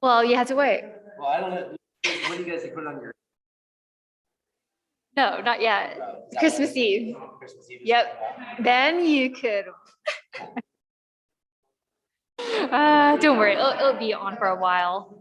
Well, you have to wait. Well, I don't know. When do you guys put it on your No, not yet. Christmas Eve. Christmas Eve? Yep. Then you could. Don't worry, it'll be on for a while.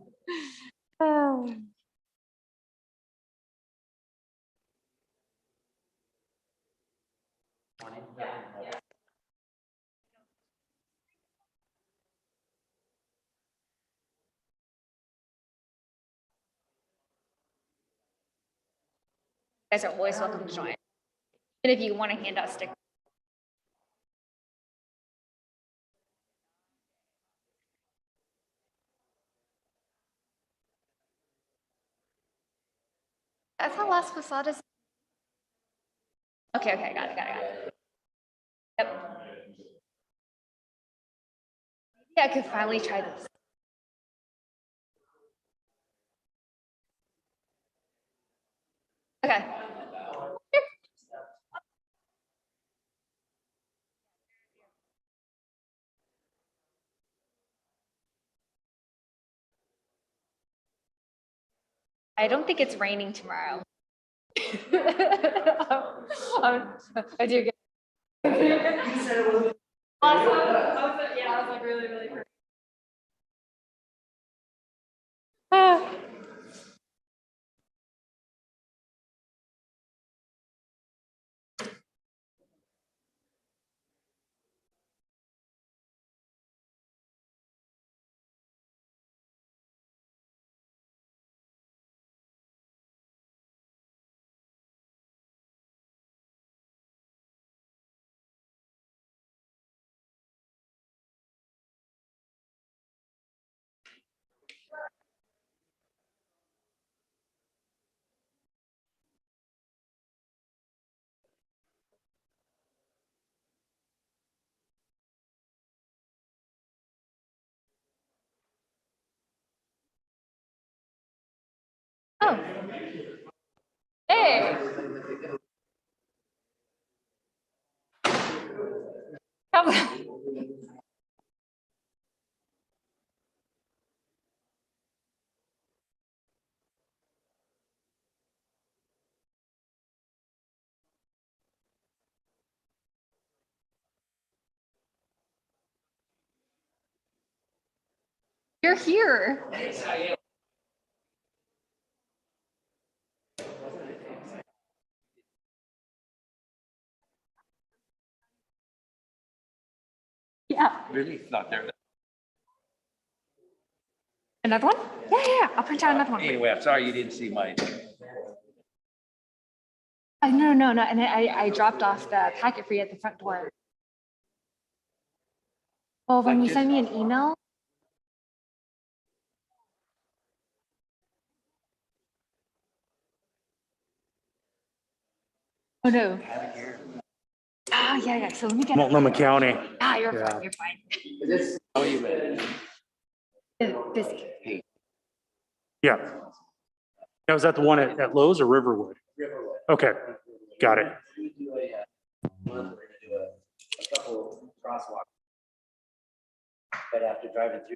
You guys are always welcome to join. And if you want to hand out stickers. That's how Las Posadas. Okay, okay, got it. Yep. Yeah, I could finally try this. Okay. I don't think it's raining tomorrow. I do get. Awesome. Yeah, I was like really perfect. Oh. Hey. Come on. You're here. Yeah. Really? Not there. Another one? Yeah. I'll print out another one. Anyway, I'm sorry you didn't see mine. No. And I dropped off the packet for you at the front door. Well, when you send me an email. Oh no. Ah, yeah. So let me get. Multnomah County. You're Yeah. fine. You're fine. How are you, man? Busy. Yeah. Now, was that the one at Lowe's or Riverwood? Riverwood. Okay, got it. We do a month, we're gonna do a couple crosswalks. But after driving through.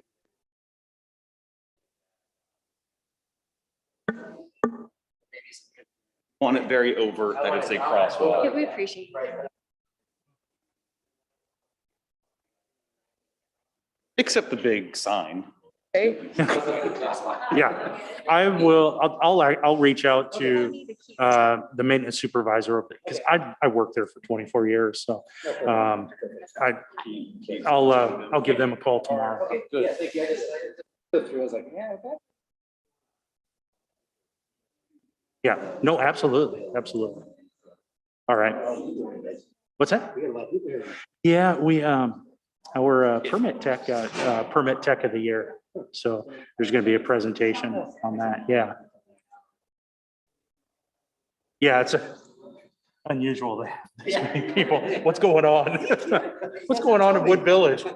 Want it very overt that it's a crosswalk. We appreciate it. Except the big sign. Yeah, I'll reach out to the maintenance supervisor because I worked there for 24 years. So I'll give them a call tomorrow. Okay, good. Yeah, thank you. I just looked through, I was like, yeah, okay. Yeah, no, absolutely. All right. What's that? Yeah, our permit tech got permit tech of the year. So there's going to be a presentation on that. Yeah. Yeah, it's unusual to have this many people. What's going on? What's going on in Wood Village?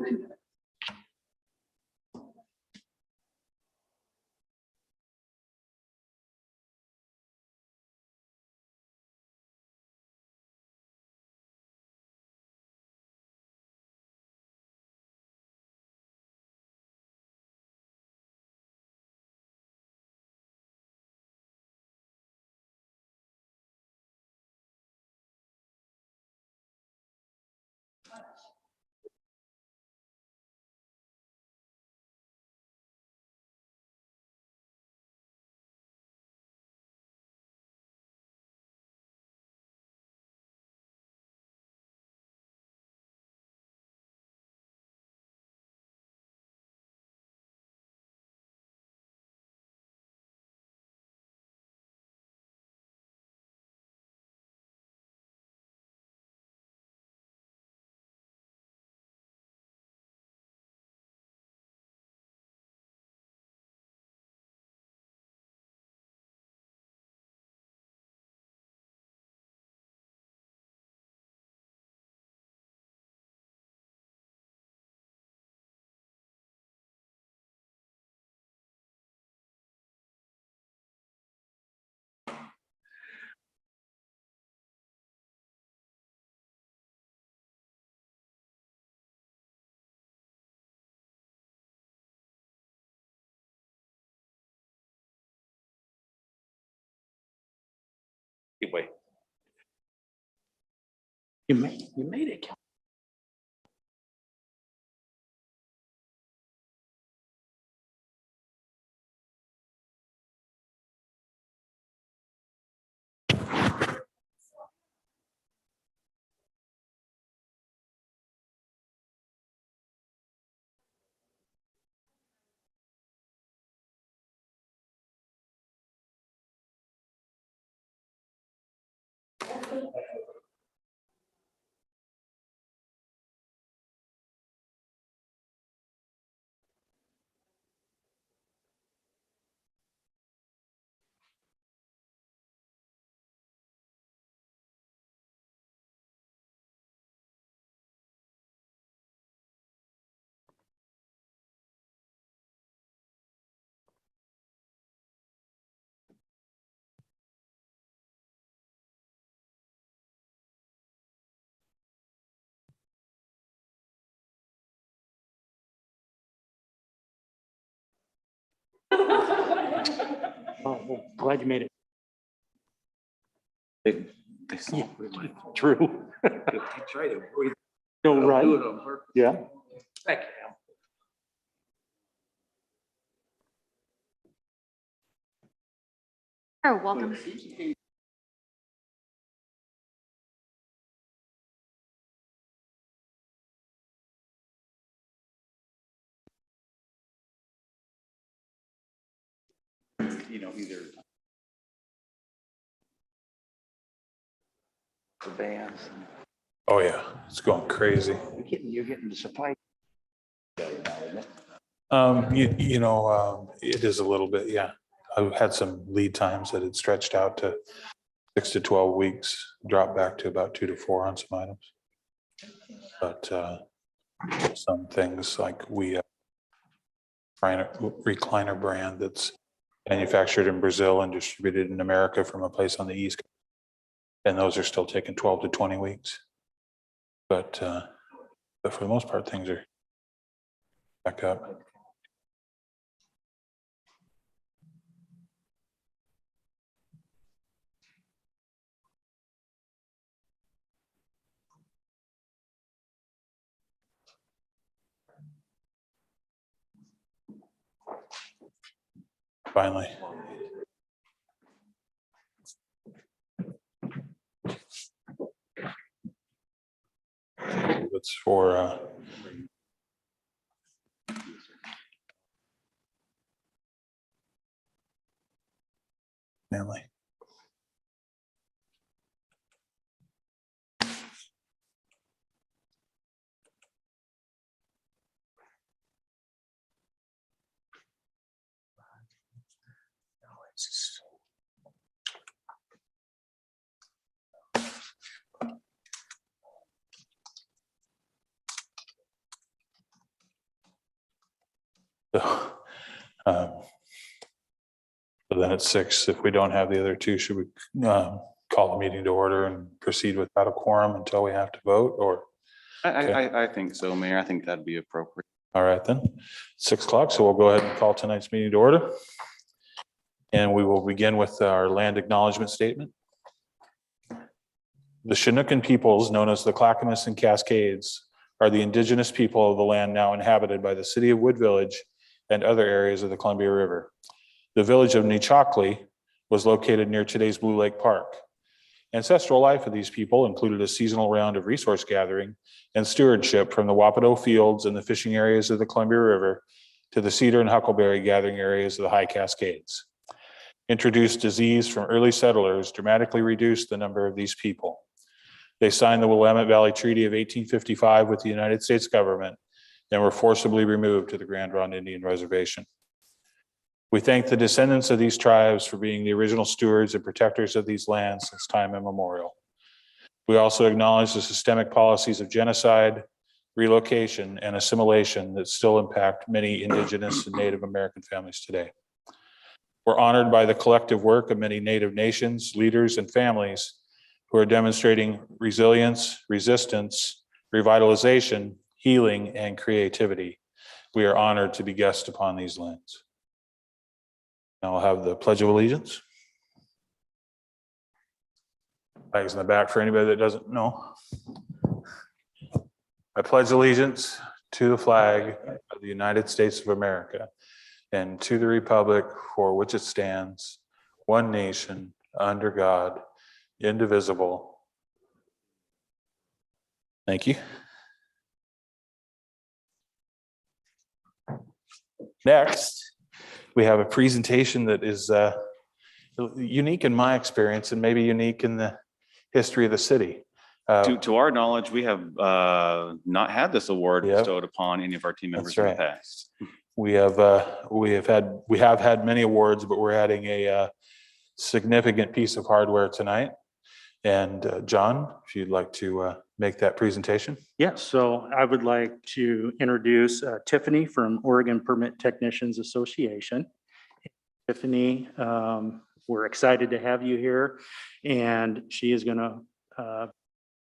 Anyway, You made it. Oh, well, glad you made it. they Yeah, true. Try to avoid. No, right? Do it on purpose. Yeah. Oh, welcome. either. The bands. Oh, yeah, it's going crazy. You're getting the supply. It is a little bit, yeah. I've had some lead times that had stretched out to 6 to 12 weeks, dropped back to about 2 to 4 on some items. But some things like we recliner brand that's manufactured in Brazil and distributed in America from a place on the East Coast. And those are still taking 12 to 20 weeks. But for the most part, things are back up. Finally. It's for family. So, so then at 6, if we don't have the other two, should we call the meeting to order and proceed without a quorum until we have to vote, or? I think so, Mayor. I think that'd be appropriate. All right, then, 6 o'clock. So we'll go ahead and call tonight's meeting to order. And we will begin with our land acknowledgement statement. The Chinookan peoples, known as the Clackamas and Cascades, are the indigenous people of the land now inhabited by the city of Wood Village and other areas of the Columbia River. The village of Nechockley was located near today's Blue Lake Park. Ancestral life of these people included a seasonal round of resource gathering and stewardship from the Wapato fields and the fishing areas of the Columbia River to the cedar and huckleberry gathering areas of the High Cascades. Introduced disease from early settlers dramatically reduced the number of these people. They signed the Willamette Valley Treaty of 1855 with the United States government and were forcibly removed to the Grand Ronde Indian Reservation. We thank the descendants of these tribes for being the original stewards and protectors of these lands since time immemorial. We also acknowledge the systemic policies of genocide, relocation, and assimilation that still impact many Indigenous and Native American families today. We're honored by the collective work of many Native nations, leaders, and families who are demonstrating resilience, resistance, revitalization, healing, and creativity. We are honored to be guests upon these lands. Now I'll have the Pledge of Allegiance. Flags in the back for anybody that doesn't know. I pledge allegiance to the flag of the United States of America and to the republic for which it stands, one nation, under God, indivisible. Thank you. Next, we have a presentation that is unique in my experience and maybe unique in the history of the city. To our knowledge, we have not had this award Yep. bestowed upon any of our team members That's in the right. past. We have had many awards, but we're adding a significant piece of hardware tonight. And John, if you'd like to make that presentation. Yes, so I would like to introduce Tiffany from Oregon Permit Technicians Association. Tiffany, we're excited to have you here, and she is going to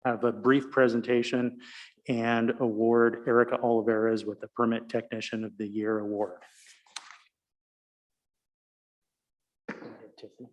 have a brief presentation and award Erica Olivares with the Permit Technician of the Year Award. Go ahead, Tiffany.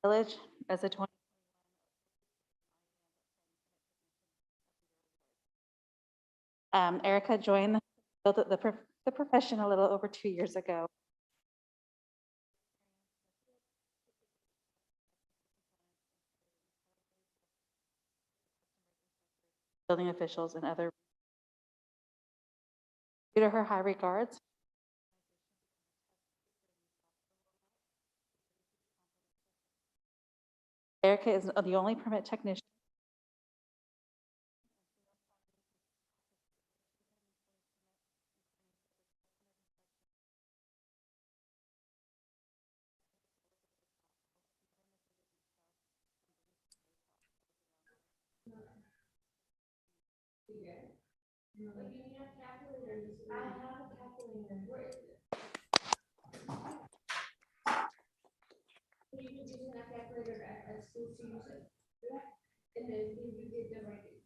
Village as a 20. Erica joined the profession a little over 2 years ago. Building officials and other. Due to her high regards, Erica is the only permit technician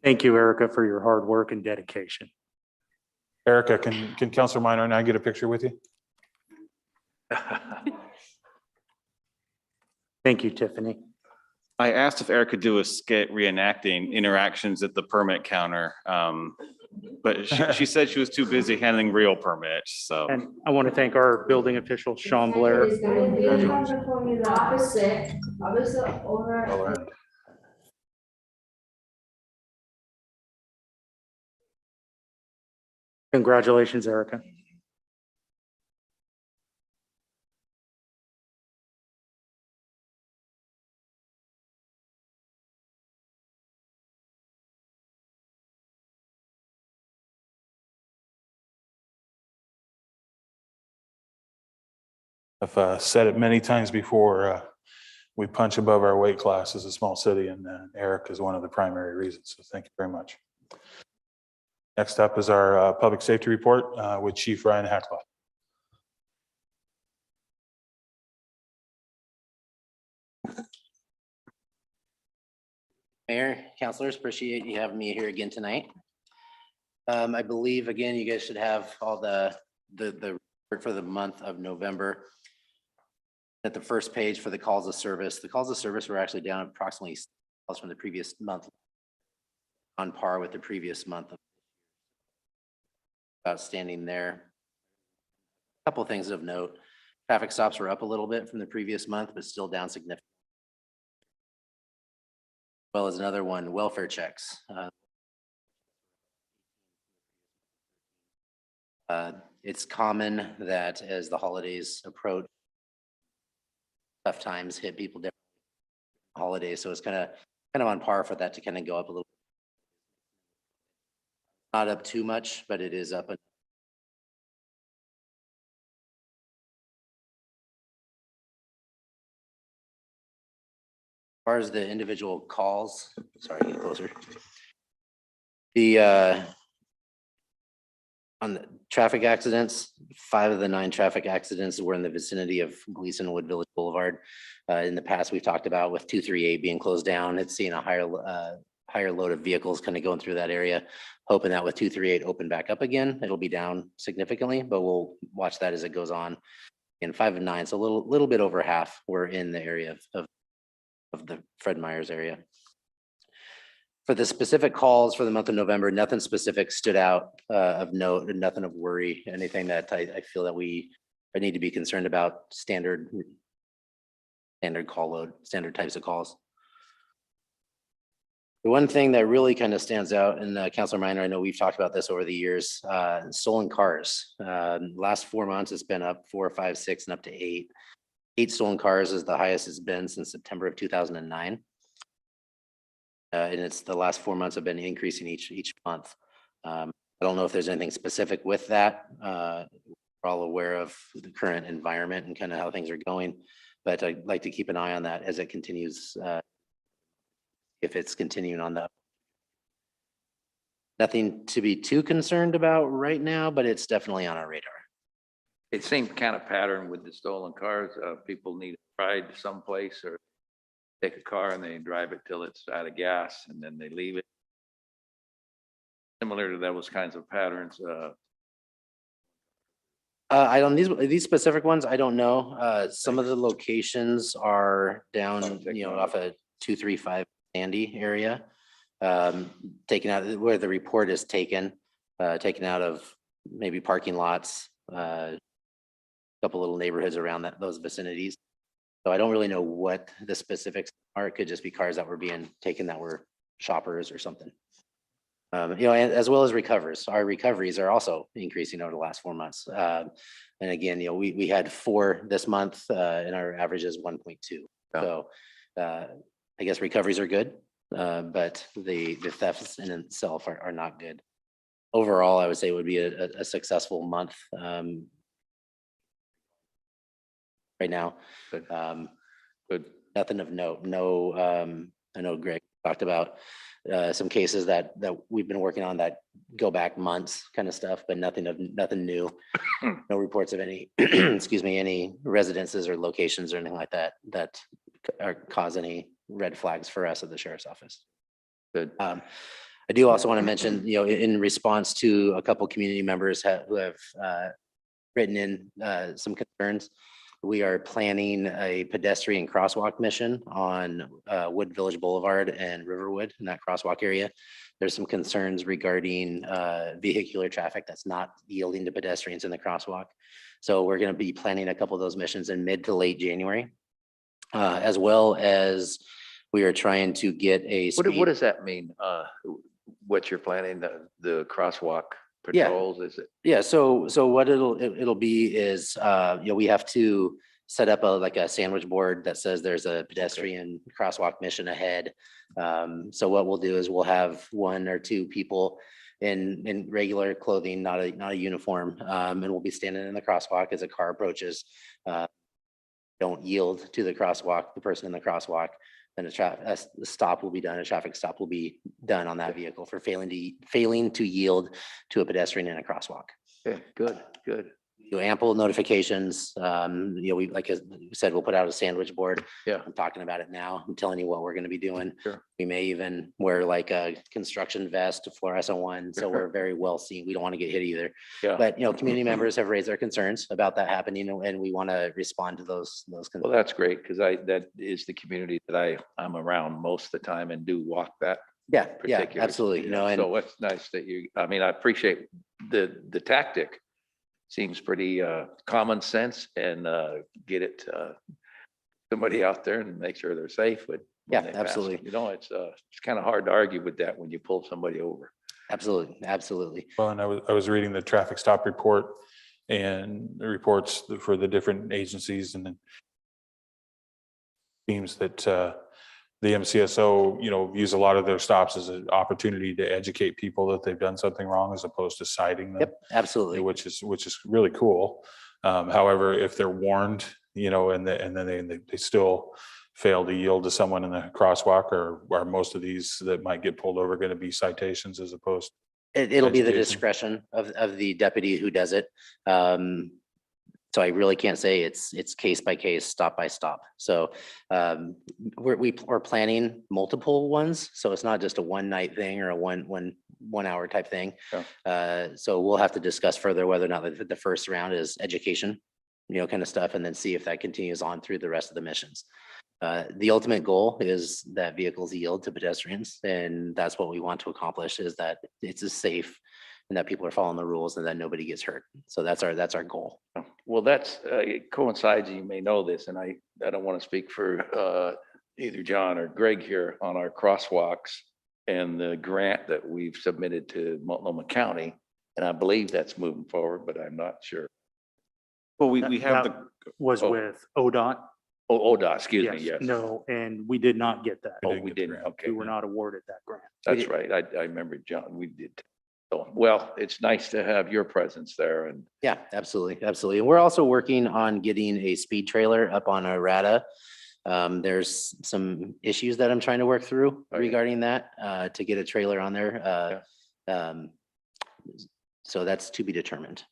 Thank you, Erica, for your hard work and dedication. Erica, can Councilor Minor and I get a picture with you? Thank you, Tiffany. I asked if Eric could do a skit reenacting interactions at the permit counter. But she said she was too busy handling real permits, so. And I want to thank our building official, Sean Blair. It's gonna be on the opposite over. All right. Congratulations, Erica. I've said it many times before, we punch above our weight class as a small city, and Eric is one of the primary reasons, so thank you very much. Next up is our public safety report with Chief Ryan Hackla. Mayor, councilors, appreciate you having me here again tonight. I believe, again, you guys should have all the report for the month of November. At the first page for the calls of service, the calls of service were actually down approximately from the previous month, on par with the previous month. Outstanding there. A couple of things of note. Traffic stops were up a little bit from the previous month, but still down significantly. Well as another one, welfare checks. It's common that as the holidays approach, tough times hit people different holidays, so it's kind of on par for that to kind of go up a little. Not up too much, but it is up. As far as the individual calls, sorry, get closer. On the traffic accidents, 5 of the 9 traffic accidents were in the vicinity of Gleason Wood Village Boulevard. In the past, we've talked about with 238 being closed down, it's seen a higher load of vehicles kind of going through that area. Hoping that with 238 open back up again, it'll be down significantly, but we'll watch that as it goes on. And 5 and 9, so a little bit over half were in the area of the Fred Meyers area. For the specific calls for the month of November, nothing specific stood out of note, and nothing of worry, anything that I feel that I need to be concerned about. Standard call load, standard types of calls. The one thing that really kind of stands out, and Councilor Minor, I know we've talked about this over the years, stolen cars. Last 4 months, it's been up 4, 5, 6, and up to 8. 8 stolen cars is the highest it's been since September of 2009. And it's the last 4 months have been increasing each month. I don't know if there's anything specific with that. We're all aware of the current environment and kind of how things are going, but I'd like to keep an eye on that as it continues. If it's continuing on that. Nothing to be too concerned about right now, but it's definitely on our radar. It seems kind of pattern with the stolen cars. People need a ride someplace or take a car and they drive it till it's out of gas and then they leave it. Similar to those kinds of patterns. I don't, these specific ones, I don't know. Some of the locations are down, off of 235 Sandy area. Taken out where the report is taken out of maybe parking lots, a couple little neighborhoods around those vicinities. So I don't really know what the specifics are. It could just be cars that were being taken that were shoppers or something. And as well as recovers. Our recoveries are also increasing over the last 4 months. And again, we had 4 this month, and our average is 1.2. Yeah. So I guess recoveries are good, but the thefts in itself are not good. Overall, I would say it would be a successful month right now. Good. Good. Nothing of note. No, I know Greg talked about some cases that we've been working on that go back months kind of stuff, but nothing new. No reports of any, excuse me, any residences or locations or anything like that cause any red flags for us at the sheriff's office. Good. I do also want to mention, in response to a couple community members who have written in some concerns, we are planning a pedestrian crosswalk mission on Wood Village Boulevard and Riverwood in that crosswalk area. There's some concerns regarding vehicular traffic that's not yielding to pedestrians in the crosswalk. So we're going to be planning a couple of those missions in mid to late January, as well as we are trying to get a. What does that mean? What you're planning, the crosswalk patrols, is it? Yeah, so what it'll be is, we have to set up like a sandwich board that says there's a pedestrian crosswalk mission ahead. So what we'll do is we'll have 1 or 2 people in regular clothing, not a uniform, and we'll be standing in the crosswalk as a car approaches. Don't yield to the crosswalk, the person in the crosswalk. Then a stop will be done. A traffic stop will be done on that vehicle for failing to yield to a pedestrian in a crosswalk. Okay, good. Ample notifications. We, like I said, we'll put out a sandwich board. Yeah. I'm talking about it now. I'm telling you what we're going to be doing. Sure. We may even wear like a construction vest, a fluorescent one, so we're very well seen. We don't want to get hit either. Yeah. But community members have raised their concerns about that happening, and we want to respond to those concerns. Well, that's great because that is the community that I'm around most of the time and do walk that. Yeah, particular. absolutely. And So it's nice that I appreciate the tactic. Seems pretty common sense and get it somebody out there and make sure they're safe. When Yeah, they pass. absolutely. It's kind of hard to argue with that when you pull somebody over. Absolutely. Well, and I was reading the traffic stop report and the reports for the different agencies, and then seems that the MCSO, use a lot of their stops as an opportunity to educate people that they've done something wrong as opposed to citing them. Yep, absolutely. Which is really cool. However, if they're warned, and then they still fail to yield to someone in the crosswalk, or are most of these that might get pulled over going to be citations as opposed? It'll be the Education. discretion of the deputy who does it. So I really can't say it's case by case, stop by stop. So we're planning multiple ones. So it's not just a one night thing or a one hour type thing. So we'll have to discuss further whether or not the first round is education, kind of stuff, and then see if that continues on through the rest of the missions. The ultimate goal is that vehicles yield to pedestrians, and that's what we want to accomplish, is that it's as safe and that people are following the rules and that nobody gets hurt. So that's our goal. Well, that's, it coincides, you may know this, and I don't want to speak for either John or Greg here on our crosswalks and the grant that we've submitted to Multnomah County. And I believe that's moving forward, but I'm not sure. Well, we have That the, Was Oh. with ODOT. Oh, ODOT, excuse me, yes. No, and we did not get that. We Oh, didn't we get the didn't, grant. okay. We were not awarded that grant. That's right. I remember, John, we did. So, well, it's nice to have your presence there, and Yeah, absolutely, absolutely. And we're also working on getting a speed trailer up on Arata. There's some issues that I'm trying to work through Okay. regarding that, to get a trailer on there. So that's to be determined.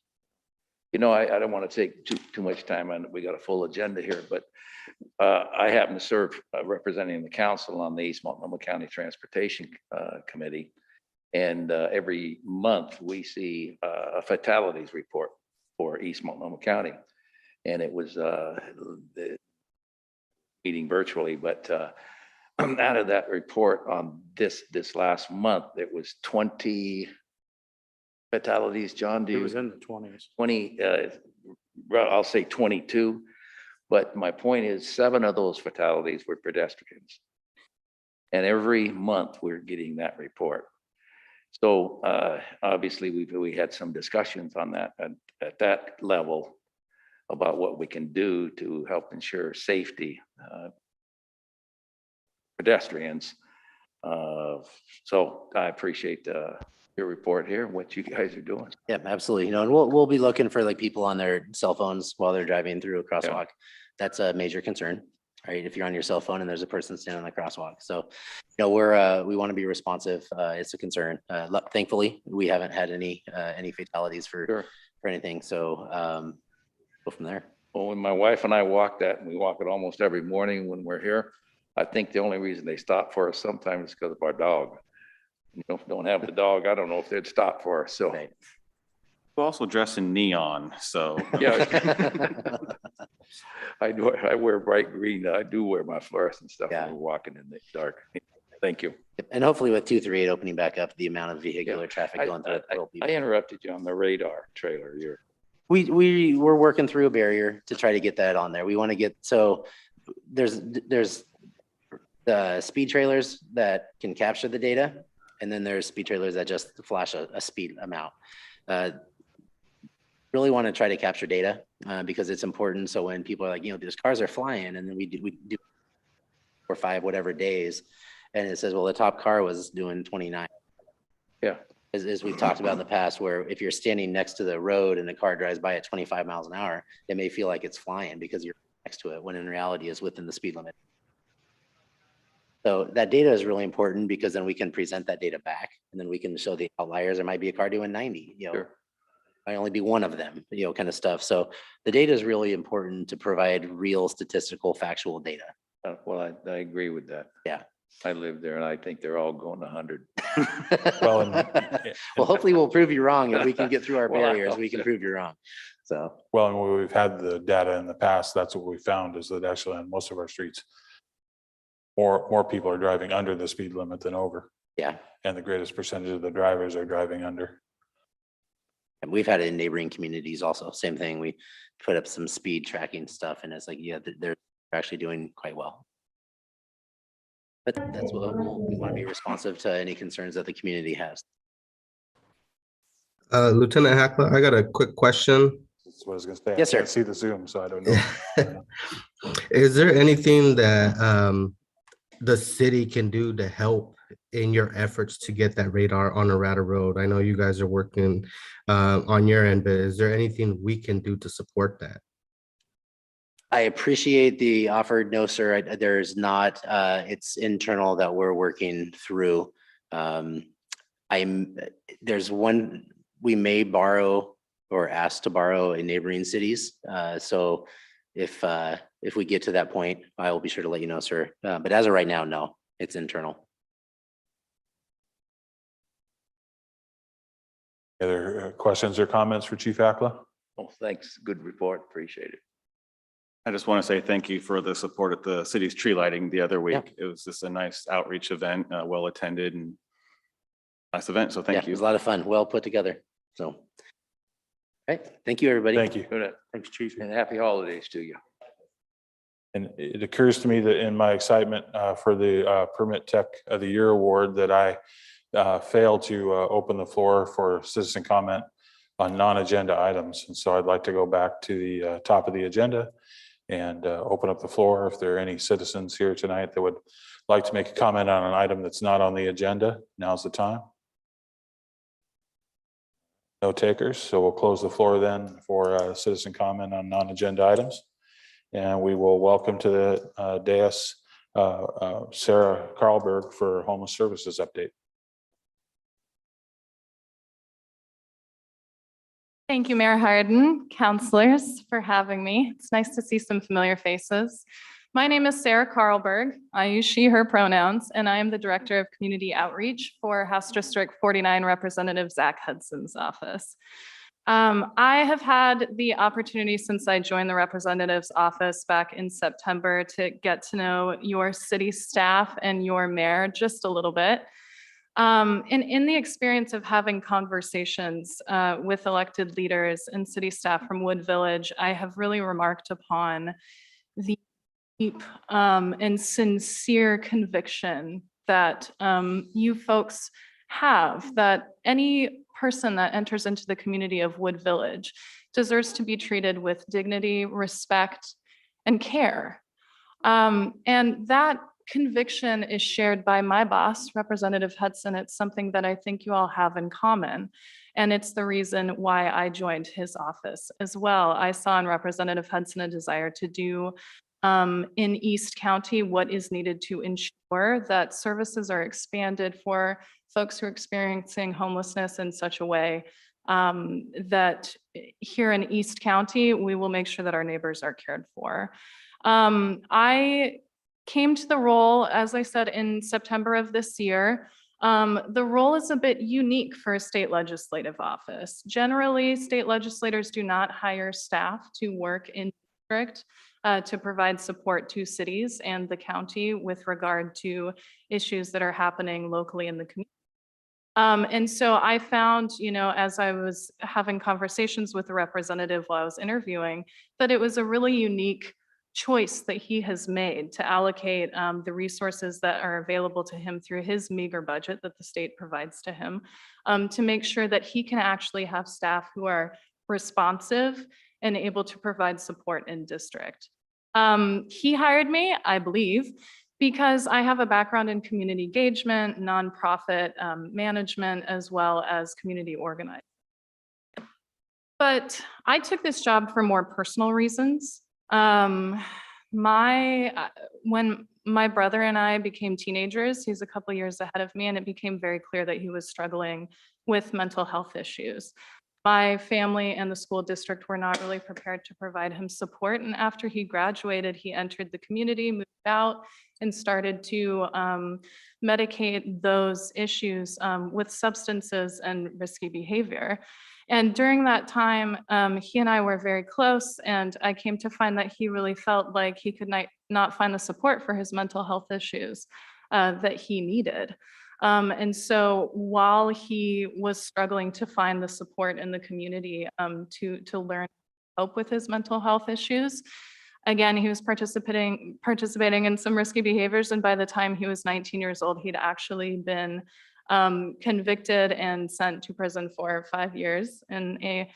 I don't want to take too much time on it. We got a full agenda here, but I happen to serve representing the council on the East Multnomah County Transportation Committee. And every month we see a fatalities report for East Multnomah County. And it was the meeting virtually, but out of that report on this last month, it was 20 fatalities. John, do It you? was in the 20s. 20, I'll say 22, but my point is 7 of those fatalities were pedestrians. And every month we're getting that report. So obviously we had some discussions on that at that level about what we can do to help ensure safety pedestrians. So I appreciate your report here, what you guys are doing. Yeah, absolutely. And we'll be looking for like people on their cell phones while they're driving through a crosswalk. That's a major concern, right? If you're on your cell phone and there's a person standing on the crosswalk. So, we want to be responsive. It's a concern. Thankfully, we haven't had any fatalities for anything. So, go from there. Well, when my wife and I walk that, and we walk it almost every morning when we're here, I think the only reason they stop for us sometimes is because of our dog. If we don't have the dog, I don't know if they'd stop for us, so. Right. we're also dressed in neon, so. Yeah. I wear bright green. I do wear my fluorescent stuff Yeah. when we're walking in the dark. Thank you. And hopefully with 238 opening back up, the amount of vehicular traffic I going through it will be. I interrupted you on the radar trailer. We're working through a barrier to try to get that on there. We want to get, so there's the speed trailers that can capture the data. And then there's speed trailers that just flash a speed amount. Really want to try to capture data because it's important. So when people are like, these cars are flying, and then we do 4 or 5 whatever days, and it says, well, the top car was doing 29. Yeah. As we've talked about in the past, where if you're standing next to the road and the car drives by at 25 miles an hour, it may feel like it's flying because you're next to it, when in reality is within the speed limit. So that data is really important because then we can present that data back, and then we can show the outliers. There might be a car doing 90, Sure. might only be one of them, kind of stuff. So the data is really important to provide real statistical, factual data. Well, I agree with that. Yeah. I live there and I think they're all going 100. Well, Well, hopefully we'll prove you wrong. If we can get through our Well, I barriers, hope we can so. prove you wrong. So, Well, and when we've had the data in the past, that's what we found, is that actually on most of our streets, more people are driving under the speed limit than over. yeah. And the greatest percentage of the drivers are driving under. And we've had it in neighboring communities also. Same thing. We put up some speed tracking stuff, and it's like, yeah, they're actually doing quite well. But that's what we want to be responsive to any concerns that the community has. Lieutenant Hackler, I got a quick question. That's what I was gonna say. Yes, I sir. can't see the Zoom, so I don't know. Is there anything that the city can do to help in your efforts to get that radar on Arata Road? I know you guys are working on your end, but is there anything we can do to support that? I appreciate the offer. No, sir, there's not. It's internal that we're working through. There's one, we may borrow or ask to borrow in neighboring cities. So if we get to that point, I will be sure to let you know, sir. But as of right now, no, it's internal. Other questions or comments for Chief Akla? Oh, thanks. Good report. Appreciate it. I just want to say thank you for the support at the city's tree lighting the other Yeah. week. It was just a nice outreach event, well attended and nice event. So Yeah, thank it you. was a lot of fun, well put together. So. All right, thank you, everybody. Thank you. Good. Thanks, Chief. And happy holidays to you. And it occurs to me that in my excitement for the Permit Tech of the Year award, that I failed to open the floor for citizen comment on non-agenda items. And so I'd like to go back to the top of the agenda and open up the floor. If there are any citizens here tonight that would like to make a comment on an item that's not on the agenda, now's the time. No takers, so we'll close the floor then for citizen comment on non-agenda items. And we will welcome to the dais Sarah Carlberg for Homeless Services update. Thank you, Mayor Harden, councilors, for having me. It's nice to see some familiar faces. My name is Sarah Carlberg. I use she, her pronouns, and I am the Director of Community Outreach for House District 49 Representative Zach Hudson's office. I have had the opportunity since I joined the representative's office back in September to get to know your city staff and your mayor just a little bit. And in the experience of having conversations with elected leaders and city staff from Wood Village, I have really remarked upon the deep and sincere conviction that you folks have, that any person that enters into the community of Wood Village deserves to be treated with dignity, respect, and care. And that conviction is shared by my boss, Representative Hudson. It's something that I think you all have in common. And it's the reason why I joined his office as well. I saw in Representative Hudson a desire to do in East County what is needed to ensure that services are expanded for folks who are experiencing homelessness in such a way that here in East County, we will make sure that our neighbors are cared for. I came to the role, as I said, in September of this year. The role is a bit unique for a state legislative office. Generally, state legislators do not hire staff to work in district to provide support to cities and the county with regard to issues that are happening locally in the community. And so I found, as I was having conversations with the representative while I was interviewing, that it was a really unique choice that he has made to allocate the resources that are available to him through his meager budget that the state provides to him to make sure that he can actually have staff who are responsive and able to provide support in district. He hired me, I believe, because I have a background in community engagement, nonprofit management, as well as community organizing. But I took this job for more personal reasons. When my brother and I became teenagers, he's a couple years ahead of me, and it became very clear that he was struggling with mental health issues. My family and the school district were not really prepared to provide him support. And after he graduated, he entered the community, moved out, and started to medicate those issues with substances and risky behavior. And during that time, he and I were very close, and I came to find that he really felt like he could not find the support for his mental health issues that he needed. And so while he was struggling to find the support in the community to learn to cope with his mental health issues, again, he was participating in some risky behaviors. And by the time he was 19 years old, he'd actually been convicted and sent to prison for 5 years in a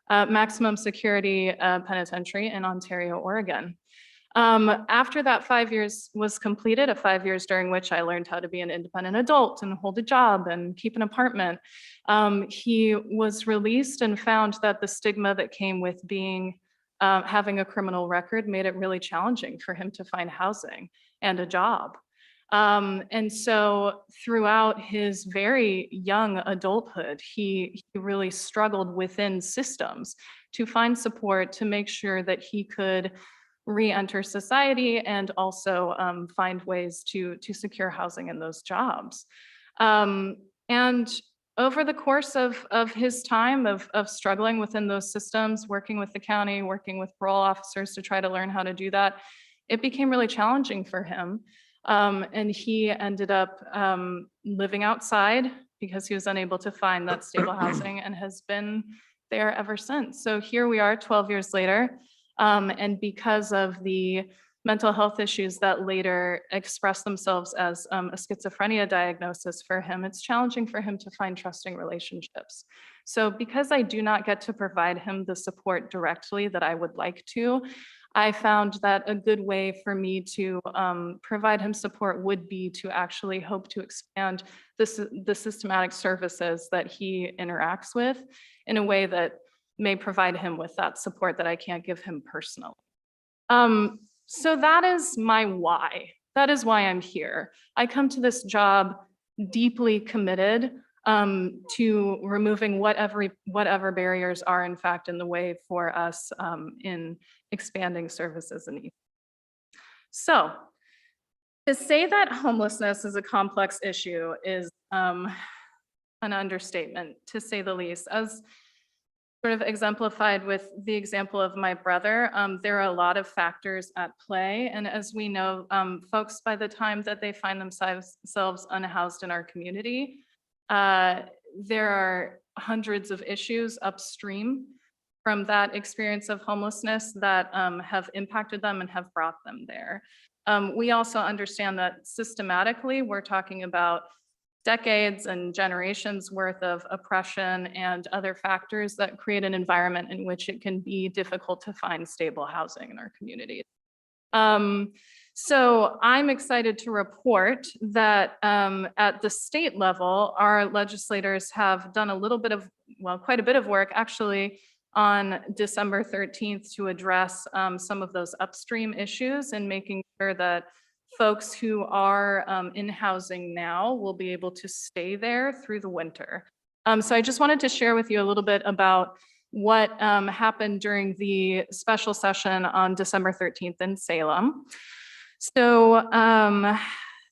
maximum security penitentiary in Ontario, Oregon. After that 5 years was completed, 5 years during which I learned how to be an independent adult and hold a job and keep an apartment, he was released and found that the stigma that came with being having a criminal record made it really challenging for him to find housing and a job. And so throughout his very young adulthood, he really struggled within systems to find support to make sure that he could re-enter society and also find ways to secure housing in those jobs. And over the course of his time of struggling within those systems, working with the county, working with parole officers to try to learn how to do that, it became really challenging for him. And he ended up living outside because he was unable to find that stable housing and has been there ever since. So here we are 12 years later. And because of the mental health issues that later express themselves as a schizophrenia diagnosis for him, it's challenging for him to find trusting relationships. So because I do not get to provide him the support directly that I would like to, I found that a good way for me to provide him support would be to actually hope to expand the systematic services that he interacts with in a way that may provide him with that support that I can't give him personally. So that is my why. That is why I'm here. I come to this job deeply committed to removing whatever barriers are in fact in the way for us in expanding services and needs. So to say that homelessness is a complex issue is an understatement, to say the least. As sort of exemplified with the example of my brother, there are a lot of factors at play. And as we know, folks, by the time that they find themselves unhoused in our community, there are hundreds of issues upstream from that experience of homelessness that have impacted them and have brought them there. We also understand that systematically, we're talking about decades and generations worth of oppression and other factors that create an environment in which it can be difficult to find stable housing in our communities. So I'm excited to report that at the state level, our legislators have done a little bit of, well, quite a bit of work actually on December 13th to address some of those upstream issues and making sure that folks who are in housing now will be able to stay there through the winter. So I just wanted to share with you a little bit about what happened during the special session on December 13th in Salem. So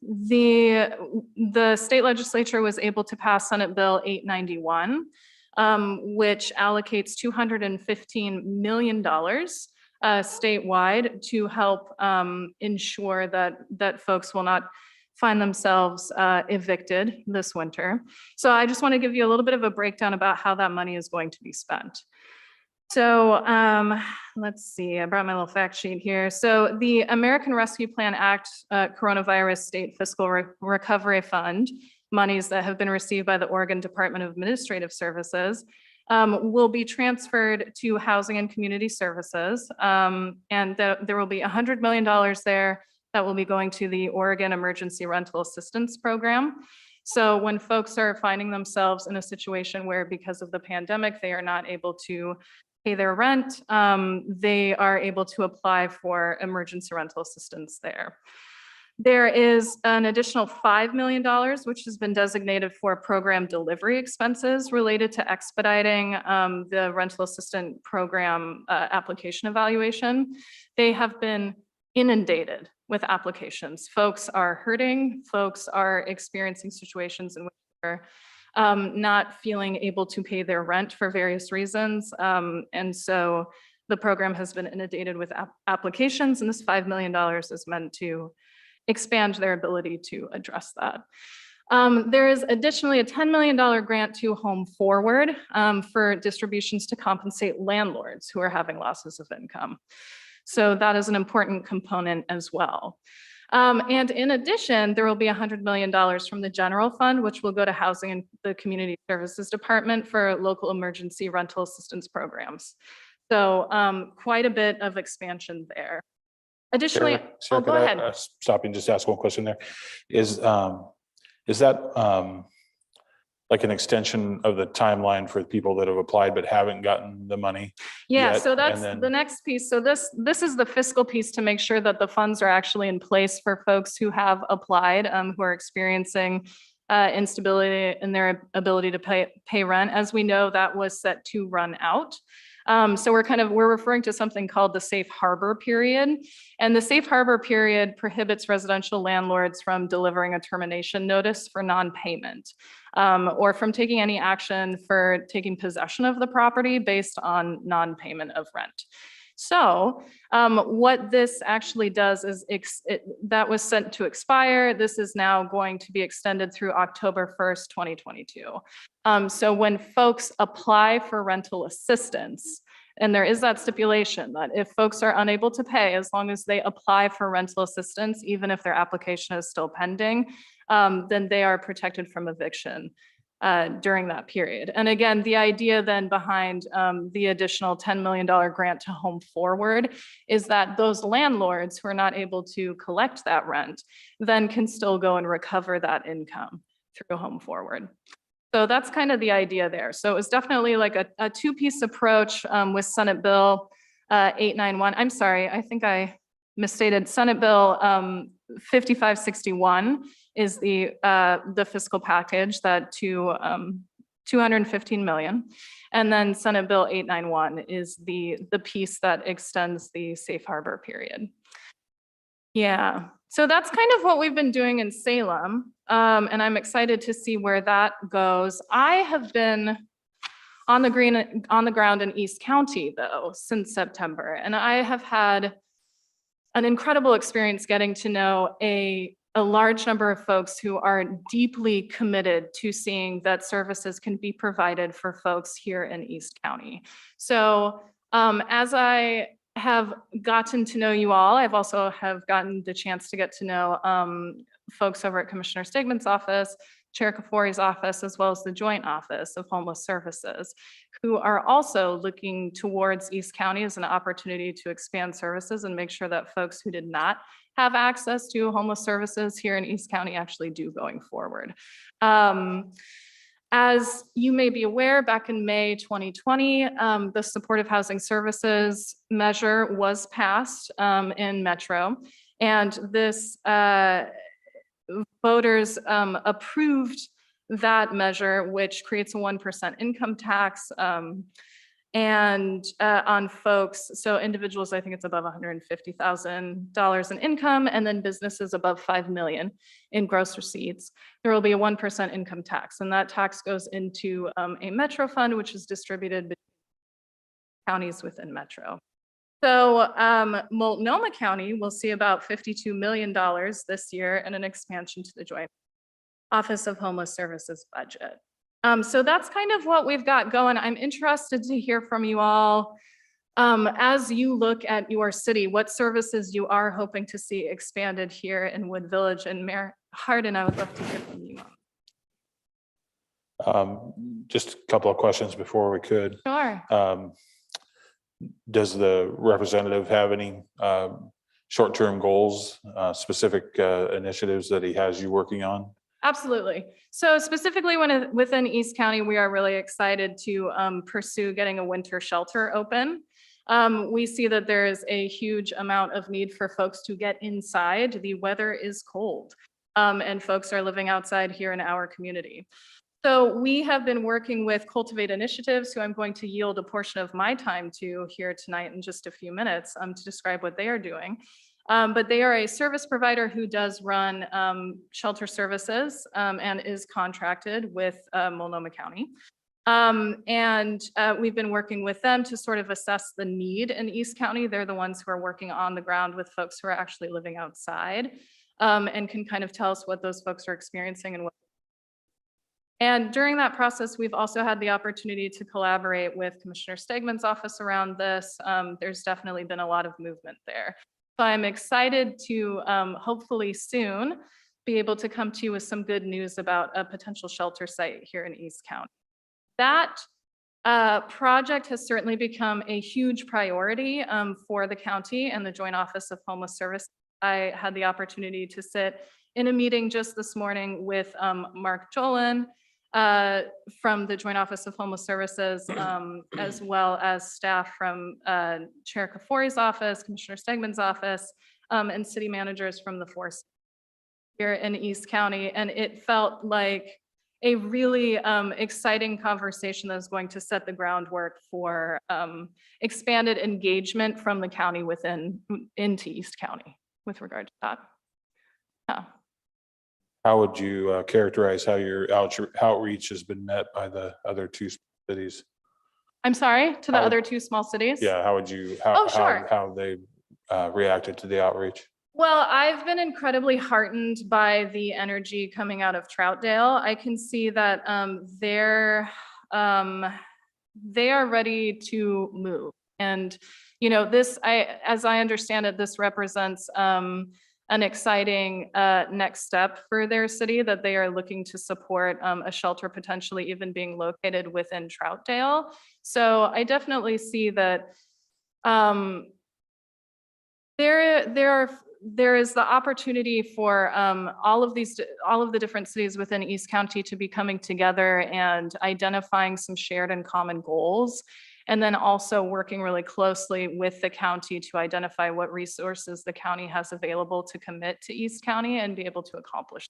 the state legislature was able to pass Senate Bill 891, which allocates $215 million statewide to help ensure that folks will not find themselves evicted this winter. So I just want to give you a little bit of a breakdown about how that money is going to be spent. So let's see, I brought my little fact sheet here. So the American Rescue Plan Act Coronavirus State Fiscal Recovery Fund, monies that have been received by the Oregon Department of Administrative Services, will be transferred to Housing and Community Services. And there will be $100 million there that will be going to the Oregon Emergency Rental Assistance Program. So when folks are finding themselves in a situation where because of the pandemic, they are not able to pay their rent, they are able to apply for emergency rental assistance there. There is an additional $5 million, which has been designated for program delivery expenses related to expediting the rental assistant program application evaluation. They have been inundated with applications. Folks are hurting, folks are experiencing situations in which they're not feeling able to pay their rent for various reasons. And so the program has been inundated with applications, and this $5 million is meant to expand their ability to address that. There is additionally a $10 million grant to Home Forward for distributions to compensate landlords who are having losses of income. So that is an important component as well. And in addition, there will be $100 million from the general fund, which will go to Housing and the Community Services Department for local emergency rental assistance programs. So quite a bit of expansion there. Additionally, Sarah, go could I, ahead. stop you and just ask one question there? Is that like an extension of the timeline for people that have applied but haven't gotten the money? Yeah, yet? so And that's then- the next piece. So this is the fiscal piece to make sure that the funds are actually in place for folks who have applied, who are experiencing instability in their ability to pay rent. As we know, that was set to run out. So we're referring to something called the safe harbor period. And the safe harbor period prohibits residential landlords from delivering a termination notice for non-payment, or from taking any action for taking possession of the property based on non-payment of rent. So what this actually does is that was sent to expire. This is now going to be extended through October 1st, 2022. So when folks apply for rental assistance, and there is that stipulation that if folks are unable to pay, as long as they apply for rental assistance, even if their application is still pending, then they are protected from eviction during that period. And again, the idea then behind the additional $10 million grant to Home Forward is that those landlords who are not able to collect that rent then can still go and recover that income through Home Forward. So that's kind of the idea there. So it was definitely like a two-piece approach with Senate Bill 891. I'm sorry, I think I misstated. Senate Bill 5561 is the fiscal package that to 215 million. And then Senate Bill 891 is the piece that extends the safe harbor period. Yeah, so that's kind of what we've been doing in Salem. And I'm excited to see where that goes. I have been on the ground in East County though, since September. And I have had an incredible experience getting to know a large number of folks who are deeply committed to seeing that services can be provided for folks here in East County. So as I have gotten to know you all, I've also have gotten the chance to get to know folks over at Commissioner Stegman's office, Chair Kafori's office, as well as the Joint Office of Homeless Services, who are also looking towards East County as an opportunity to expand services and make sure that folks who did not have access to homeless services here in East County actually do going forward. As you may be aware, back in May 2020, the Supportive Housing Services measure was passed in Metro, and this voters approved that measure, which creates a 1% income tax and on folks, so individuals, I think it's above $150,000 in income, and then businesses above 5 million in gross receipts, there will be a 1% income tax, and that tax goes into a Metro fund, which is distributed between counties within Metro. So Multnomah County will see about $52 million this year and an expansion to the Joint Office of Homeless Services budget. So that's kind of what we've got going. I'm interested to hear from you all as you look at your city, what services you are hoping to see expanded here in Wood Village. And Mayor Hardin, I would love to hear from you. Just a couple of questions before we could. Sure. Does the representative have any short-term goals, specific initiatives that he has you working on? Absolutely. So specifically within East County, we are really excited to pursue getting a winter shelter open. We see that there is a huge amount of need for folks to get inside. The weather is cold and folks are living outside here in our community. So we have been working with Cultivate Initiatives, who I'm going to yield a portion of my time to here tonight in just a few minutes to describe what they are doing. But they are a service provider who does run shelter services and is contracted with Multnomah County. We've been working with them to sort of assess the need in East County. They're the ones who are working on the ground with folks who are actually living outside and can kind of tell us what those folks are experiencing and what. And during that process, we've also had the opportunity to collaborate with Commissioner Stegman's office around this. There's definitely been a lot of movement there. So I'm excited to hopefully soon be able to come to you with some good news about a potential shelter site here in East County. That Project has certainly become a huge priority for the county and the Joint Office of Homeless Services. I had the opportunity to sit in a meeting just this morning with Mark Jolin from the Joint Office of Homeless Services, as well as staff from Chair Kafori's office, Commissioner Stegman's office, and city managers from the force here in East County. And it felt like a really exciting conversation that is going to set the groundwork for expanded engagement from the county into East County with regard to that. Yeah. How would you characterize how your outreach has been met by the other two cities? I'm sorry, to the How- other two small cities? Yeah, how would you, Oh, sure. how they reacted to the outreach? Well, I've been incredibly heartened by the energy coming out of Troutdale. I can see that they are ready to move. And, you know, as I understand it, this represents an exciting next step for their city, that they are looking to support a shelter potentially even being located within Troutdale. So I definitely see that there is the opportunity for all of the different cities within East County to be coming together and identifying some shared and common goals, and then also working really closely with the county to identify what resources the county has available to commit to East County and be able to accomplish.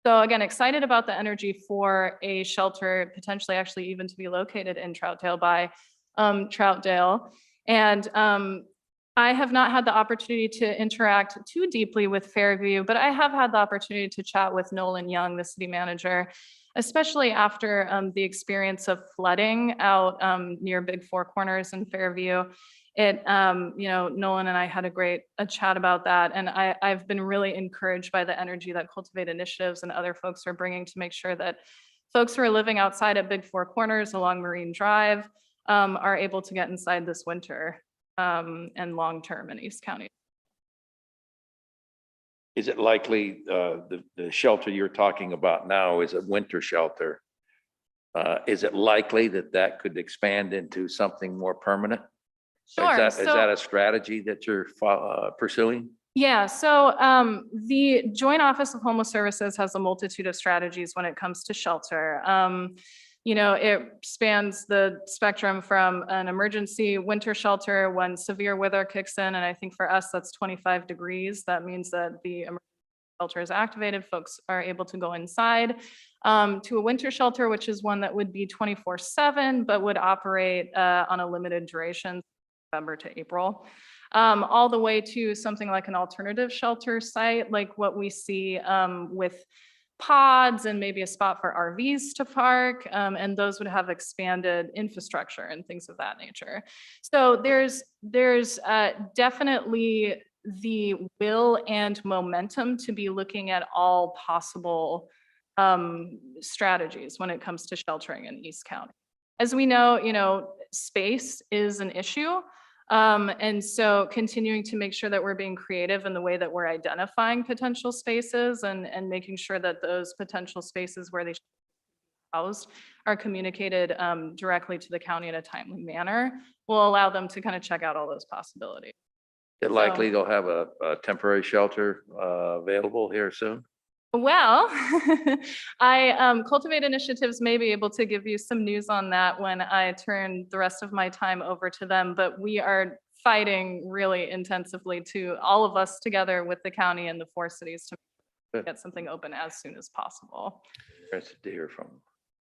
So again, excited about the energy for a shelter, potentially actually even to be located in Troutdale by Troutdale. And I have not had the opportunity to interact too deeply with Fairview, but I have had the opportunity to chat with Nolan Young, the city manager, especially after the experience of flooding out near Big Four Corners in Fairview. Nolan and I had a chat about that, and I've been really encouraged by the energy that Cultivate Initiatives and other folks are bringing to make sure that folks who are living outside at Big Four Corners along Marine Drive are able to get inside this winter and long-term in East County. Is it likely, the shelter you're talking about now is a winter shelter? Is it likely that could expand into something more permanent? Sure. Is that a strategy that you're pursuing? Yeah, so the Joint Office of Homeless Services has a multitude of strategies when it comes to shelter. It spans the spectrum from an emergency winter shelter when severe weather kicks in, and I think for us, that's 25 degrees. That means that the emergency shelter is activated, folks are able to go inside, to a winter shelter, which is one that would be 24/7, but would operate on a limited duration, November to April. All the way to something like an alternative shelter site, like what we see with pods and maybe a spot for RVs to park, and those would have expanded infrastructure and things of that nature. So there's definitely the will and momentum to be looking at all possible strategies when it comes to sheltering in East County. As we know, space is an issue. And so continuing to make sure that we're being creative in the way that we're identifying potential spaces and making sure that those potential spaces where they should be housed are communicated directly to the county in a timely manner will allow them to kind of check out all those possibilities. Is it likely they'll have a temporary shelter available here soon? Well, Cultivate Initiatives may be able to give you some news on that when I turn the rest of my time over to them, but we are fighting really intensively to all of us together with the county and the four cities to get something open as soon as possible. Interested to hear from them.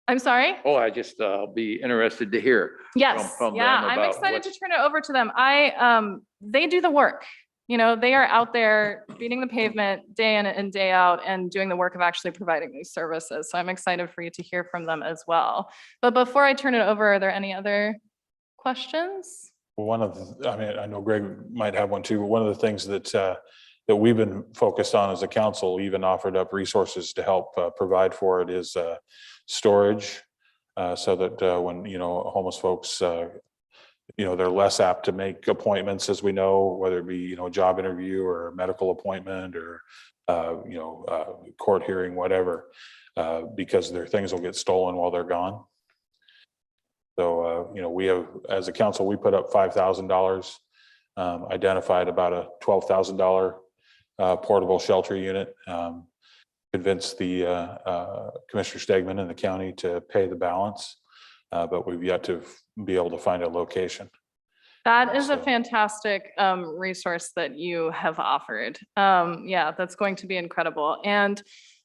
I'm sorry? Oh, I'll be interested to hear. Yes, from yeah, them I'm about excited to what's- turn it over to them. They do the work. They are out there beating the pavement day in and day out and doing the work of actually providing these services. So I'm excited for you to hear from them as well. But before I turn it over, are there any other questions? I know Greg might have one too, but one of the things that we've been focused on as a council, even offered up resources to help provide for it, is storage, so that when, homeless folks, they're less apt to make appointments, as we know, whether it be, a job interview or a medical appointment or, court hearing, whatever, because their things will get stolen while they're gone. So, we have, as a council, we put up $5,000, identified about a $12,000 portable shelter unit. Convinced the Commissioner Stegman and the county to pay the balance, but we've yet to be able to find a location. That is a So- fantastic resource that you have offered. Yeah, that's going to be incredible. And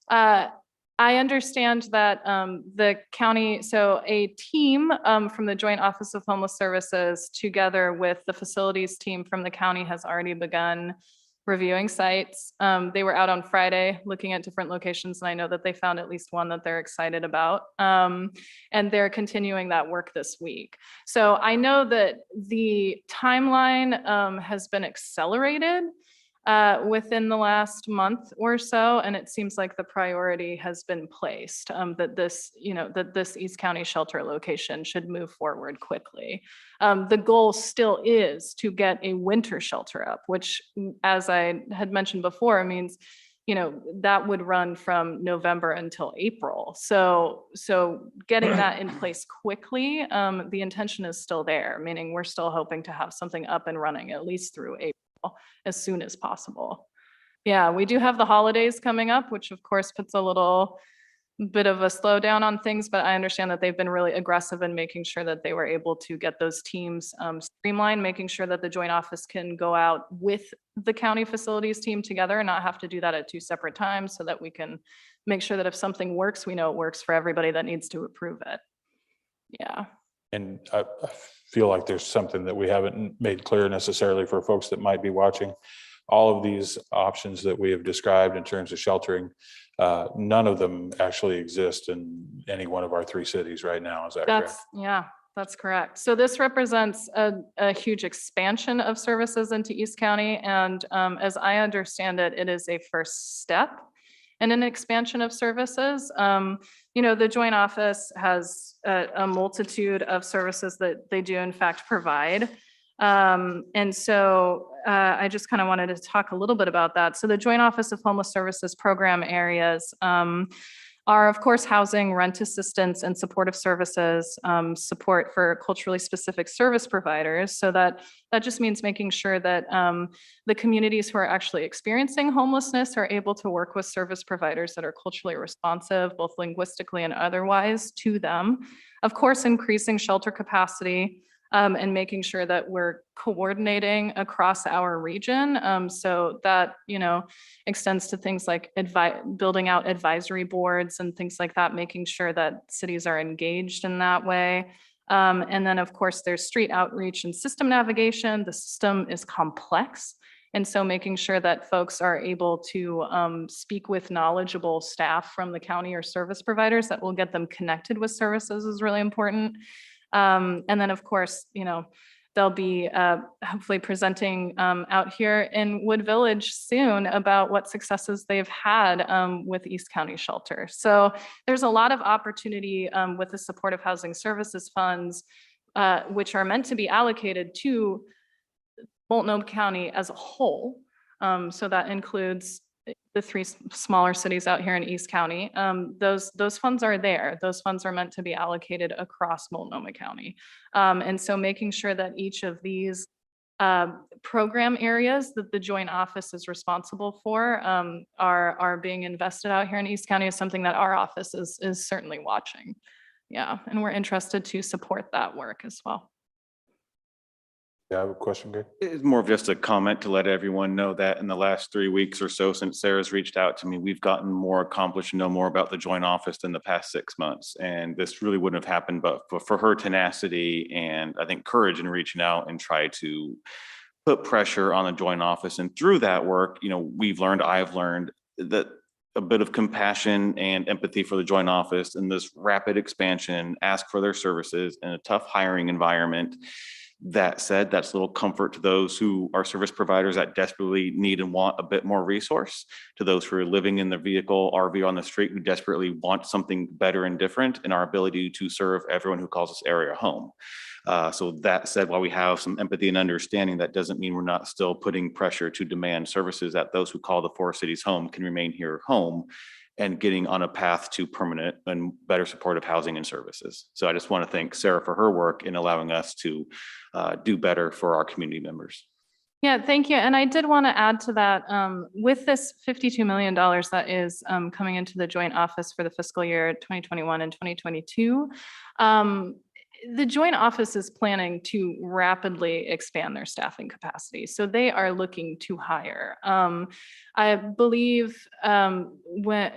I understand that the county, so a team from the Joint Office of Homeless Services together with the facilities team from the county has already begun reviewing sites. They were out on Friday looking at different locations, and I know that they found at least one that they're excited about. And they're continuing that work this week. So I know that the timeline has been accelerated within the last month or so, and it seems like the priority has been placed that this East County shelter location should move forward quickly. The goal still is to get a winter shelter up, which, as I had mentioned before, means that would run from November until April. So getting that in place quickly, the intention is still there, meaning we're still hoping to have something up and running at least through April as soon as possible. Yeah, we do have the holidays coming up, which of course puts a little bit of a slowdown on things, but I understand that they've been really aggressive in making sure that they were able to get those teams streamlined, making sure that the joint office can go out with the county facilities team together and not have to do that at two separate times, so that we can make sure that if something works, we know it works for everybody that needs to approve it. Yeah. And I feel like there's something that we haven't made clear necessarily for folks that might be watching. All of these options that we have described in terms of sheltering, none of them actually exist in any one of our three cities right now. Is that correct? Yeah, that's correct. So this represents a huge expansion of services into East County. And as I understand it, it is a first step in an expansion of services. The joint office has a multitude of services that they do in fact provide. And so I just kind of wanted to talk a little bit about that. So the Joint Office of Homeless Services program areas are, of course, housing, rent assistance, and supportive services, support for culturally specific service providers. So that just means making sure that the communities who are actually experiencing homelessness are able to work with service providers that are culturally responsive, both linguistically and otherwise, to them. Of course, increasing shelter capacity, and making sure that we're coordinating across our region. So that, extends to things like building out advisory boards and things like that, making sure that cities are engaged in that way. And then, of course, there's street outreach and system navigation. The system is complex. And so making sure that folks are able to speak with knowledgeable staff from the county or service providers that will get them connected with services is really important. And then, of course, they'll be hopefully presenting out here in Wood Village soon about what successes they've had with East County Shelter. So there's a lot of opportunity with the Supportive Housing Services funds, which are meant to be allocated to Multnomah County as a whole. So that includes the three smaller cities out here in East County. Those funds are there. Those funds are meant to be allocated across Multnomah County. And so making sure that each of these program areas that the joint office is responsible for are being invested out here in East County is something that our office is certainly watching. Yeah, and we're interested to support that work as well. Yeah, I have a question, Greg. It's more of just a comment to let everyone know that in the last 3 weeks or so since Sarah's reached out to me, we've gotten more accomplished and know more about the joint office than the past 6 months. And this really wouldn't have happened, but for her tenacity and I think courage in reaching out and try to put pressure on the joint office. And through that work, I've learned that a bit of compassion and empathy for the joint office and this rapid expansion, ask for their services in a tough hiring environment. That said, that's a little comfort to those who are service providers that desperately need and want a bit more resource, to those who are living in their vehicle, RV on the street, who desperately want something better and different, and our ability to serve everyone who calls this area home. So that said, while we have some empathy and understanding, that doesn't mean we're not still putting pressure to demand services that those who call the four cities home can remain here home. and getting on a path to permanent and better supportive housing and services. So I just want to thank Sarah for her work in allowing us to do better for our community members. Yeah, thank you. And I did want to add to that, with this $52 million that is coming into the joint office for the fiscal year 2021 and 2022, the joint office is planning to rapidly expand their staffing capacity. So they are looking to hire. I believe when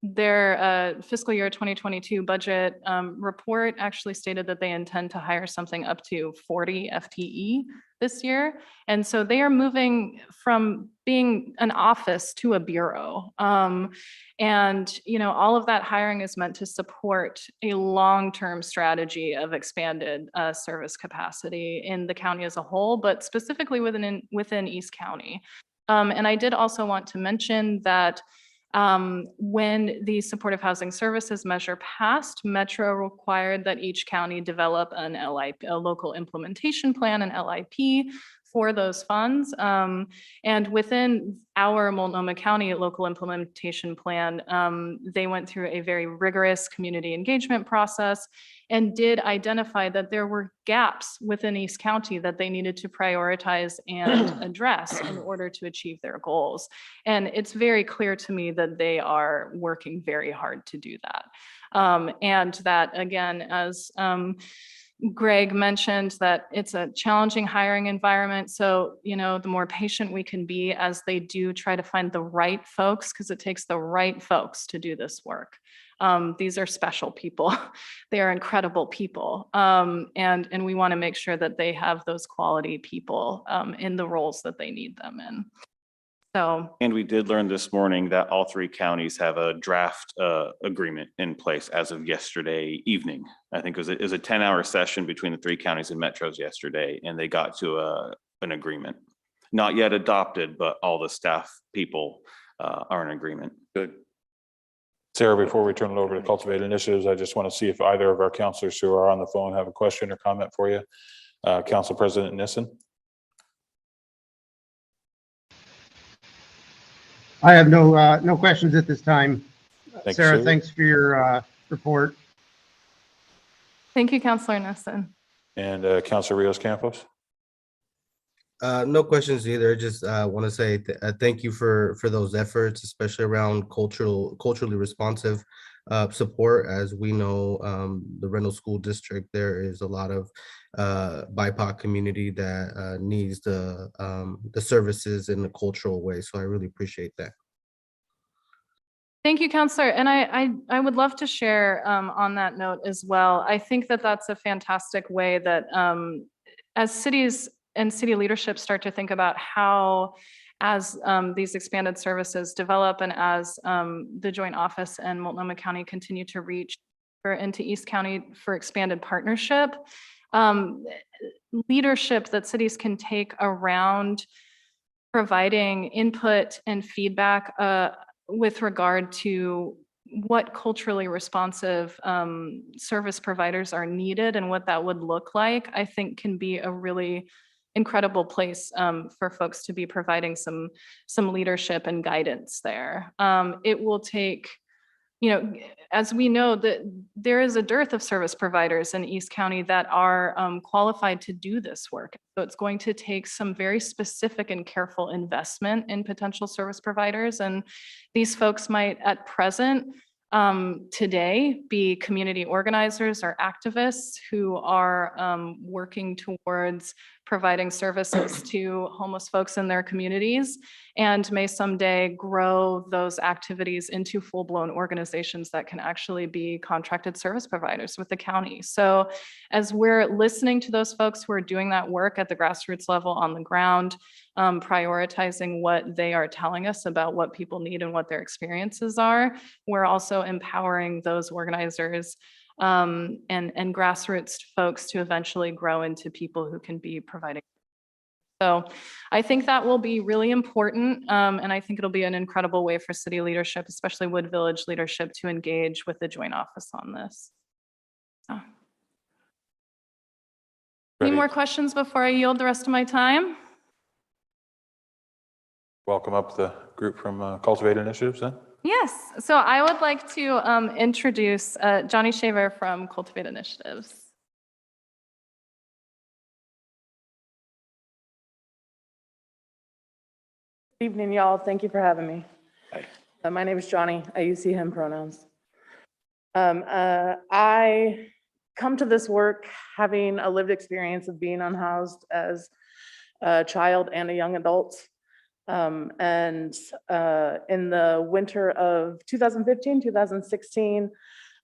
their fiscal year 2022 budget report actually stated that they intend to hire something up to 40 FTE this year. And so they are moving from being an office to a bureau. And, you know, all of that hiring is meant to support a long-term strategy of expanded service capacity in the county as a whole, but specifically within East County. And I did also want to mention that when the supportive housing services measure passed, Metro required that each county develop an LIP, a local implementation plan, an LIP for those funds. And within our Multnomah County local implementation plan, they went through a very rigorous community engagement process and did identify that there were gaps within East County that they needed to prioritize and address in order to achieve their goals. And it's very clear to me that they are working very hard to do that. And that, again, as Greg mentioned, that it's a challenging hiring environment. So, you know, the more patient we can be as they do try to find the right folks, because it takes the right folks to do this work. These are special people. They are incredible people. And we want to make sure that they have those quality people in the roles that they need them in. So. And we did learn this morning that all three counties have a draft agreement in place as of yesterday evening. I think it was a 10-hour session between the three counties and metros yesterday, and they got to an agreement. Not yet adopted, but all the staff people are in agreement. Good. Sarah, before we turn it over to Cultivate Initiatives, I just want to see if either of our counselors who are on the phone have a question or comment for you. Council President Nissen. I have no questions at this time. Thanks, Sarah, sir. thanks for your report. Thank you, Councilor Nissen. And Councilor Rios Campos. No questions either. Just want to say thank you for those efforts, especially around culturally responsive support. As we know, the Reynolds School District, there is a lot of BIPOC community that needs the services in a cultural way. So I really appreciate that. Thank you, Councilor. And I would love to share on that note as well. I think that that's a fantastic way that as cities and city leadership start to think about how, as these expanded services develop and as the joint office and Multnomah County continue to reach into East County for expanded partnership, leadership that cities can take around providing input and feedback with regard to what culturally responsive service providers are needed and what that would look like, I think can be a really incredible place for folks to be providing some leadership and guidance there. It will take, you know, as we know, that there is a dearth of service providers in East County that are qualified to do this work. So it's going to take some very specific and careful investment in potential service providers. And these folks might at present today be community organizers or activists who are working towards providing services to homeless folks in their communities, and may someday grow those activities into full-blown organizations that can actually be contracted service providers with the county. So as we're listening to those folks who are doing that work at the grassroots level on the ground, prioritizing what they are telling us about what people need and what their experiences are, we're also empowering those organizers and grassroots folks to eventually grow into people who can be providing. So I think that will be really important. And I think it'll be an incredible way for city leadership, especially Wood Village leadership, to engage with the joint office on this. So. Any more questions before I yield the rest of my time? Welcome up the group from Cultivate Initiatives then. Yes, so I would like to introduce Johnny Shaver from Cultivate Initiatives. Good evening, y'all. Thank you for having me. Hi. My name is Johnny. I use he, him pronouns. I come to this work having a lived experience of being unhoused as a child and a young adult. In the winter of 2015, 2016,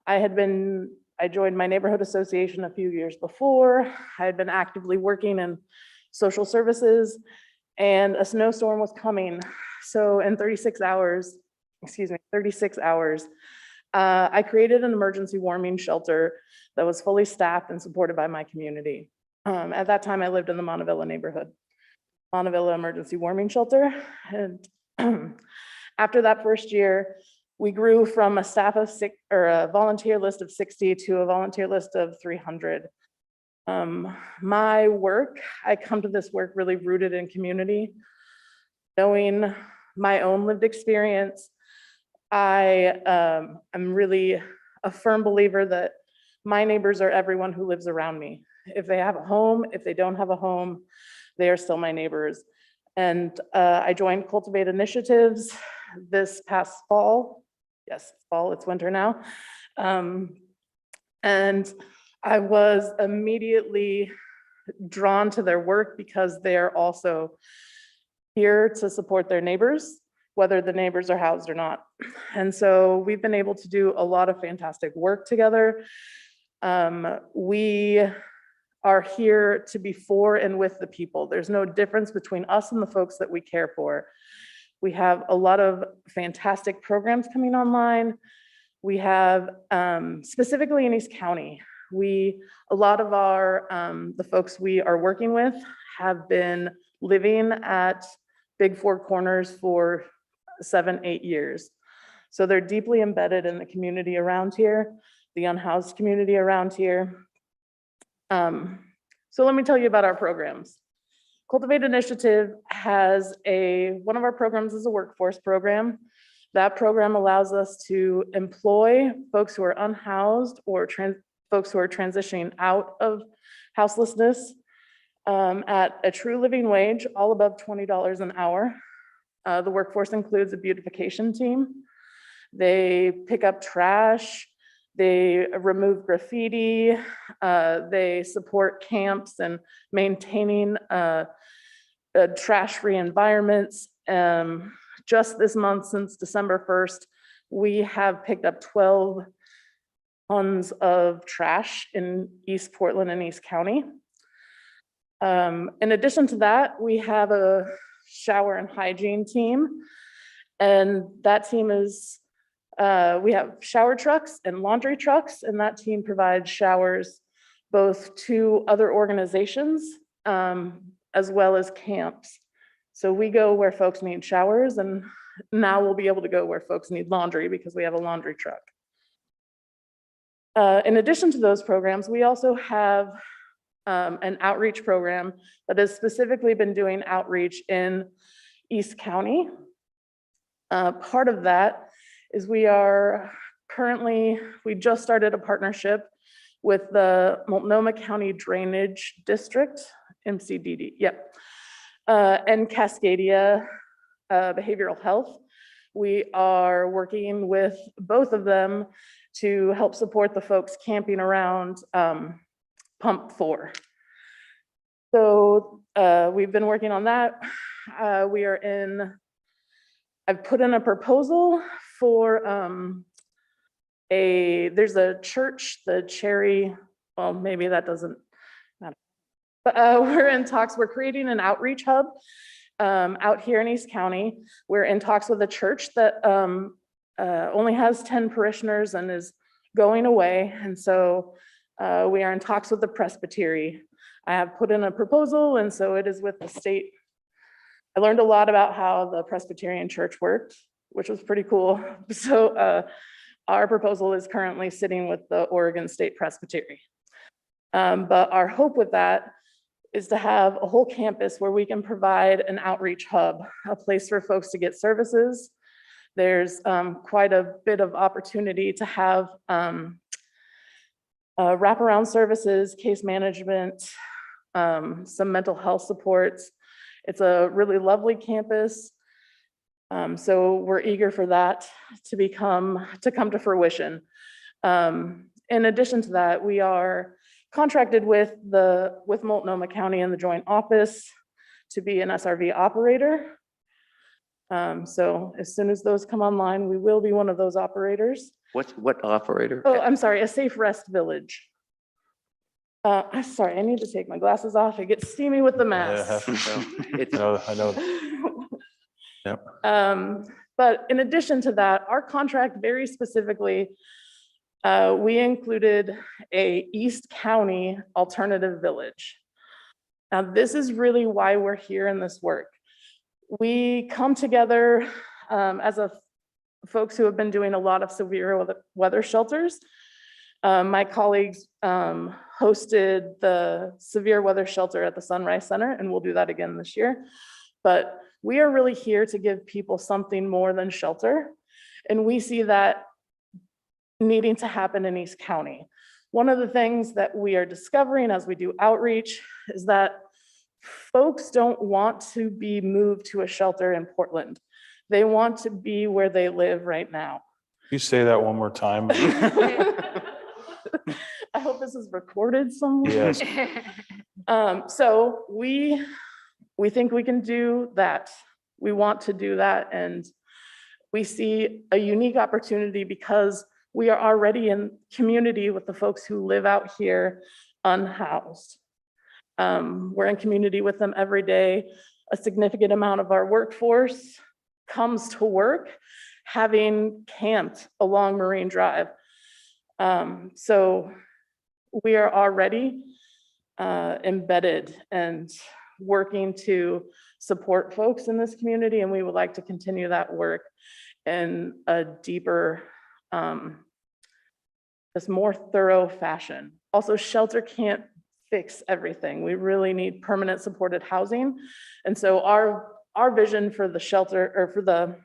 I joined my neighborhood association a few years before. I had been actively working in social services and a snowstorm was coming. So in 36 hours, I created an emergency warming shelter that was fully staffed and supported by my community. At that time, I lived in the Montevilla neighborhood, Montevilla Emergency Warming Shelter. And after that first year, we grew from a staff of six, or a volunteer list of 60 to a volunteer list of 300. My work, I come to this work really rooted in community. Knowing my own lived experience, I'm really a firm believer that my neighbors are everyone who lives around me. If they have a home, if they don't have a home, they are still my neighbors. And I joined Cultivate Initiatives this past fall. Yes, fall, it's winter now. And I was immediately drawn to their work because they're also here to support their neighbors, whether the neighbors are housed or not. And so we've been able to do a lot of fantastic work together. We are here to be for and with the people. There's no difference between us and the folks that we care for. We have a lot of fantastic programs coming online. We have, specifically in East County, a lot of our, the folks we are working with have been living at Big Four Corners for 7-8 years. So they're deeply embedded in the community around here, the unhoused community around here. So let me tell you about our programs. Cultivate Initiative has one of our programs is a workforce program. That program allows us to employ folks who are unhoused or folks who are transitioning out of houselessness at a true living wage, all above $20 an hour. The workforce includes a beautification team. They pick up trash, they remove graffiti, they support camps and maintaining trash-free environments. Just this month, since December 1st, we have picked up 12 tons of trash in East Portland and East County. In addition to that, we have a shower and hygiene team. And that team is, we have shower trucks and laundry trucks, and that team provides showers both to other organizations as well as camps. So we go where folks need showers, and now we'll be able to go where folks need laundry because we have a laundry truck. In addition to those programs, we also have an outreach program that has specifically been doing outreach in East County. Part of that is we just started a partnership with the Multnomah County Drainage District, MCDD, yep, and Cascadia Behavioral Health. We are working with both of them to help support the folks camping around Pump 4. So we've been working on that. I've put in a proposal for there's a church, the Cherry, well, maybe that doesn't matter. But we're in talks, we're creating an outreach hub out here in East County. We're in talks with a church that only has 10 parishioners and is going away. And so we are in talks with the Presbytery. I have put in a proposal, and so it is with the state. I learned a lot about how the Presbyterian Church worked, which was pretty cool. So our proposal is currently sitting with the Oregon State Presbytery. But our hope with that is to have a whole campus where we can provide an outreach hub, a place for folks to get services, There's quite a bit of opportunity to have wraparound services, case management, some mental health supports. It's a really lovely campus. So we're eager for that to come to fruition. In addition to that, we are contracted with Multnomah County and the Joint Office to be an SRV operator. So as soon as those come online, we will be one of those operators. What operator? Oh, I'm sorry, a Safe Rest Village. I'm sorry, I need to take my glasses off. It gets steamy with the mask. I know. Yep. But in addition to that, our contract very specifically, we included a East County alternative village. Now, this is really why we're here in this work. We come together as folks who have been doing a lot of severe weather shelters. My colleagues hosted the severe weather shelter at the Sunrise Center, and we'll do that again this year. But we are really here to give people something more than shelter. And we see that needing to happen in East County. One of the things that we are discovering as we do outreach is that folks don't want to be moved to a shelter in Portland. They want to be where they live right now. You say that one more time. I hope this is recorded somewhere. Yes. So we think we can do that. We want to do that. And we see a unique opportunity because we are already in community with the folks who live out here unhoused. We're in community with them every day. A significant amount of our workforce comes to work having camped along Marine Drive. So we are already embedded and working to support folks in this community, and we would like to continue that work in a deeper, just more thorough fashion. Also, shelter can't fix everything. We really need permanent supported housing. And so our vision for the shelter, or for the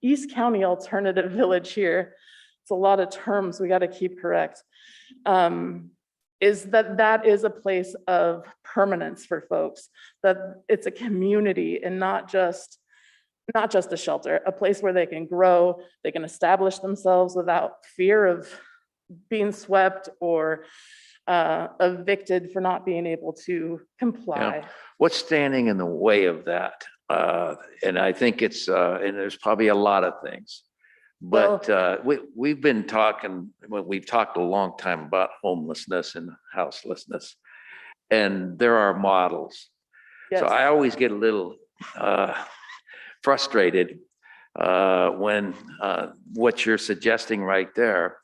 East County Alternative Village here, it's a lot of terms we got to keep correct, is that is a place of permanence for folks, that it's a community and not just a shelter, a place where they can grow, they can establish themselves without fear of being swept or evicted for not being able to comply. Yeah. What's standing in the way of that? And I think it's, and there's probably a lot of things. But we've been talking, we've talked a long time about homelessness and houselessness, and there are models. Yes. So I always get a little frustrated when what you're suggesting right there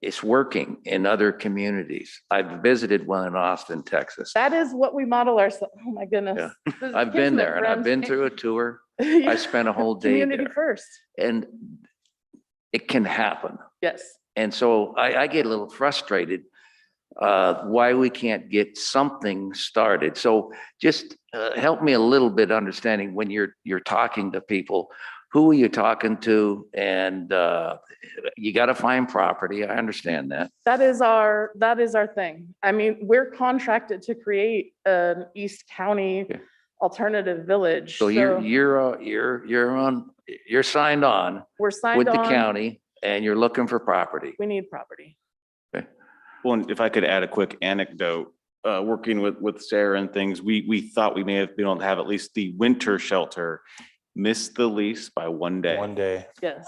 is working in other communities. I've visited one in Austin, Texas. That is what we model ourselves. Oh my goodness. Yeah. I've been there and I've been through a tour. Yeah. I spent a whole day Community there. first. And it can happen. Yes. And so I get a little frustrated why we can't get something started. So just help me a little bit understanding when you're talking to people, who are you talking to? And you got to find property. I understand that. That is our thing. I mean, we're contracted to create an East County alternative village. So you're signed on We're signed with the on. county and you're looking for property. We need property. Well, and if I could add a quick anecdote, working with Sarah and things, we thought we may have been able to have at least the winter shelter miss the lease by 1 day. 1 day. Yes.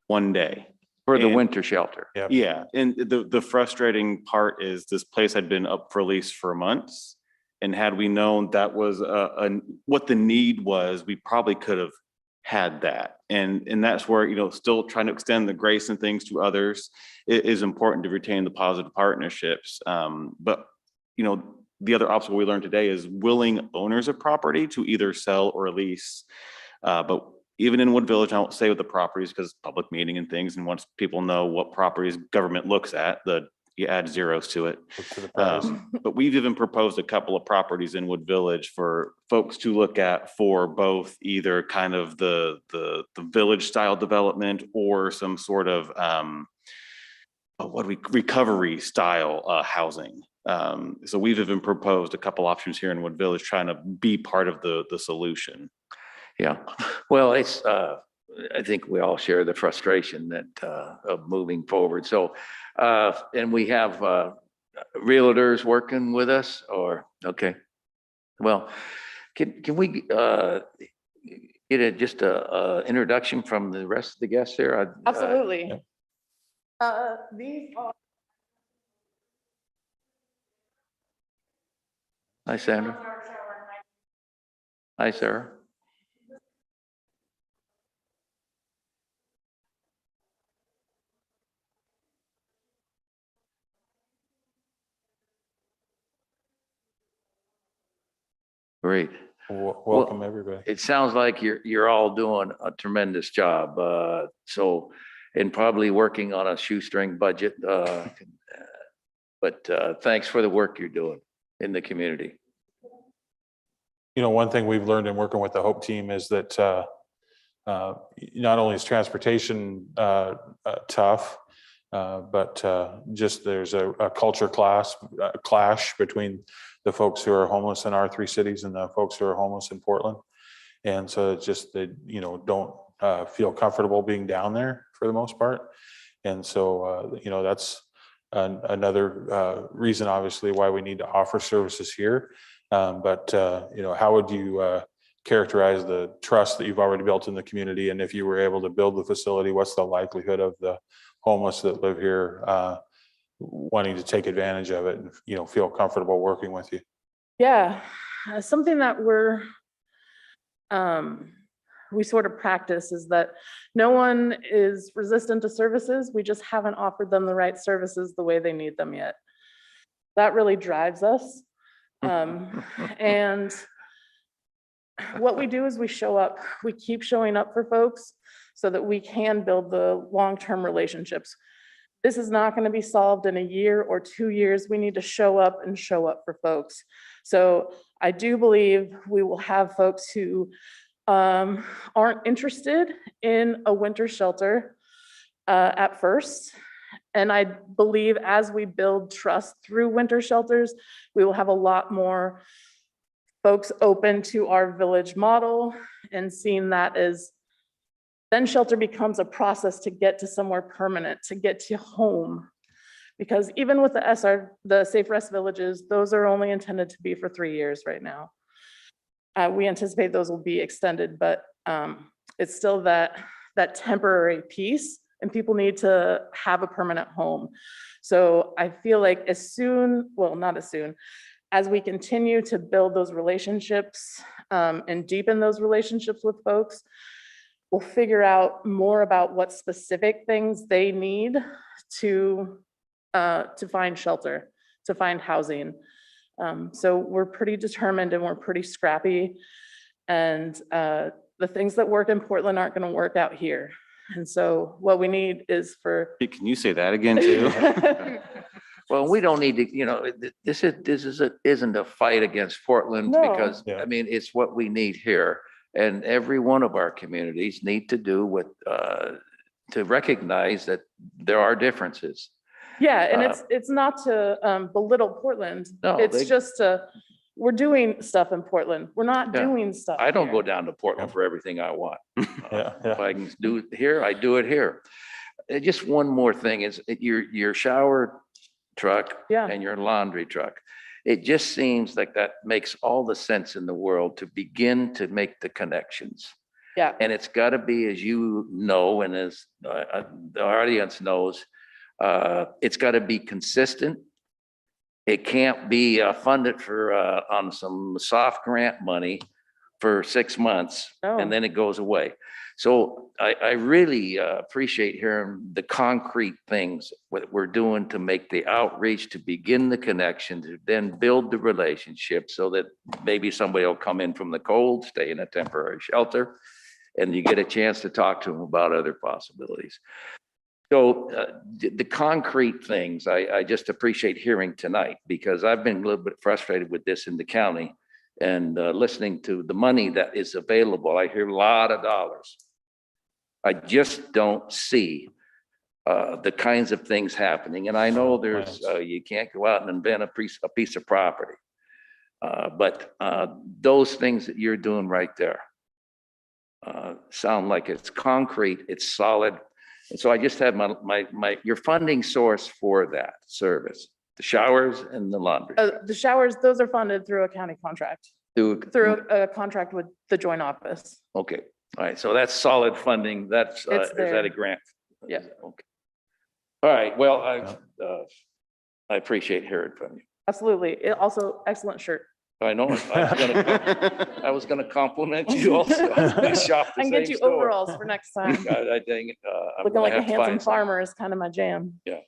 1 day. For the And- winter shelter. Yep. Yeah, and the frustrating part is this place had been up for lease for months. And had we known that was what the need was, we probably could have had that. And that's where, still trying to extend the grace and things to others. It is important to retain the positive partnerships. But, the other obstacle we learned today is willing owners of property to either sell or lease. But even in Wood Village, I won't say with the properties because public meeting and things. And once people know what properties government looks at, the you add zeros to it. Look to the prize. But we've even proposed a couple of properties in Wood Village for folks to look at for both either kind of the village style development or some sort of recovery style housing. So we've even proposed a couple options here in Wood Village, trying to be part of the solution. Yeah, well, it's, I think we all share the frustration that, of moving forward. So, and we have, realtors working with us or, okay. Well, can we, get just a introduction from the rest of the guests here? Absolutely. yeah. These are. Hi, Sandra. Hi, Sarah. Great. Welcome, everybody. It sounds like you're all doing a tremendous job. So, and probably working on a shoestring budget. But thanks for the work you're doing in the community. You know, one thing we've learned in working with the Hope team is that not only is transportation tough, but just there's a culture clash between the folks who are homeless in our three cities and the folks who are homeless in Portland. And so it's just they, you know, don't feel comfortable being down there for the most part. And so, you know, that's another reason, obviously, why we need to offer services here. But, you know, how would you characterize the trust that you've already built in the community? And if you were able to build the facility, what's the likelihood of the homeless that live here wanting to take advantage of it and, you know, feel comfortable working with you? Yeah, something that we sort of practice is that no one is resistant to services. We just haven't offered them the right services the way they need them yet. That really drives us. And what we do is we show up, we keep showing up for folks so that we can build the long-term relationships. This is not going to be solved in a year or 2 years. We need to show up and show up for folks. So I do believe we will have folks who aren't interested in a winter shelter at first. And I believe as we build trust through winter shelters, we will have a lot more folks open to our village model and seeing that as then shelter becomes a process to get to somewhere permanent, to get to home. Because even with the Safe Rest Villages, those are only intended to be for 3 years right now. We anticipate those will be extended, but it's still that temporary piece, and people need to have a permanent home. So I feel like as soon, well, not as soon, as we continue to build those relationships and deepen those relationships with folks, we'll figure out more about what specific things they need to find shelter, to find housing. So we're pretty determined and we're pretty scrappy. And the things that work in Portland aren't going to work out here. And so what we need is for. Can you say that again too? Well, we don't need to, you know, this isn't a fight against Portland No. because, Yeah. I mean, it's what we need here. And every one of our communities need to do what, to recognize that there are differences. Yeah, and it's not to belittle Portland. No, It's they- just we're doing stuff in Portland. We're not Yeah. doing stuff. I don't here. go down to Portland for everything I want. Yeah, If I can do it here, I do it here. Just one more thing is your shower truck Yeah. and your laundry truck. It just seems like that makes all the sense in the world to begin to make the connections. Yeah. And it's got to be, as you know, and as the audience knows, it's got to be consistent. It can't be funded for on some soft grant money for 6 months No. and then it goes away. So I really appreciate hearing the concrete things what we're doing to make the outreach, to begin the connection, to then build the relationship so that maybe somebody will come in from the cold, stay in a temporary shelter, and you get a chance to talk to them about other possibilities. So the concrete things, I just appreciate hearing tonight because I've been a little bit frustrated with this in the county. And listening to the money that is available, I hear a lot of dollars. I just don't see the kinds of things happening. And I know there's, you can't go out and invent a piece of property. But those things that you're doing right there sound like it's concrete, it's solid. And so I just have your funding source for that service, the showers and the laundry. The showers, those are funded through a county contract, through a contract with the joint office. Okay, all right, so that's solid funding. That's, It's is there. that a grant? Yeah. Okay. All right, well, I appreciate hearing from you. Absolutely. It also, excellent shirt. I know, I was gonna compliment you also. We shop the I can get same you store. overalls for next time. I think, I'm Looking gonna like a have to handsome find some. farmer is kind of my jam. Yeah,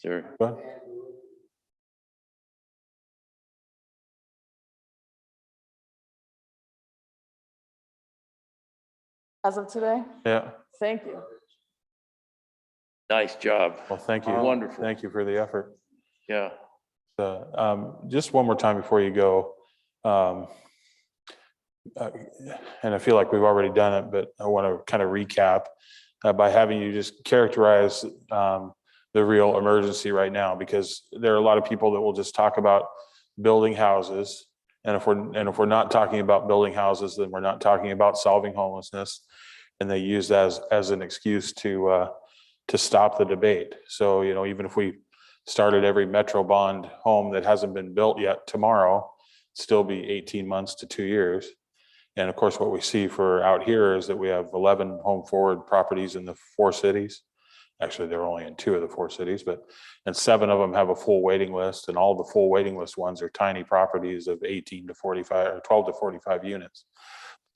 sure. Go ahead. As of today, Yeah, thank you. Nice job. well, thank you. Wonderful. Thank you for the effort. Yeah. Just one more time before you go. And I feel like we've already done it, but I want to kind of recap by having you just characterize the real emergency right now, because there are a lot of people that will just talk about building houses. And if we're not talking about building houses, then we're not talking about solving homelessness. And they use that as an excuse to stop the debate. So, you know, even if we started every Metro Bond home that hasn't been built yet tomorrow, still be 18 months to 2 years. And of course, what we see for out here is that we have 11 home forward properties in the 4 cities. Actually, they're only in 2 of the 4 cities, and 7 of them have a full waiting list, and all the full waiting list ones are tiny properties of 18 to 45 or 12 to 45 units.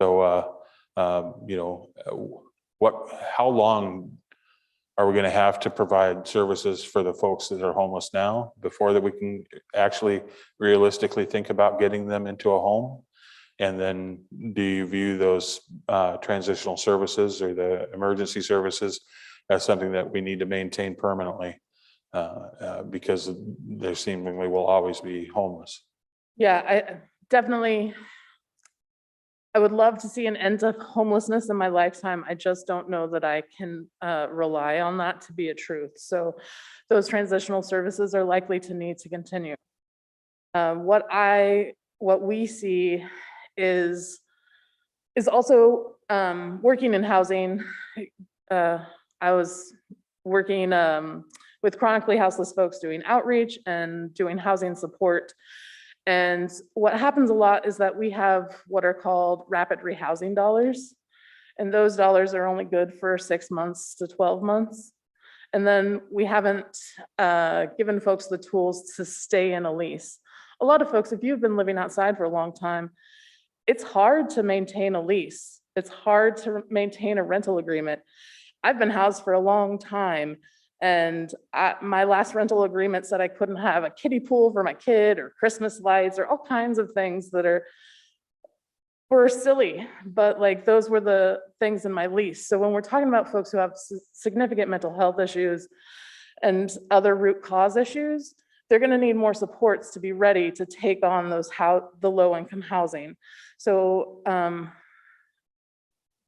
So, you know, how long are we going to have to provide services for the folks that are homeless now before that we can actually realistically think about getting them into a home? And then do you view those transitional services or the emergency services as something that we need to maintain permanently? Because there seemingly will always be homeless. Yeah, I definitely, I would love to see an end to homelessness in my lifetime. I just don't know that I can rely on that to be a truth. So those transitional services are likely to need to continue. What we see is also working in housing. I was working with chronically houseless folks doing outreach and doing housing support. And what happens a lot is that we have what are called rapid rehousing dollars. And those dollars are only good for 6 months to 12 months. And then we haven't given folks the tools to stay in a lease. A lot of folks, if you've been living outside for a long time, it's hard to maintain a lease. It's hard to maintain a rental agreement. I've been housed for a long time, and my last rental agreement said I couldn't have a kiddie pool for my kid or Christmas lights or all kinds of things that were silly, but like those were the things in my lease. So when we're talking about folks who have significant mental health issues and other root cause issues, they're going to need more supports to be ready to take on the low income housing. So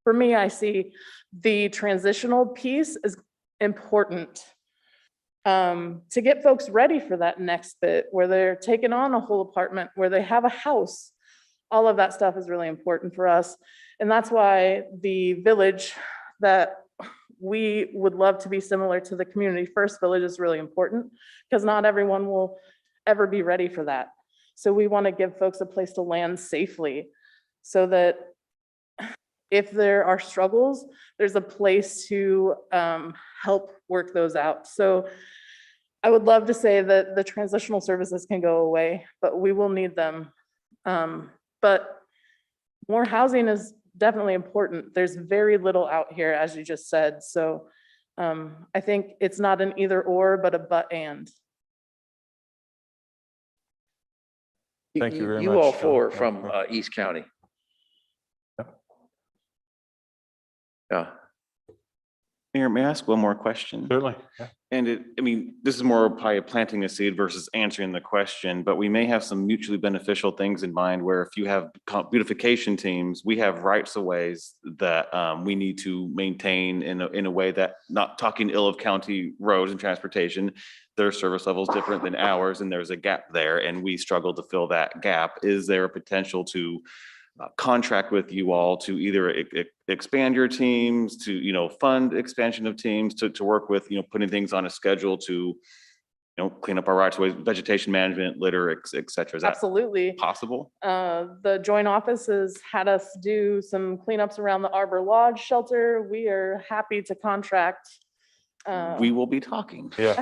for me, I see the transitional piece is important to get folks ready for that next bit where they're taking on a whole apartment, where they have a house. All of that stuff is really important for us. And that's why the village that we would love to be similar to the Community First Village is really important, because not everyone will ever be ready for that. So we want to give folks a place to land safely so that if there are struggles, there's a place to help work those out. So I would love to say that the transitional services can go away, but we will need them. But more housing is definitely important. There's very little out here, as you just said. So I think it's not an either or, but a but and. Thank you very much. You all four from East County. Yeah. Mayor, may I ask one more question? Certainly. Yeah. And I mean, this is more probably planting a seed versus answering the question, but we may have some mutually beneficial things in mind where if you have beautification teams, we have rights of ways that we need to maintain in a way that, not talking ill of county roads and transportation, their service level is different than ours, and there's a gap there, and we struggle to fill that gap. Is there a potential to contract with you all to either expand your teams, to, fund expansion of teams, to work with, putting things on a schedule to, clean up our rights of ways, vegetation management, litter, et cetera? Is that Absolutely. possible? The joint office has had us do some cleanups around the Arbor Lodge shelter. We are happy to contract. We will be talking. Yeah.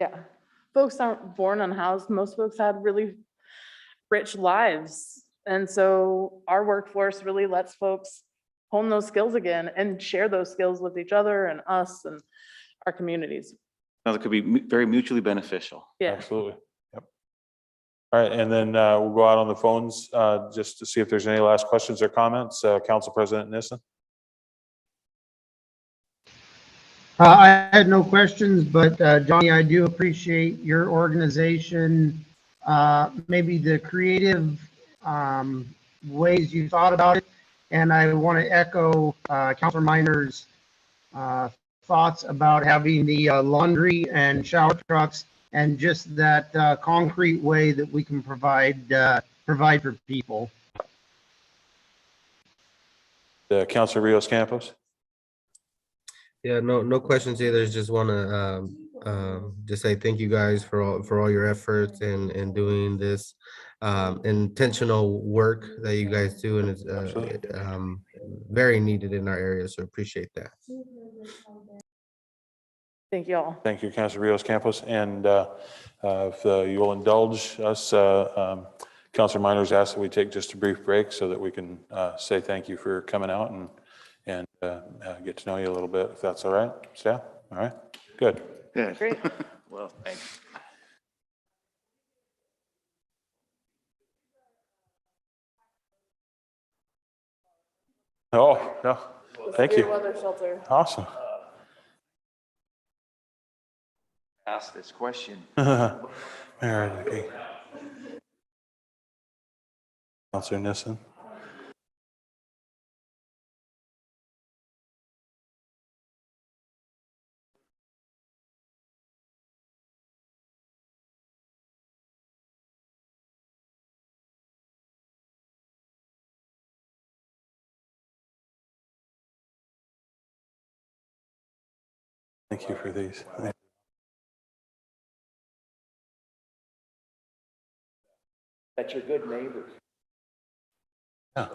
Yeah, folks aren't born unhoused. Most folks had really rich lives. And so our workforce really lets folks hone those skills again and share those skills with each other and us and our communities. Now, that could be very mutually beneficial. Yeah. Absolutely. Yep. All right, and then we'll go out on the phones just to see if there's any last questions or comments. Council President Nissen? I had no questions, but Johnny, I do appreciate your organization, maybe the creative ways you thought about it. And I want to echo Councilor Minor's thoughts about having the laundry and shower trucks and just that concrete way that we can provide for people. Councilor Rios Campos? Yeah, no questions either. Just want to just say thank you guys for all your efforts in doing this intentional work that you guys do, and it's very needed in our area. So appreciate that. Thank you all. Thank you, Councilor Rios Campos. And if you will indulge us, Councilor Miners asked that we take just a brief break so that we can say thank you for coming out and get to know you a little bit, if that's all right, staff? All right, good. Yeah. Great. Well, thanks. Oh, no, thank Severe you. Weather shelter. Awesome. Ask this question. All right, okay. Councilor Nissen? Thank you for these. That's your good neighbor. Yeah.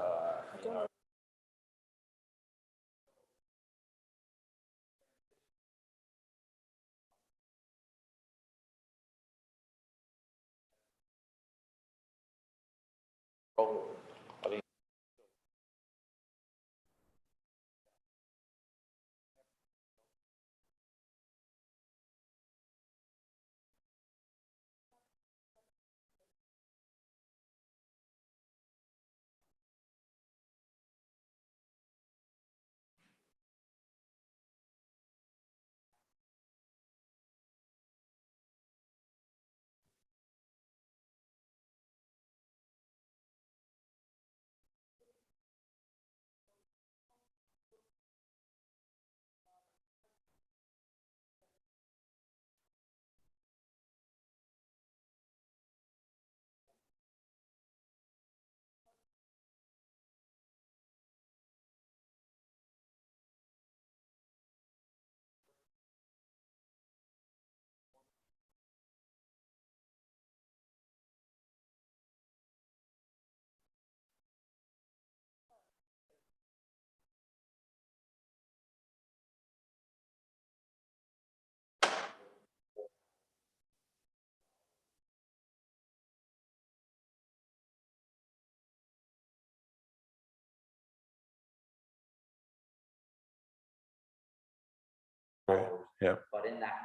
Right, yeah. But in that time.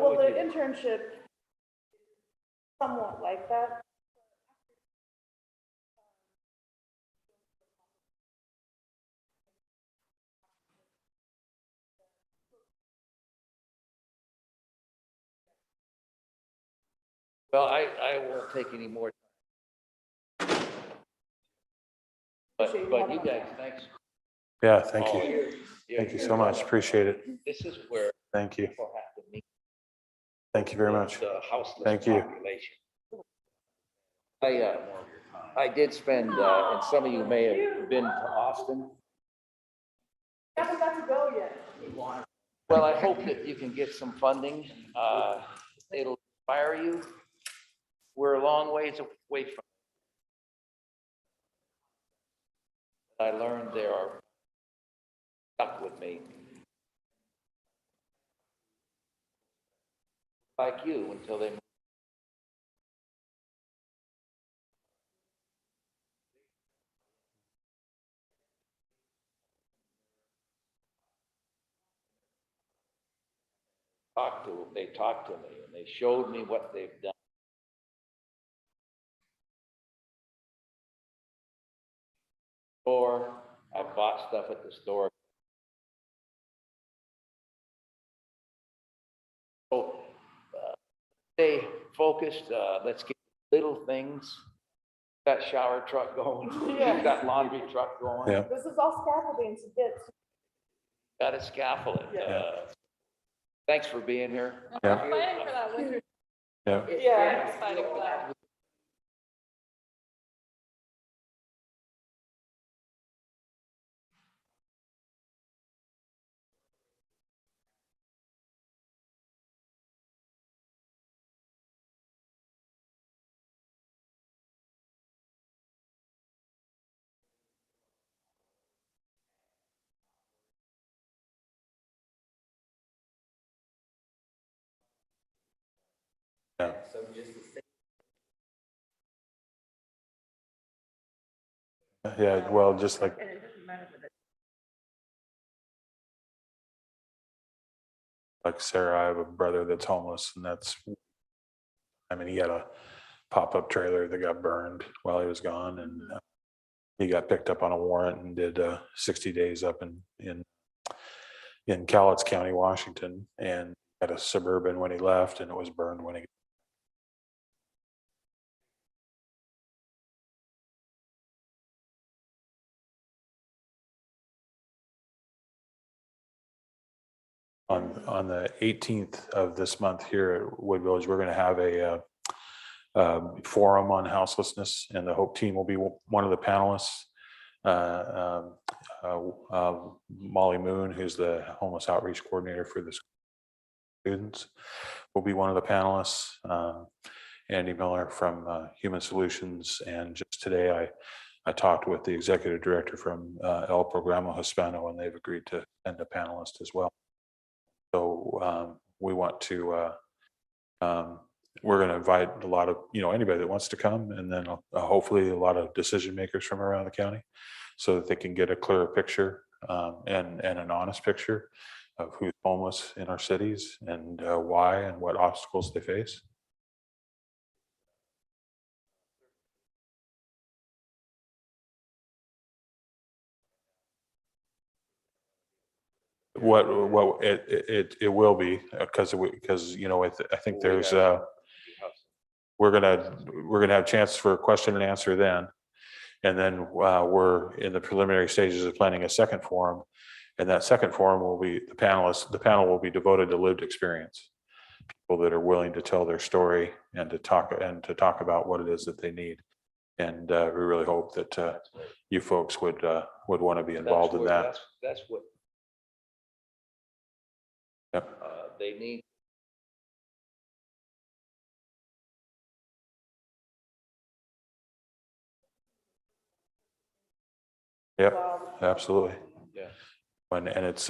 Well, the internship somewhat like that. Well, I won't take any more. But you guys, thanks. Yeah, thank Oh, you. you're- Thank you so much. Appreciate it. This is where Thank you. people have to meet Thank you very much. the houseless Thank you. population. I did spend, and some of you may have been to Austin. Haven't got to go yet. Well, I hope that you can get some funding. It'll inspire you. We're a long ways away from. I learned they are stuck with me. Like you until they. They talked to me and they showed me what they've done. Or I bought stuff at the store. So, stay focused, let's get little things. That shower truck going, Yeah. that laundry truck going. Yeah. This is all scaffolding to get. Got to scaffold it. Yeah. Thanks for being here. Yeah. Fighting for that winter. Yeah. Yeah. Fighting for that. Yeah. Yeah, well, just like, Sarah, I have a brother that's homeless and he had a pop-up trailer that got burned while he was gone and he got picked up on a warrant and did 60 days up in Cowlitz County, Washington, and had a Suburban when he left and it was burned when he. On the 18th of this month here at Wood Village, we're going to have a forum on houselessness, and the Hope team will be one of the panelists. Molly Moon, who's the homeless outreach coordinator for the students, will be one of the panelists. Andy Miller from Human Solutions, and just today I talked with the executive director from El Programa Hispano, and they've agreed to send a panelist as well. So we want to, we're going to invite a lot of, anybody that wants to come, and then hopefully a lot of decision makers from around the county so that they can get a clearer picture and an honest picture of who's homeless in our cities and why and what obstacles they face. What it will be because I think there's we're gonna have a chance for a question and answer then, and then we're in the preliminary stages of planning a second forum, and that second forum will be the panel will be devoted to lived experience, people that are willing to tell their story and to talk about what it is that they need, and we really hope that you folks would want to be involved in that. That's what. They need. Yep, absolutely. Yeah. And it's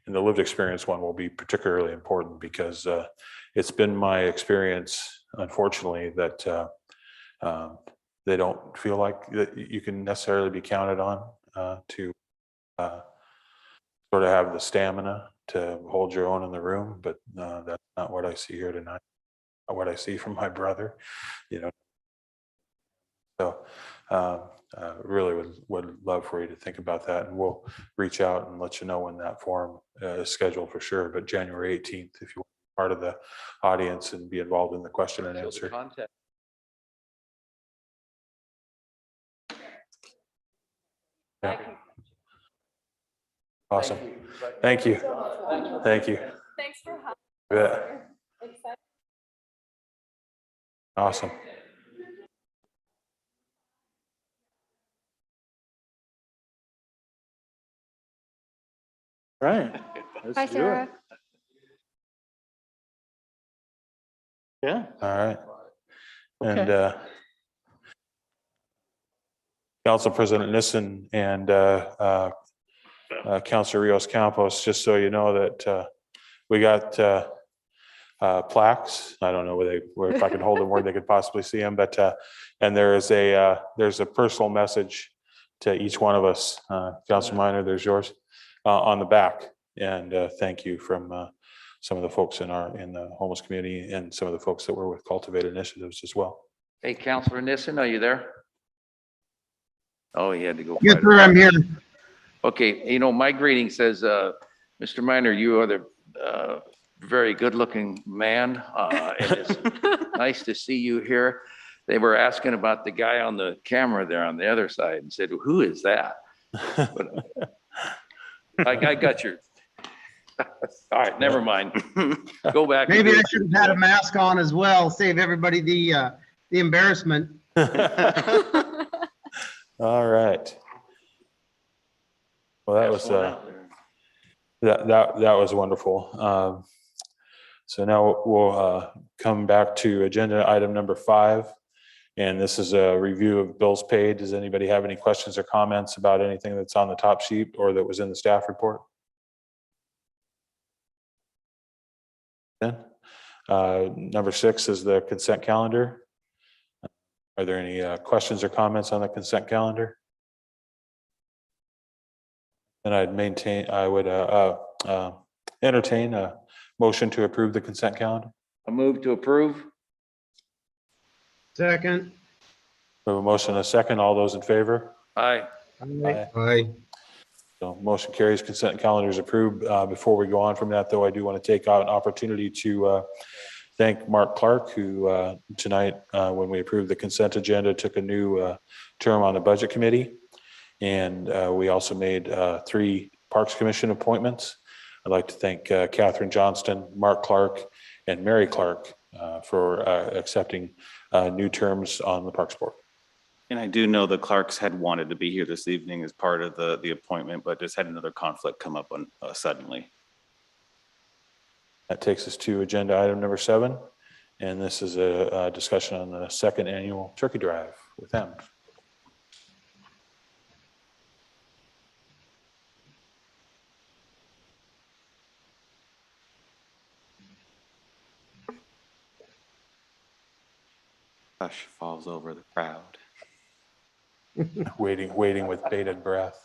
And the lived experience one will be particularly important because it's been my experience, unfortunately, that they don't feel like that you can necessarily be counted on to sort of have the stamina to hold your own in the room, but that's not what I see here tonight. Not what I see from my brother, you know. So really would love for you to think about that, and we'll reach out and let you know when that forum is scheduled for sure. But January 18th, if you want to be part of the audience and be involved in the question and answer. Yeah. Awesome. Thank you. Thank you. Thanks for having Yeah. Awesome. Right. Hi, Sarah. Yeah. All right. And Okay. Council President Nissen and Councilor Rios Campos, just so you know that we got plaques. I don't know where if I could hold them where they could possibly see them, but and there's a personal message to each one of us. Councilor Minor, there's yours on the back, and thank you from some of the folks in the homeless community and some of the folks that were with Cultivate Initiatives as well. Hey, Councilor Nissen, are you there? Oh, he had to go. Yes, fight sir, I'm here. Okay, my greeting says, Mr. Minor, you are the very good-looking man. And it's nice to see you here. They were asking about the guy on the camera there on the other side and said, who is that? But I got your. All right, never mind. Go back. and Maybe do I it. should have had a mask on as well, save everybody the embarrassment. All right. Well, that was that was wonderful. So now we'll come back to agenda item number 5, and this is a review of bills paid. Does anybody have any questions or comments about anything that's on the top sheet or that was in the staff report? Then number 6 is the consent calendar. Are there any questions or comments on the consent calendar? And I would entertain a motion to approve the consent calendar. A move to approve. Second. We have a motion and a second. All those in favor? Aye. Aye. So motion carries, consent calendar is approved. Before we go on from that, though, I do want to take out an opportunity to thank Mark Clark, who tonight, when we approved the consent agenda, took a new term on the Budget Committee. And we also made 3 Parks Commission appointments. I'd like to thank Catherine Johnston, Mark Clark, and Mary Clark for accepting new terms on the Parks Board. And I do know the Clarks had wanted to be here this evening as part of the appointment, but just had another conflict come up on suddenly. That takes us to agenda item number 7. And this is a discussion on the 2nd annual turkey drive with them. Hush falls over the crowd. Waiting with bated breath.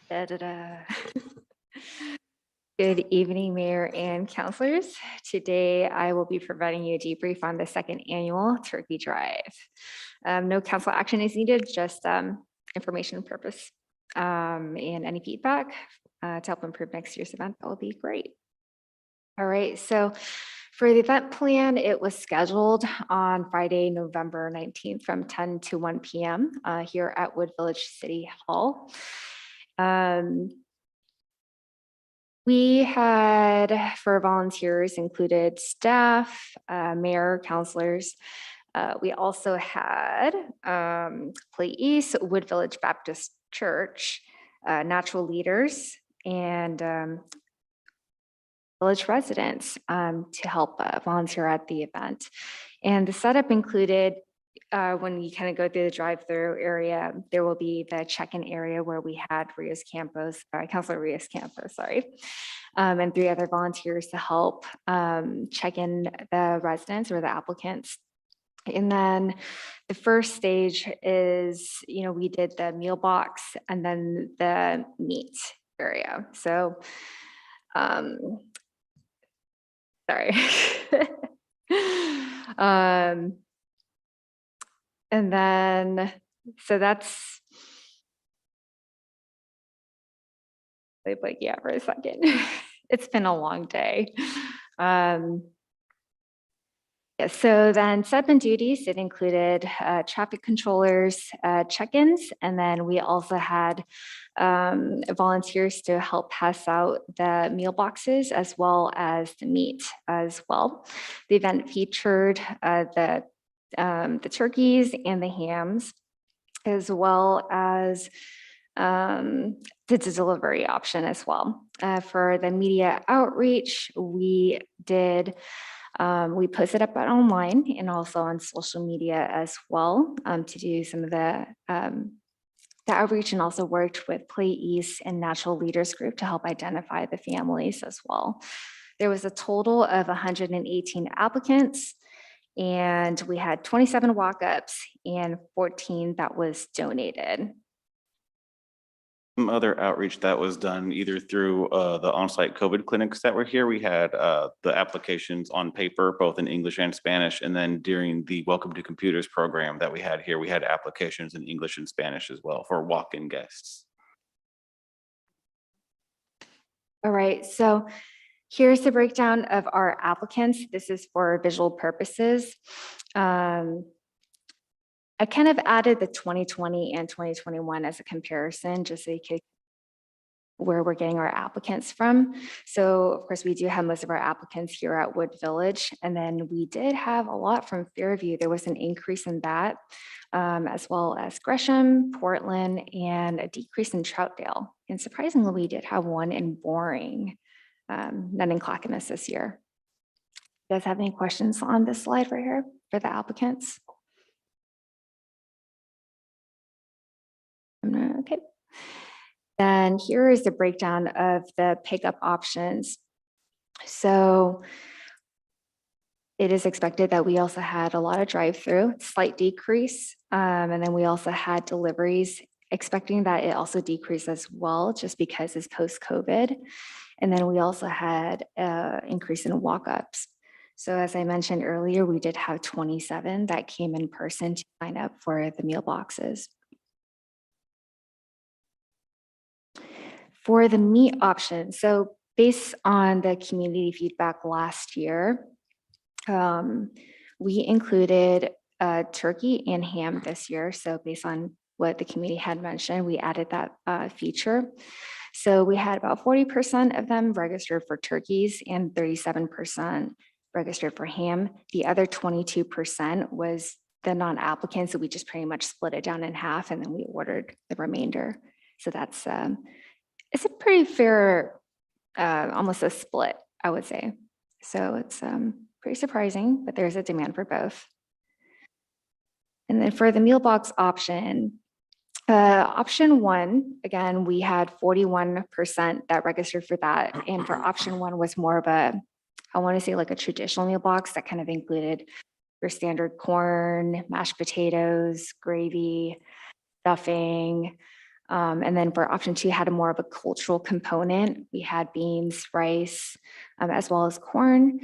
Da-da-da. Good evening, Mayor and councilors. Today, I will be providing you a debrief on the 2nd annual turkey drive. No council action is needed, just information purpose. And any feedback to help improve next year's event, that will be great. All right, so for the event plan, it was scheduled on Friday, November 19th from 10 to 1 p.m. Here at Wood Village City Hall. We had, for volunteers, included staff, mayor, councilors. We also had Clay East, Wood Village Baptist Church, natural leaders, and village residents to help volunteer at the event. And the setup included when you kind of go through the drive-through area, there will be the check-in area where we had Councilor Rios Campos, sorry, and 3 other volunteers to help check in the residents or the applicants. And then the first stage is, we did the meal box and then the meat area. So, sorry. And then, so that's, like, yeah, for a second. It's been a long day. Yeah, so then seven duties, it included traffic controllers, check-ins, and then we also had volunteers to help pass out the meal boxes as well as the meat as well. The event featured the turkeys and the hams, as well as the delivery option as well. For the media outreach, we did we posted up online and also on social media as well to do some of the outreach, and also worked with Play East and Natural Leaders Group to help identify the families as well. There was a total of 118 applicants, and we had 27 walk-ups and 14 that was donated. Some other outreach that was done either through the on-site COVID clinics that were here. We had the applications on paper, both in English and Spanish. And then during the Welcome to Computers program that we had here, we had applications in English and Spanish as well for walk-in guests. All right, so here's the breakdown of our applicants. This is for visual purposes. I kind of added the 2020 and 2021 as a comparison, just so you could where we're getting our applicants from. So of course, we do have most of our applicants here at Wood Village, and then we did have a lot from Fairview. There was an increase in that, as well as Gresham, Portland, and a decrease in Troutdale. And surprisingly, we did have one in Boring, none in Clackamas this year. You guys have any questions on this slide right here for the applicants? Okay. Then here is the breakdown of the pickup options. So it is expected that we also had a lot of drive-through, slight decrease. And then we also had deliveries, expecting that it also decreased as well, just because it's post-COVID. And then we also had an increase in walk-ups. So as I mentioned earlier, we did have 27 that came in person to sign up for the meal boxes. For the meat option, so based on the community feedback last year, we included turkey and ham this year. So based on what the community had mentioned, we added that feature. So we had about 40% of them registered for turkeys and 37% registered for ham. The other 22% was the non-applicants, so we just pretty much split it down in half, and then we ordered the remainder. So that's it's a pretty fair, almost a split, I would say. So it's pretty surprising, but there's a demand for both. And then for the meal box option, option one, again, we had 41% that registered for that. And for option one was more of a, I want to say like a traditional meal box that kind of included your standard corn, mashed potatoes, gravy, stuffing. And then for option two, had a more of a cultural component. We had beans, rice, as well as corn.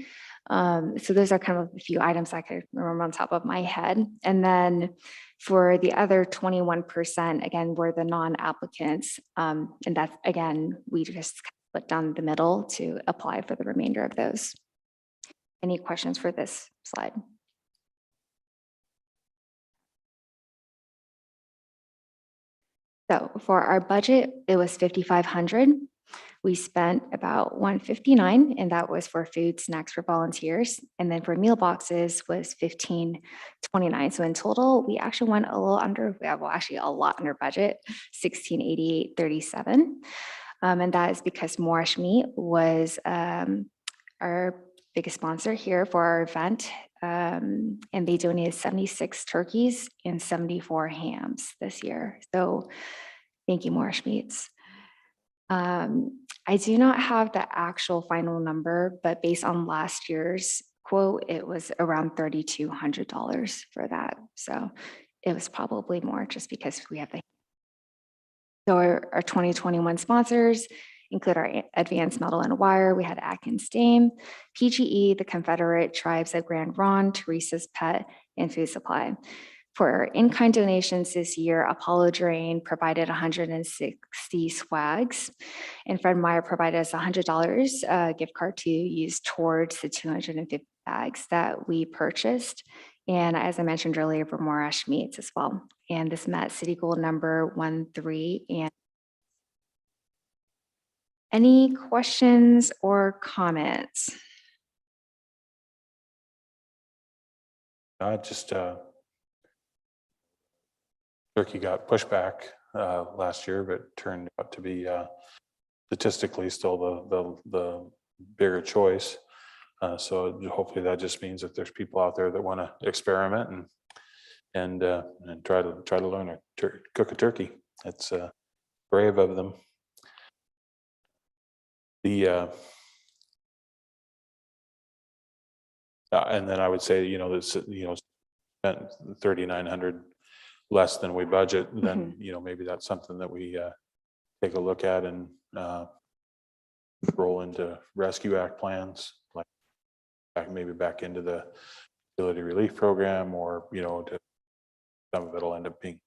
So those are kind of a few items I could remember on top of my head. And then for the other 21%, again, were the non-applicants. And that's, again, we just put down the middle to apply for the remainder of those. Any questions for this slide? So for our budget, it was 5,500. We spent about 159, and that was for food, snacks for volunteers. And then for meal boxes was 1,529. So in total, we actually went a little under, well, actually a lot under budget, 1,688.37. And that is because Moorish Meat was our biggest sponsor here for our event. and they donated 76 turkeys and 74 hams this year. So thank you, Morris Meats. I do not have the actual final number, but based on last year's quote, it was around $3,200 for that. So it was probably more just because we have the. So our 2021 sponsors include our Advanced Metal and Wire. We had Atkins Dame, PGE, the Confederate Tribes of Grand Ronde, Teresa's Pet, and Food Supply. For in-kind donations this year, Apollo Drain provided 160 swags, and Fred Meyer provided us $100 gift card to use towards the 250 bags that we purchased. And as I mentioned earlier, for Morash Meats as well. And this met city goal number 13. And any questions or comments? Just turkey got pushed back last year, but turned out to be statistically still the bigger choice. So hopefully that just means that there's people out there that want to experiment and try to learn to cook a turkey. It's brave of them. And then I would say, this, spent 3,900 less than we budget, then, maybe that's something that we take a look at and roll into Rescue Act plans, like maybe back into the utility relief program, or, some of it'll end up being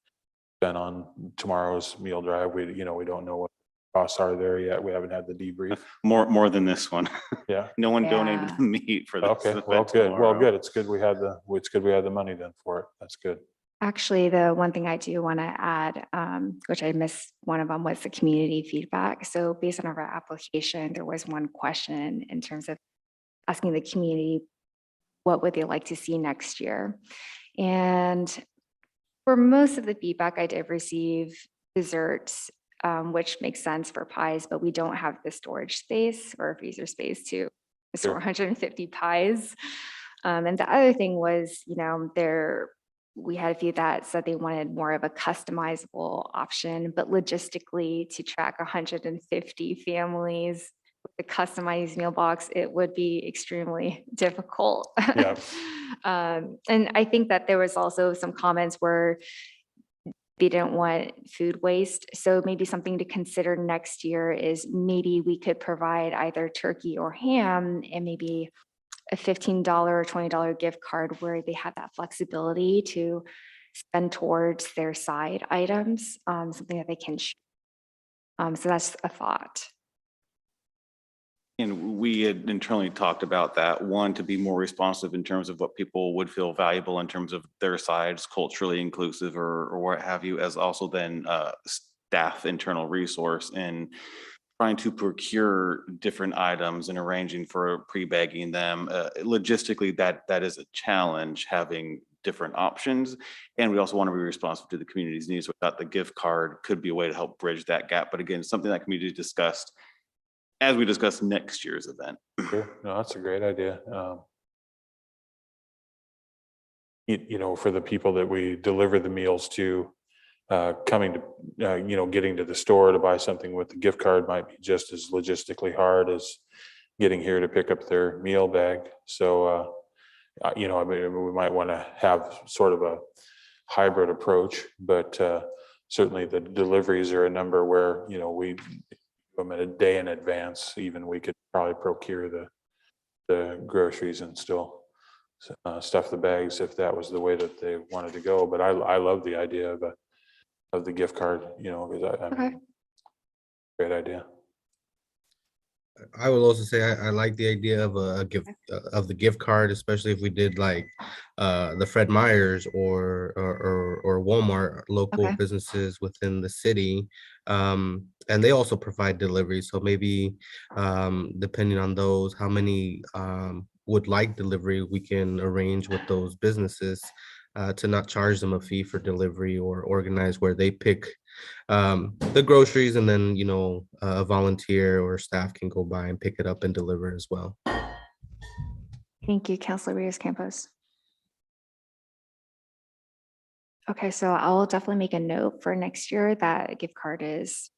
spent on tomorrow's meal drive. We don't know what costs are there yet. We haven't had the debrief. More than this one. Yeah. No one Yeah. donated the meat for this. Okay, well, event good. Well, tomorrow. good. It's good we had the money then for it. That's good. Actually, the one thing I do want to add, which I missed one of them, was the community feedback. So based on our application, there was one question in terms of asking the community, what would they like to see next year? And for most of the feedback, I did receive desserts, which makes sense for pies, but we don't have the storage space or freezer space to store 150 pies. And the other thing was, we had a few that said they wanted more of a customizable option, but logistically to track 150 families with a customized meal box, it would be extremely difficult. Yeah. And I think that there was also some comments where they didn't want food waste. So maybe something to consider next year is maybe we could provide either turkey or ham and maybe a $15 or $20 gift card where they have that flexibility to spend towards their side items, something that they can. So that's a thought. And we had internally talked about that, one, to be more responsive in terms of what people would feel valuable in terms of their sides, culturally inclusive or what have you, as also then staff internal resource in trying to procure different items and arranging for pre-bagging them. Logistically, that is a challenge, having different options. And we also want to be responsive to the community's needs. Without the gift card could be a way to help bridge that gap. But again, something that can be discussed as we discuss next year's event. Sure. No, that's a great idea. For the people that we deliver the meals to, coming to, getting to the store to buy something with the gift card might be just as logistically hard as getting here to pick up their meal bag. So, we might want to have sort of a hybrid approach, but certainly the deliveries are a number where, we them at a day in advance. Even we could probably procure the groceries and still stuff the bags if that was the way that they wanted to go. But I love the idea of the gift card, because great idea. I will also say I like the idea of a gift of the gift card, especially if we did like the Fred Meyers or Walmart, local businesses within the city, and they also provide delivery. So maybe depending on those, how many would like delivery, we can arrange with those businesses to not charge them a fee for delivery, or organize where they pick the groceries, and then a volunteer or staff can go by and pick it up and deliver as well. Thank you, Councilor Rios Campos. Okay, so I'll definitely make a note for next year that a gift card is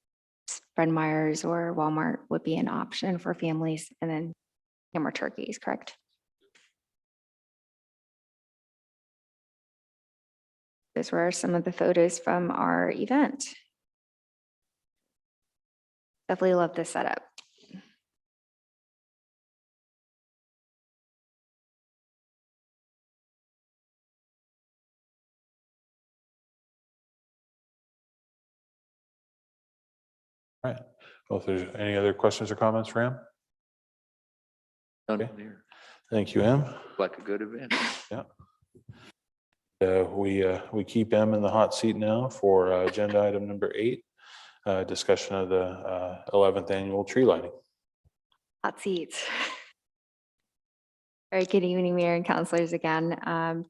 Fred Meyer's or Walmart would be an option for families, and then more turkeys, correct? Those were some of the photos from our event. Definitely love this setup. All right. Well, if there's any other questions or comments for him? Done Okay. there. Thank you, Em. Like a good event. We keep Em in the hot seat now for agenda item number 8, discussion of the 11th annual tree lighting. Hot seats. All right, good evening, Mayor and councilors again.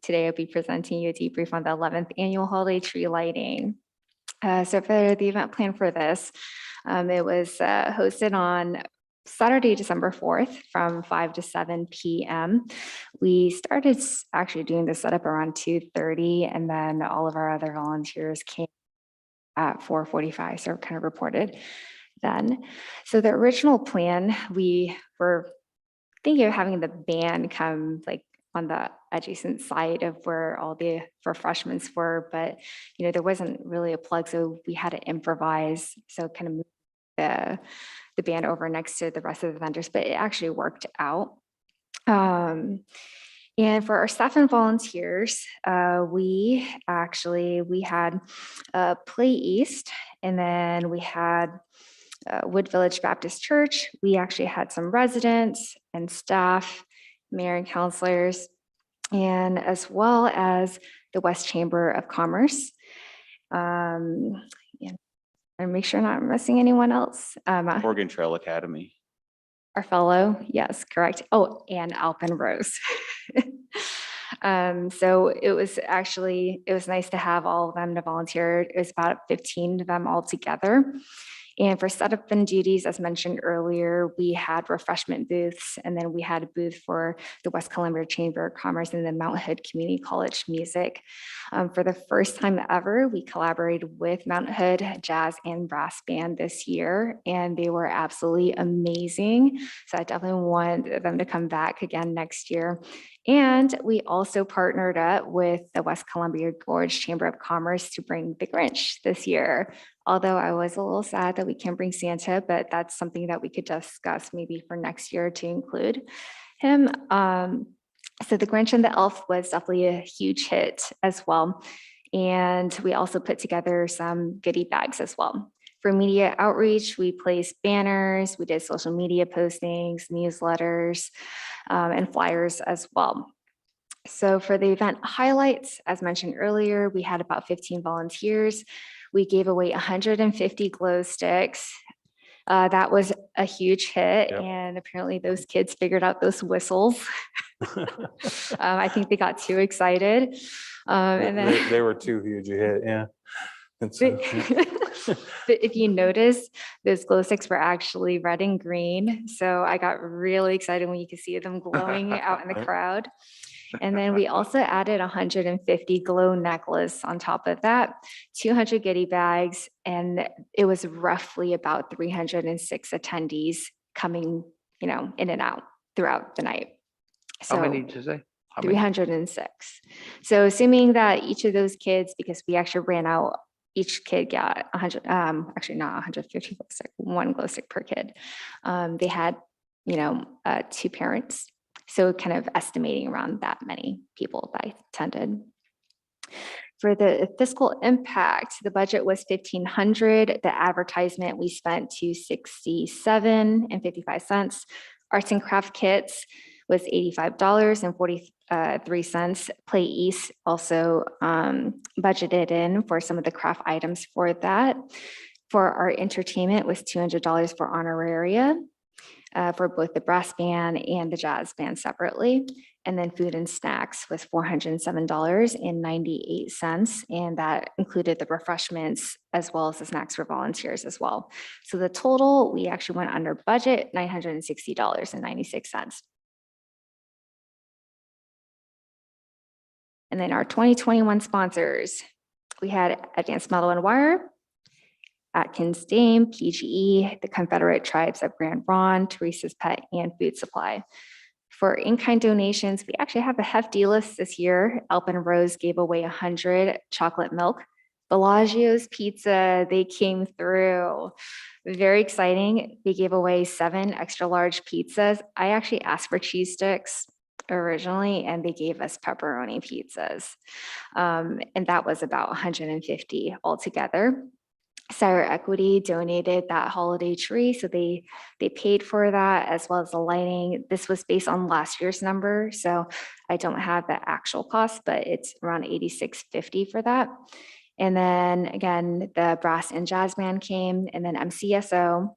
Today I'll be presenting you a debrief on the 11th annual holiday tree lighting. So for the event plan for this, it was hosted on Saturday, December 4th from 5 to 7 p.m. We started actually doing the setup around 2:30, and then all of our other volunteers came at 4:45, so kind of reported then. So the original plan, we were thinking of having the band come like on the adjacent side of where all the refreshments were, but there wasn't really a plug, so we had to improvise. So kind of move the band over next to the rest of the vendors, but it actually worked out. And for our staff and volunteers, we had Play East, and then we had Wood Village Baptist Church. We actually had some residents and staff, mayor and councilors, and as well as the West Chamber of Commerce. And make sure I'm not missing anyone else. Oregon Trail Academy. Our fellow, yes, correct. Oh, and Alpin Rose. So it was nice to have all of them to volunteer. It was about 15 of them all together. And for setup and duties, as mentioned earlier, we had refreshment booths, and then we had a booth for the West Columbia Chamber of Commerce and the Mount Hood Community College Music. For the first time ever, we collaborated with Mount Hood Jazz and Brass Band this year, and they were absolutely amazing. So I definitely want them to come back again next year. And we also partnered up with the West Columbia Gorge Chamber of Commerce to bring the Grinch this year. Although I was a little sad that we can't bring Santa, but that's something that we could discuss maybe for next year to include him. So the Grinch and the Elf was definitely a huge hit as well. And we also put together some goodie bags as well. For media outreach, we placed banners, we did social media postings, newsletters, and flyers as well. So for the event highlights, as mentioned earlier, we had about 15 volunteers. We gave away 150 glow sticks. That was a huge hit, Yep. and apparently those kids figured out those whistles. I think they got too excited. And then They were too huge a hit, yeah. but if you notice, those glow sticks were actually red and green. So I got really excited when you could see them glowing out in the crowd. And then we also added 150 glow necklace on top of that, 200 goodie bags, and it was roughly about 306 attendees coming, in and out throughout the night. How So many did you say? How many? 306. So assuming that each of those kids, because we actually ran out, each kid got 100, actually not 150 glow stick, one glow stick per kid. They had, 2 parents. So kind of estimating around that many people that attended. For the fiscal impact, the budget was $1,500. The advertisement, we spent $267.55. Arts and craft kits was $85.43. Play East also budgeted in for some of the craft items for that. For our entertainment was $200 for honoraria. For both the brass band and the jazz band separately. And then food and snacks was $407.98. And that included the refreshments as well as the snacks for volunteers as well. So the total, we actually went under budget, $960.96. And then our 2021 sponsors, We had Advanced Metal and Wire, Atkins Dame, PGE, the Confederate Tribes of Grand Ron, Teresa's Pet, and Food Supply. For in-kind donations, we actually have a hefty list this year. Alpen Rose gave away 100 chocolate milk. Bellagio's Pizza, they came through. Very exciting. They gave away 7 extra large pizzas. I actually asked for cheese sticks originally, and they gave us pepperoni pizzas. And that was about 150 altogether. Sire Equity donated that holiday tree, so they paid for that as well as the lighting. This was based on last year's number, so I don't have the actual cost, but it's around $86.50 for that. And then again, the brass and jazz band came, and then MCSO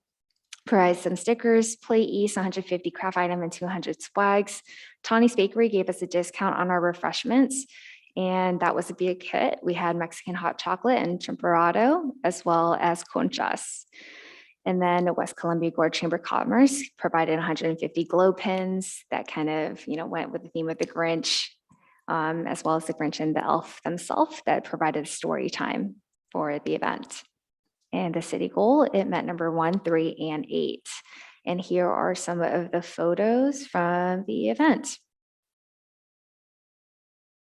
provided some stickers, Play East, 150 craft item and 200 swags. Tawny's Bakery gave us a discount on our refreshments, and that was a big hit. We had Mexican hot chocolate and temperado, as well as conchas. And then the West Columbia Gorge Chamber of Commerce provided 150 glow pins that kind of, went with the theme of the Grinch, as well as the Grinch and the elf themselves that provided story time for the event. And the city goal, it met number 1, 3, and 8. And here are some of the photos from the event.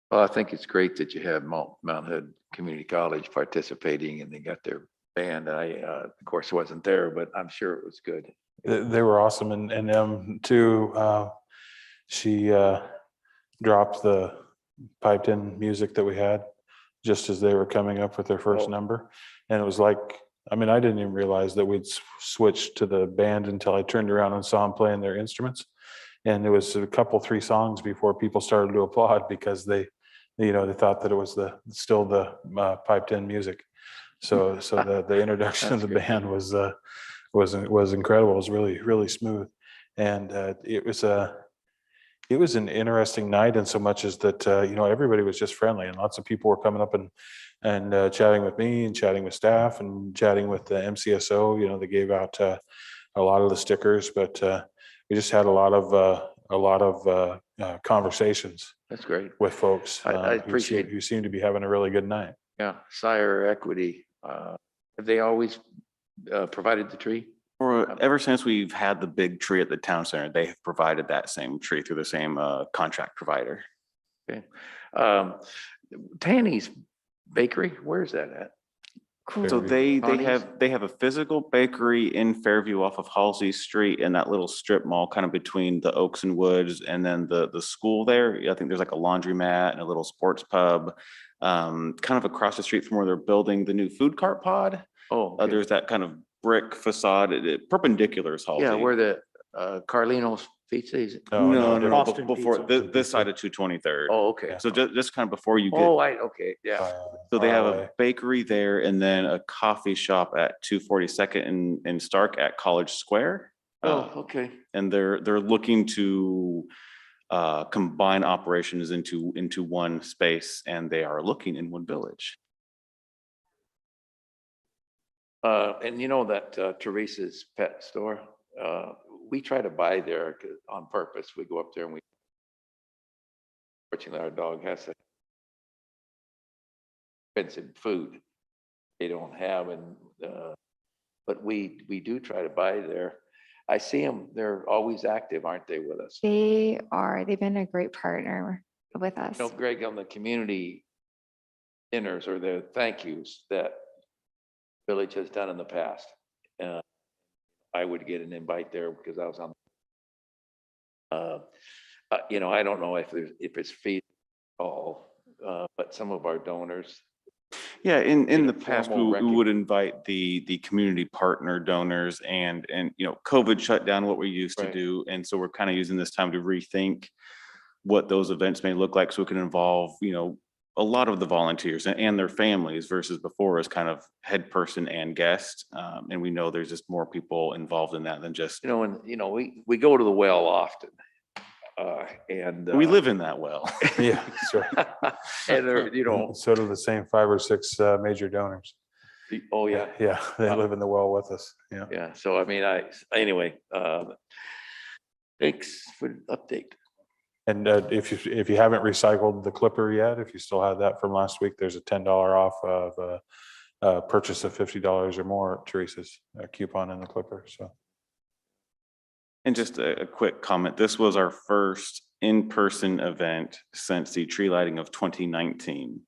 Well, I think it's great that you have Mount Hood Community College participating and they got their band. I, of course, wasn't there, but I'm sure it was good. They were awesome, and them too. She dropped the piped in music that we had just as they were coming up with their first number, and it was like, I mean, I didn't even realize that we'd switched to the band until I turned around and saw them playing their instruments, and it was a couple 3 songs before people started to applaud because they thought that it was still the piped in music. So the introduction of the band was incredible. It was really smooth, and it was an interesting night in so much as that everybody was just friendly, and lots of people were coming up and chatting with me and chatting with staff and chatting with the MCSO. They gave out a lot of the stickers, but we just had a lot of conversations. That's great. With folks. I appreciate. Who seem to be having a really good night. Yeah, Sire Equity. Have they always provided the tree? Or ever since we've had the big tree at the town center, they have provided that same tree through the same contract provider. Okay. Tanny's Bakery, where's that at? So they Connie's? have a physical bakery in Fairview off of Halsey Street in that little strip mall, kind of between the Oaks and Woods and then the school there. I think there's like a laundromat and a little sports pub, kind of across the street from where they're building the new food cart pod. Oh, okay. There's that kind of brick facade, perpendicular is Halsey. Yeah, where the Carlino's Pizza is. No, Boston before Pizza. this side of 223rd. Oh, okay. So just kind of before you get. Oh, okay, yeah. So they have a bakery there and then a coffee shop at 242nd in Stark at College Square. Oh, okay. And they're looking to combine operations into one space, and they are looking in Wood Village. And you know that Teresa's Pet Store, we try to buy there on purpose. We go up there and fortunately our dog has expensive food they don't have, and but we do try to buy there. I see them, they're always active, aren't they, with us? They are. They've been a great partner with us. Greg, on the community dinners or the thank yous that Village has done in the past, I would get an invite there because I was on. I don't know if it's feed all, but some of our donors. Yeah, in Make the a past, we formal would invite the community partner donors, and COVID shut down what we used to Right. do, and so we're kind of using this time to rethink what those events may look like, so we can involve a lot of the volunteers and their families versus before as kind of head person and guest, and we know there's just more people involved in that than just. And we go to the well often, and We live in that well. Yeah, that's right. and they're So do the same 5 or 6 major donors. oh yeah. Yeah, they live in the well with us. Yeah. Yeah, so I mean, anyway, thanks for the update. And if you haven't recycled the clipper yet, if you still have that from last week, there's a $10 off of purchase of $50 or more, Teresa's coupon in the clipper, so. And just a quick comment, this was our first in-person event since the tree lighting of 2019.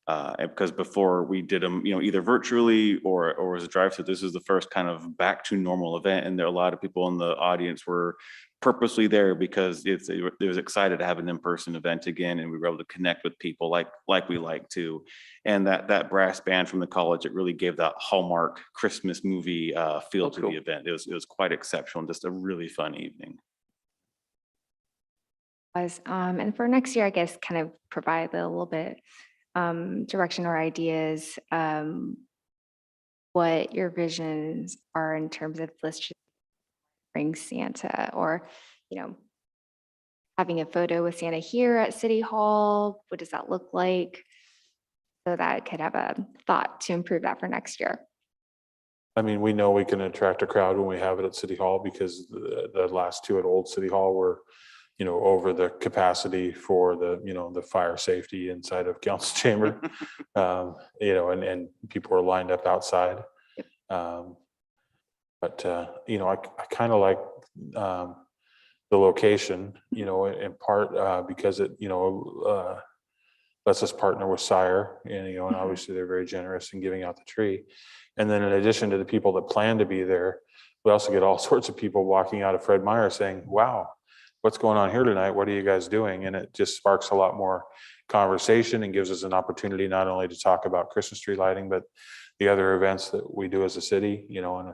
And because before we did them, either virtually or as a drive-through, this is the first kind of back to normal event. And there are a lot of people in the audience were purposely there because they was excited to have an in-person event again, and we were able to connect with people like we like to. And that brass band from the college, it really gave that Hallmark Christmas movie feel to the event. It was quite exceptional and just a really fun evening. And for next year, I guess, kind of provide a little bit direction or ideas, what your visions are in terms of, let's just bring Santa, or, having a photo with Santa here at City Hall. What does that look like? So that I could have a thought to improve that for next year. I mean, we know we can attract a crowd when we have it at City Hall because the last two at Old City Hall were, over the capacity for the fire safety inside of council chamber, and people were lined up outside. But I kind of like the location, in part because it, lets us partner with Sire, and obviously they're very generous in giving out the tree. And then in addition to the people that plan to be there, we also get all sorts of people walking out of Fred Meyer saying, wow, what's going on here tonight? What are you guys doing? And it just sparks a lot more conversation and gives us an opportunity not only to talk about Christmas tree lighting, but the other events that we do as a city, and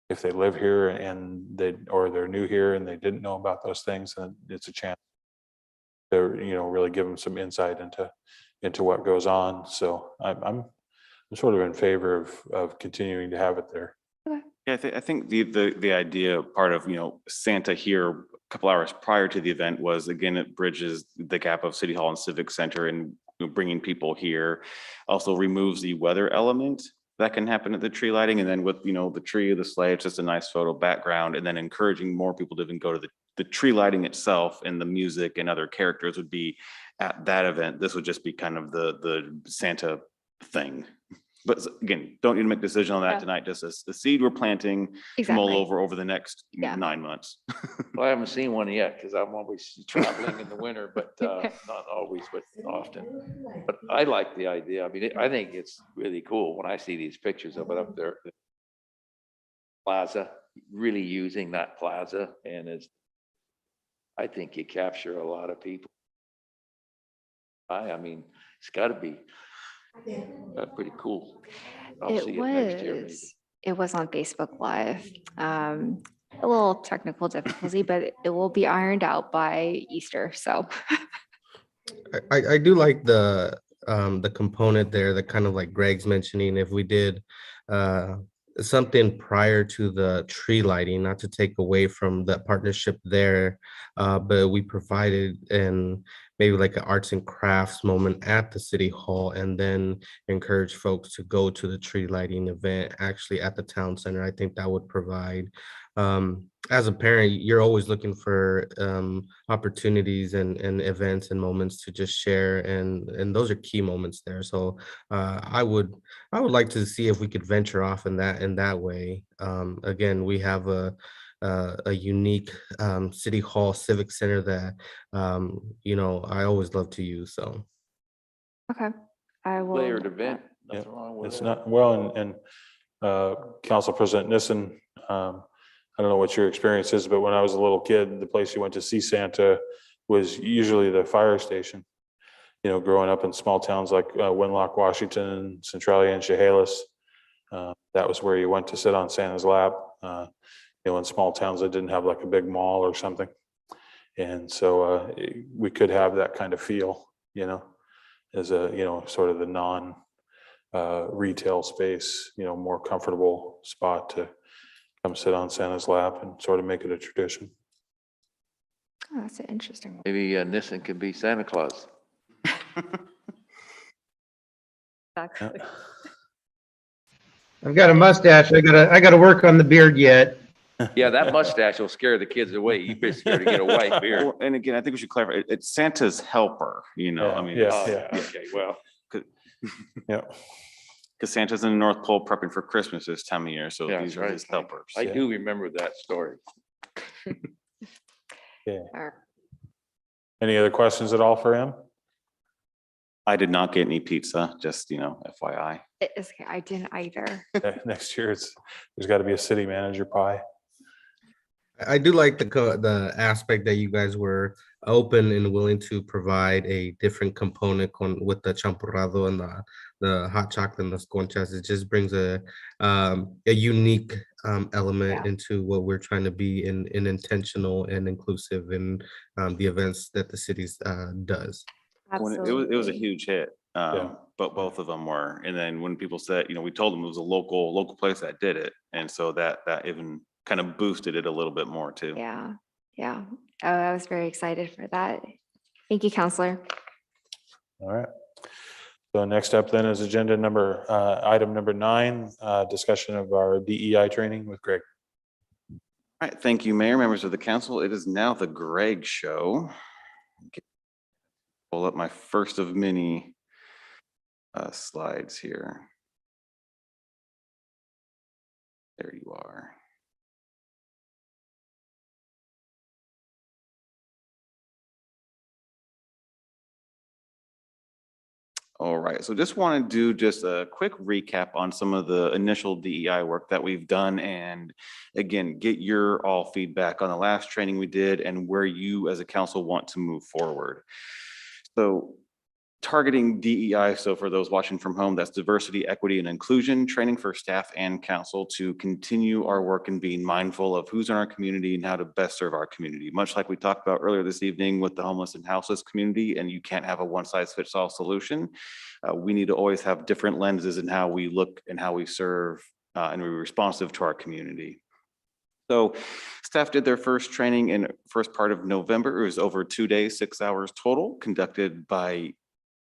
if they live here and they're new here and they didn't know about those things, then it's a chance to, really give them some insight into what goes on. So I'm sort of in favor of continuing to have it there. Yeah, I think the idea part of, Santa here a couple hours prior to the event was, again, it bridges the gap of City Hall and Civic Center and bringing people here. Also removes the weather element that can happen at the tree lighting. And then with, the tree, the sleigh, it's just a nice photo background, and then encouraging more people to even go to the tree lighting itself, and the music and other characters would be at that event. This would just be kind of the Santa thing. But again, don't need to make a decision on that tonight. Just the seed we're planting to mull over the next 9 months. Well, I haven't seen one yet because I'm always traveling in the winter, but not always, but often. But I like the idea. I mean, I think it's really cool when I see these pictures of it up there. Plaza, really using that plaza, and I think you capture a lot of people. I mean, it's got to be pretty cool. I'll see it next year, maybe. It was on Facebook Live. A little technical difficulty, but it will be ironed out by Easter. So I do like the component there that kind of like Greg's mentioning, if we did something prior to the tree lighting, not to take away from that partnership there, but we provided maybe like an arts and crafts moment at the City Hall, and then encourage folks to go to the tree lighting event actually at the town center. I think that would provide, as a parent, you're always looking for opportunities and events and moments to just share, and those are key moments there. So I would like to see if we could venture off in that way. Again, we have a unique City Hall Civic Center that I always love to use. So okay, I will. Layered event. Yeah, Nothing wrong with it's it. not well, and Council President Nissen, I don't know what your experience is, but when I was a little kid, the place you went to see Santa was usually the fire station. Growing up in small towns like Winlock, Washington, Centralia, and Chehalis, that was where you went to sit on Santa's lap. In small towns that didn't have like a big mall or something. And so we could have that kind of feel, as a, sort of the non retail space, more comfortable spot to come sit on Santa's lap and sort of make it a tradition. Oh, that's an interesting one. Maybe Nissen can be Santa Claus. Exactly. I've got a mustache. I gotta work on the beard yet. Yeah, that mustache will scare the kids away. You'd be scared to get a white beard. Well, and again, I think we should clarify, it's Santa's helper, you know, I mean. Yeah, Oh, yeah. yeah, okay, well, Yeah. Because Santa's in the North Pole prepping for Christmas this time of year, so yeah, these that's are right. his helpers. I do remember that story. Any other questions at all for him? I did not get any pizza, just, you know, FYI. It's okay, I didn't either. Next year, there's got to be a city manager pie. I do like the aspect that you guys were open and willing to provide a different component with the champurrado and the hot chocolate and the conchas. It just brings a unique element into what we're trying to be in intentional and inclusive in the events that the cities does. When it was a huge hit, but both of them were. And then when people said, you know, we told them it was a local place that did it. And so that even kind of boosted it a little bit more too. Yeah, yeah. Oh, I was very excited for that. Thank you, Counselor. All right. So next up then is item number 9, discussion of our DEI training with Greg. All right, thank you, Mayor, members of the council. It is now the Greg Show. Pull up my first of many slides here. There you are. All right, so just want to do just a quick recap on some of the initial DEI work that we've done, and again, get your all feedback on the last training we did and where you as a council want to move forward. So targeting DEI, so for those watching from home, that's diversity, equity, and inclusion training for staff and council to continue our work and being mindful of who's in our community and how to best serve our community. Much like we talked about earlier this evening with the homeless and houseless community, and you can't have a one-size-fits-all solution. We need to always have different lenses in how we look and how we serve and we're responsive to our community. So staff did their first training in first part of November. It was over 2 days, 6 hours total, conducted by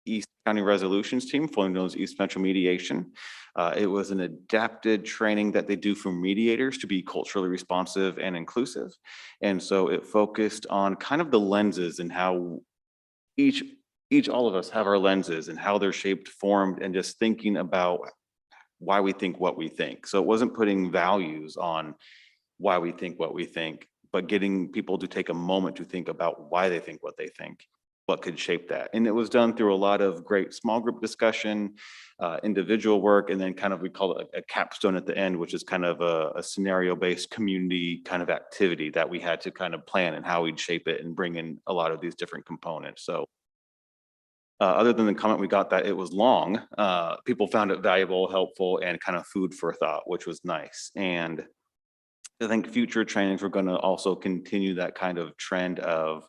East County Resolutions Team, formerly known as East Metro Mediation. It was an adapted training that they do for mediators to be culturally responsive and inclusive. And so it focused on kind of the lenses and how all of us have our lenses and how they're shaped, formed, and just thinking about why we think what we think. So it wasn't putting values on why we think what we think, but getting people to take a moment to think about why they think what they think, what could shape that. And it was done through a lot of great small group discussion, individual work, and then kind of, we call it a capstone at the end, which is kind of a scenario-based community kind of activity that we had to kind of plan and how we'd shape it and bring in a lot of these different components. So other than the comment we got that it was long, people found it valuable, helpful, and kind of food for thought, which was nice. And I think future trainings, we're going to also continue that kind of trend of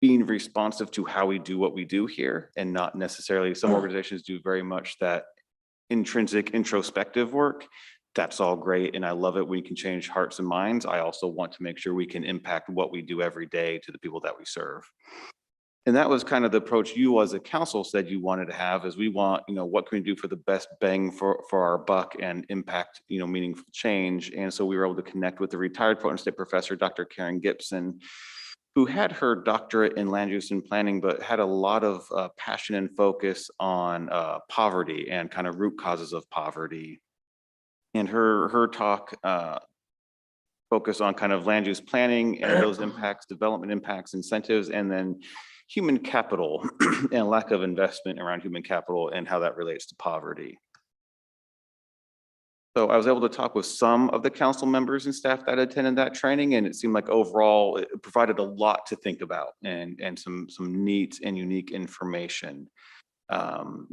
being responsive to how we do what we do here, and not necessarily, some organizations do very much that intrinsic introspective work. That's all great, and I love it when you can change hearts and minds. I also want to make sure we can impact what we do every day to the people that we serve. And that was kind of the approach you as a council said you wanted to have, is we want, what can we do for the best bang for our buck and impact, meaningful change. And so we were able to connect with the retired Portland State professor, Dr. Karen Gibson, who had her doctorate in land use and planning, but had a lot of passion and focus on poverty and kind of root causes of poverty. And her talk focused on kind of land use planning and those impacts, development impacts, incentives, and then human capital and lack of investment around human capital and how that relates to poverty. So I was able to talk with some of the council members and staff that attended that training, and it seemed like overall it provided a lot to think about and some neat and unique information,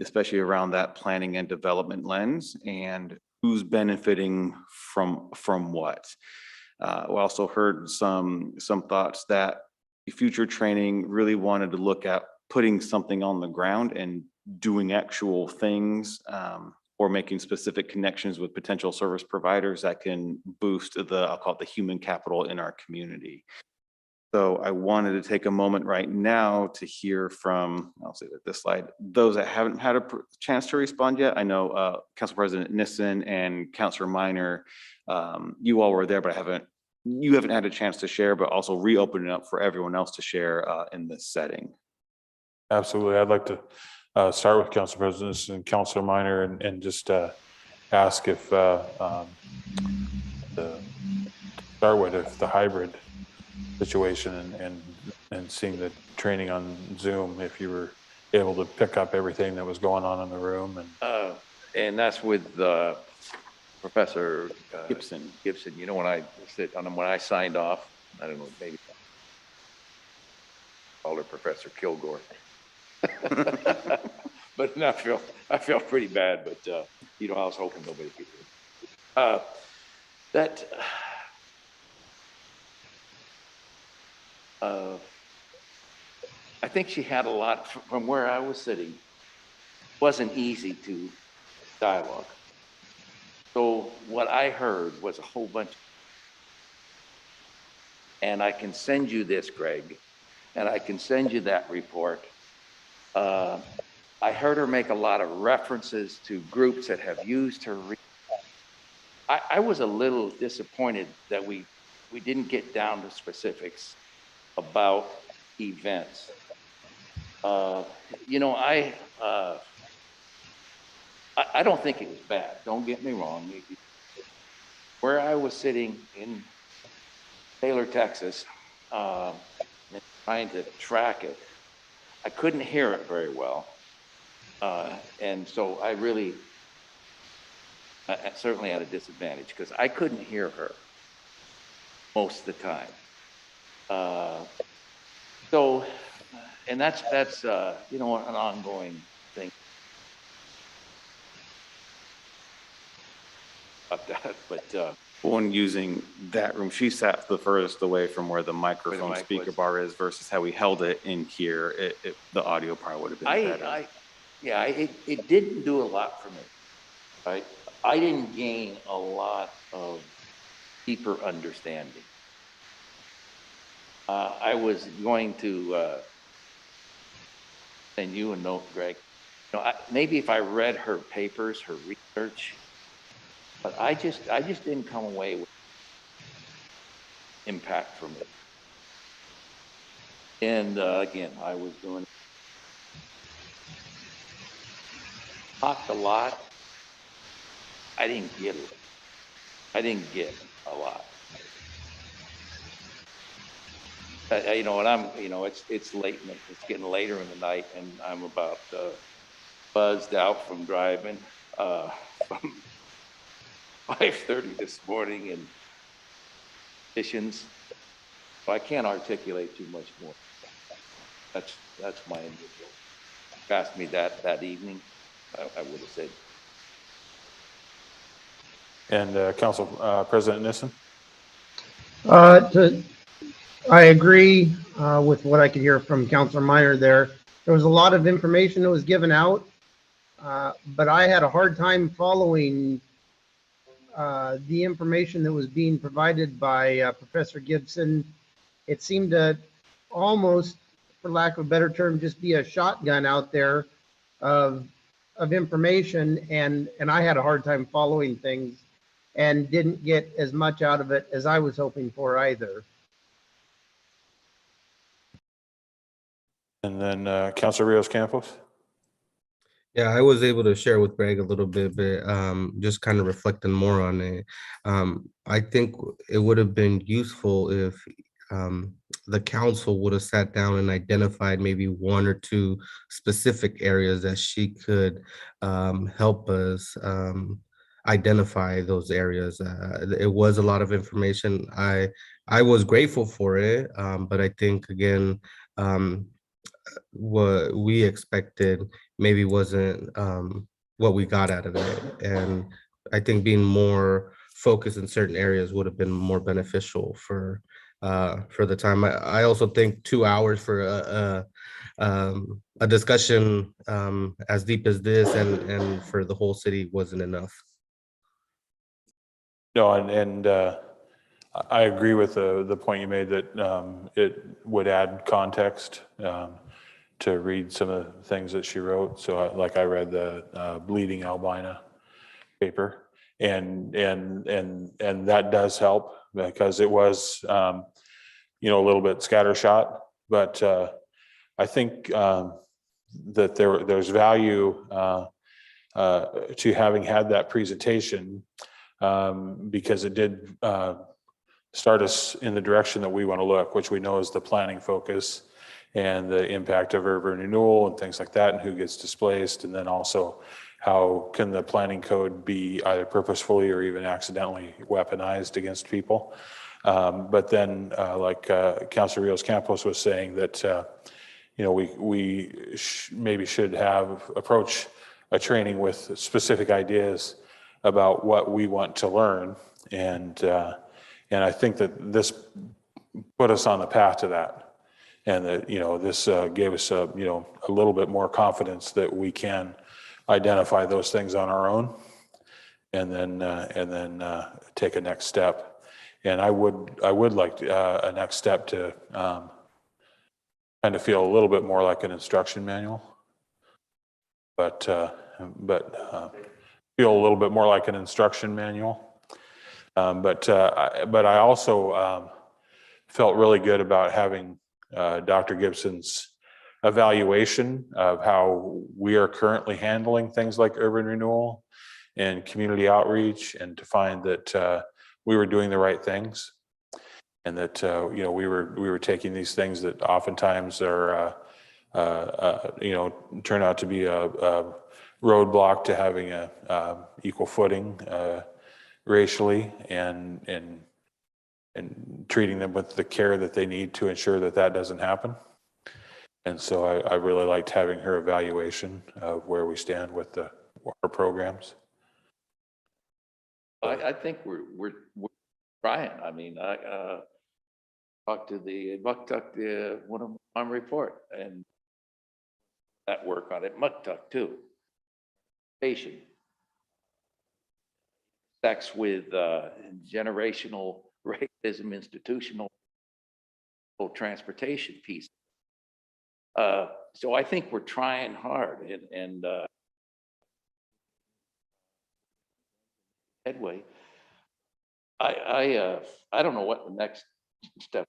especially around that planning and development lens and who's benefiting from what. We also heard some thoughts that the future training really wanted to look at putting something on the ground and doing actual things, or making specific connections with potential service providers that can boost I'll call it the human capital in our community. So I wanted to take a moment right now to hear from, I'll say that this slide, those that haven't had a chance to respond yet. I know Council President Nissen and Councilor Minor, you all were there, but you haven't had a chance to share, but also reopen it up for everyone else to share in this setting. Absolutely. I'd like to start with Council Presidents and Councilor Minor and just ask if start with if the hybrid situation and seeing the training on Zoom, if you were able to pick up everything that was going on in the room And that's with Professor Gibson. Gibson, you know, when I signed off, I don't know, maybe called her Professor Kilgore. But I felt pretty bad, but you know, I was hoping nobody could hear. I think she had a lot from where I was sitting. Wasn't easy to dialogue. So what I heard was a whole bunch. And I can send you this, Greg, and I can send you that report. I heard her make a lot of references to groups that have used her. I was a little disappointed that we didn't get down to specifics about events. You know, I don't think it was bad. Don't get me wrong. Where I was sitting in Taylor, Texas, and trying to track it, I couldn't hear it very well. And so I certainly at a disadvantage because I couldn't hear her most of the time. So, and that's you know, an ongoing thing about that, but When using that room, she sat the furthest away from where the microphone mic speaker was. bar is versus how we held it in here. The audio probably would have been better. It didn't do a lot for me, right? I didn't gain a lot of deeper understanding. I was going to send you a note, Greg. You know, maybe if I read her papers, her research, but I just didn't come away with impact from it. And again, I was doing talked a lot. I didn't get it. I didn't get a lot. You know, and it's late, it's getting later in the night, and I'm about buzzed out from driving from 5:30 this morning and missions. So I can't articulate too much more. That's my individual. If you asked me that evening, I would have said. and Council President Nissen. I agree with what I could hear from Councilor Minor there. There was a lot of information that was given out, but I had a hard time following the information that was being provided by Professor Gibson. It seemed to almost, for lack of a better term, just be a shotgun out there of information, and I had a hard time following things and didn't get as much out of it as I was hoping for either. And then Councilor Rios Campos. Yeah, I was able to share with Greg a little bit, just kind of reflecting more on it. I think it would have been useful if the council would have sat down and identified maybe one or two specific areas that she could help us identify those areas. It was a lot of information. I was grateful for it, but I think again, what we expected maybe wasn't what we got out of it. And I think being more focused in certain areas would have been more beneficial for the time. I also think 2 hours for a discussion as deep as this and for the whole city wasn't enough. No, and I agree with the point you made that it would add context to read some of the things that she wrote. So like I read the Bleeding Albina paper, and that does help because it was a little bit scattershot, but I think that there's value to having had that presentation because it did start us in the direction that we want to look, which we know is the planning focus and the impact of urban renewal and things like that, and who gets displaced, and then also how can the planning code be either purposefully or even accidentally weaponized against people. But then, like Councilor Rios Campos was saying, that we maybe should approach a training with specific ideas about what we want to learn, and I think that this put us on the path to that, and that this gave us a little bit more confidence that we can identify those things on our own, and then take a next step. And I would like a next step to kind of feel a little bit more like an instruction manual, but feel a little bit more like an instruction manual. But I also felt really good about having Dr. Gibson's evaluation of how we are currently handling things like urban renewal and community outreach, and to find that we were doing the right things, and that we were taking these things that oftentimes are turn out to be a roadblock to having a equal footing racially, and treating them with the care that they need to ensure that that doesn't happen. And so I really liked having her evaluation of where we stand with our programs. I think we're trying. I mean, I talked to the Muktuk, one of them on report, and that work on it, Muktuk too. Patient. Sex with generational racism, institutional transportation piece. So I think we're trying hard, and headway. I don't know what the next step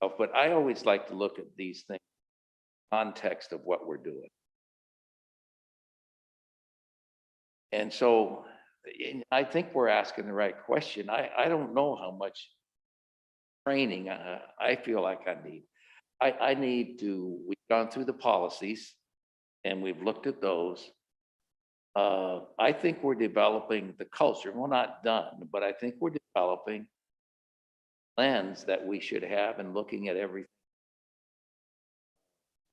is, but I always like to look at these things in context of what we're doing. And so I think we're asking the right question. I don't know how much training I feel like I need. We've gone through the policies and we've looked at those. I think we're developing the culture. We're not done, but I think we're developing lens that we should have and looking at everything.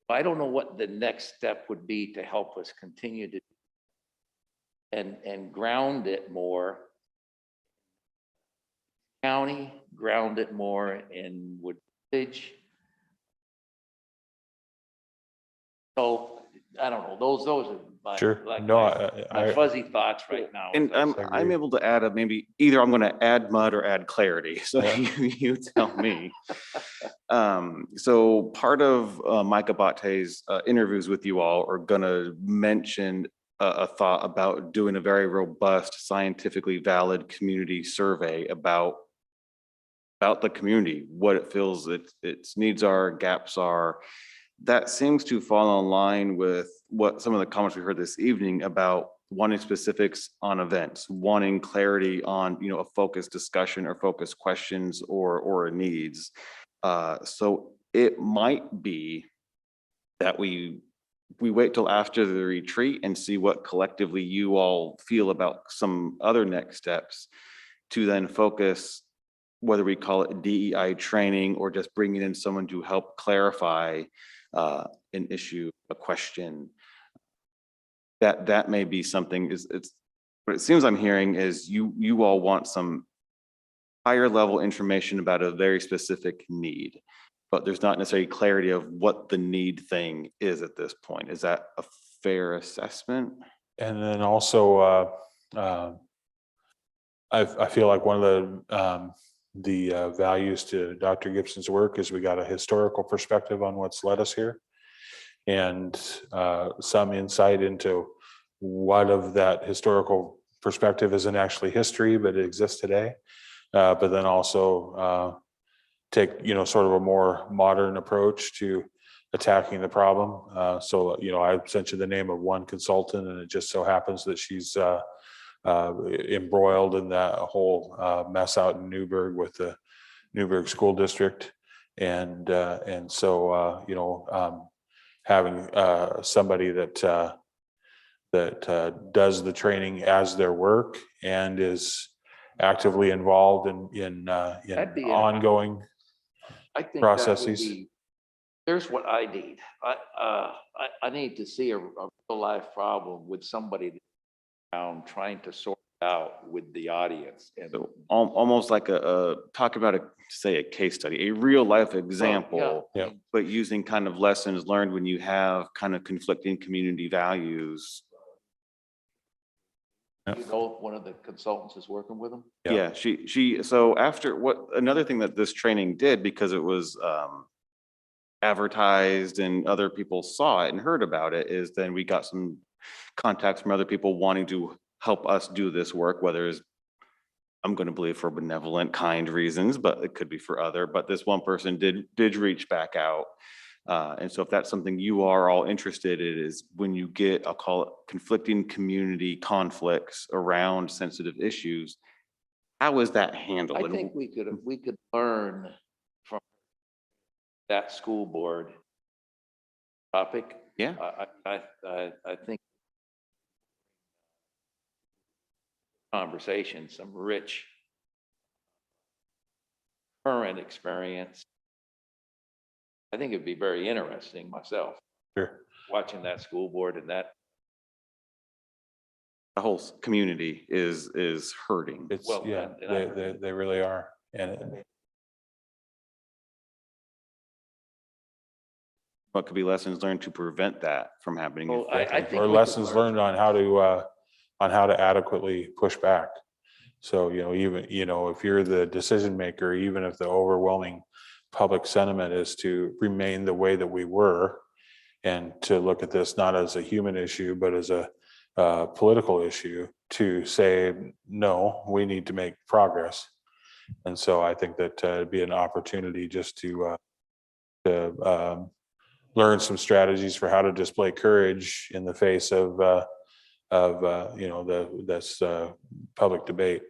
I don't know what the next step would be to help us continue to and ground it more. County, ground it more in Woodbridge. So I don't know, those are my, Sure. like No, my fuzzy thoughts right now. And I'm able to add maybe either I'm going to add mud or add clarity. So you tell me. So part of Micah Bate's interviews with you all are going to mention a thought about doing a very robust, scientifically valid community survey about the community, what it feels its needs are, gaps are. That seems to fall in line with what some of the comments we heard this evening about wanting specifics on events, wanting clarity on, a focused discussion or focused questions or needs. So it might be that we wait till after the retreat and see what collectively you all feel about some other next steps to then focus, whether we call it DEI training or just bringing in someone to help clarify an issue, a question. That may be something. What it seems I'm hearing is you all want some higher level information about a very specific need, but there's not necessarily clarity of what the need thing is at this point. Is that a fair assessment? And then also, I feel like one of the values to Dr. Gibson's work is we got a historical perspective on what's led us here, and some insight into what of that historical perspective isn't actually history, but it exists today. But then also take, sort of a more modern approach to attacking the problem. So, I sent you the name of one consultant, and it just so happens that she's embroiled in that whole mess out in Newburgh with the Newburgh School District. And so, having somebody that does the training as their work and is actively involved in That'd be ongoing I think that would processes. be- Here's what I need. I need to see a real life problem with somebody around trying to sort it out with the audience. And So almost like talk about say a case study, a real life example, yeah. but using kind of lessons learned when you have kind of conflicting community values. you know, if one of the consultants is working with them. Yeah. Yeah, so after another thing that this training did, because it was advertised and other people saw it and heard about it, is then we got some contacts from other people wanting to help us do this work, whether it's, I'm going to believe for benevolent, kind reasons, but it could be for other, but this one person did reach back out. And so if that's something you are all interested in, is when you get, I'll call it conflicting community conflicts around sensitive issues, how is that handled? I And think we could learn from that school board topic. Yeah. I think conversation, some rich current experience. I think it'd be very interesting myself, Sure. watching that school board and that. the whole community is hurting. It's, Well, yeah, and they really are. And What could be lessons learned to prevent that from happening? Well, I think or we could lessons learn learned on how to adequately push back. So, even, if you're the decision maker, even if the overwhelming public sentiment is to remain the way that we were, and to look at this not as a human issue, but as a political issue, to say, no, we need to make progress. And so I think that it'd be an opportunity just to learn some strategies for how to display courage in the face of this public debate.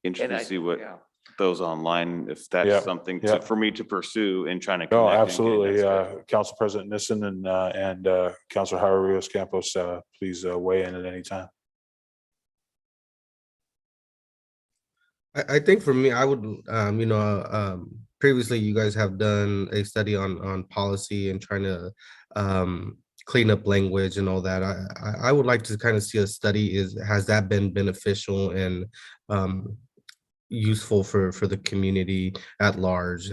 Interesting to see what yeah. those online, if that's Yeah, something yeah. for me to pursue in trying to. No, connect and get absolutely. that stuff. Council President Nissen and Councilor Howard Rios Campos, please weigh in at any time. I think for me, I would, previously you guys have done a study on policy and trying to clean up language and all that. I would like to kind of see a study, has that been beneficial and useful for the community at large?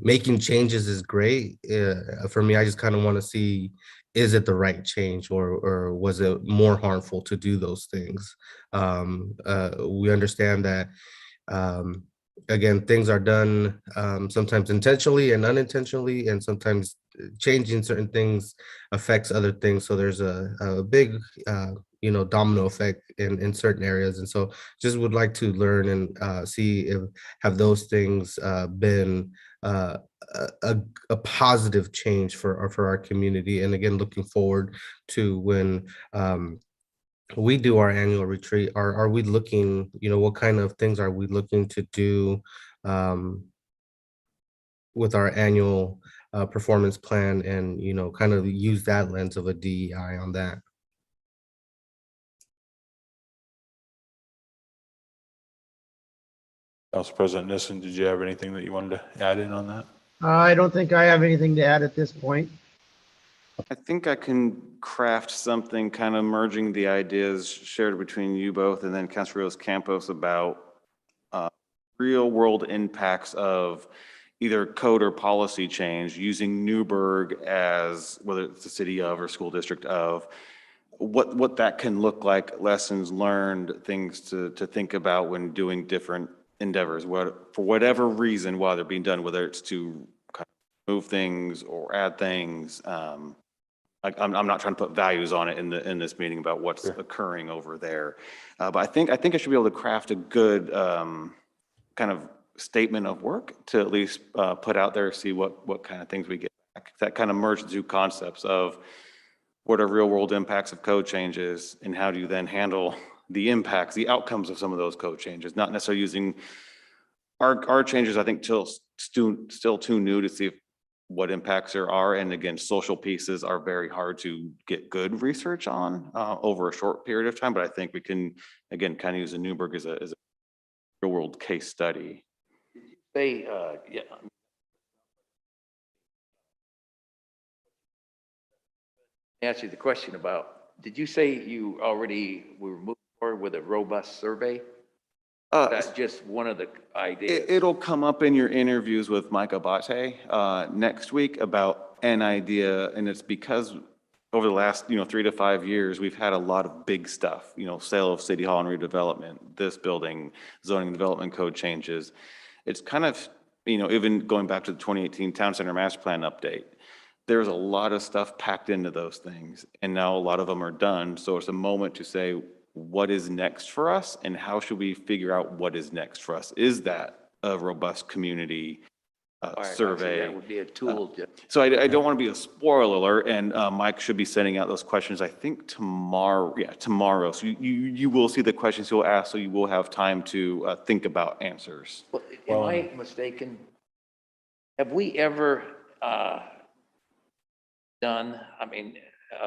Making changes is great. For me, I just kind of want to see, is it the right change, or was it more harmful to do those things? We understand that, again, things are done sometimes intentionally and unintentionally, and sometimes changing certain things affects other things. So there's a big domino effect in certain areas. And so just would like to learn and see if have those things been a positive change for our community. And again, looking forward to when we do our annual retreat. Are we looking, what kind of things are we looking to do with our annual performance plan, and kind of use that lens of a DEI on that? Council President Nissen, did you have anything that you wanted to add in on that? I don't think I have anything to add at this point. I think I can craft something kind of merging the ideas shared between you both and then Councilor Rios Campos about real world impacts of either code or policy change using Newburgh as, whether it's the city of or school district of, what that can look like, lessons learned, things to think about when doing different endeavors, what, for whatever reason, while they're being done, whether it's to kind of move things or add things. I'm not trying to put values on it in this meeting about what's occurring over there. But I think I should be able to craft a good kind of statement of work to at least put out there, see what kind of things we get back. That kind of merges two concepts of what are real world impacts of code changes and how do you then handle the impacts, the outcomes of some of those code changes, not necessarily using our changes, I think still too new to see what impacts there are. And again, social pieces are very hard to get good research on over a short period of time. But I think we can, again, kind of use the Newburgh as a real world case study. They, yeah. Ask you the question about, did you say you already were moving forward with a robust survey? That's just one of the ideas. It'll come up in your interviews with Mike Abate next week about an idea, and it's because over the last 3 to 5 years we've had a lot of big stuff. Sale of City Hall and redevelopment, this building, zoning and development code changes. It's kind of even going back to the 2018 Town Center Master Plan update. There's a lot of stuff packed into those things, and now a lot of them are done. So it's a moment to say, what is next for us and how should we figure out what is next for us? Is that a robust community survey? That would be a tool. So I don't want to be a spoiler alert, and Mike should be sending out those questions, I think tomorrow. Yeah, tomorrow. So you will see the questions he'll ask, so you will have time to think about answers. Am I mistaken? Have we ever done,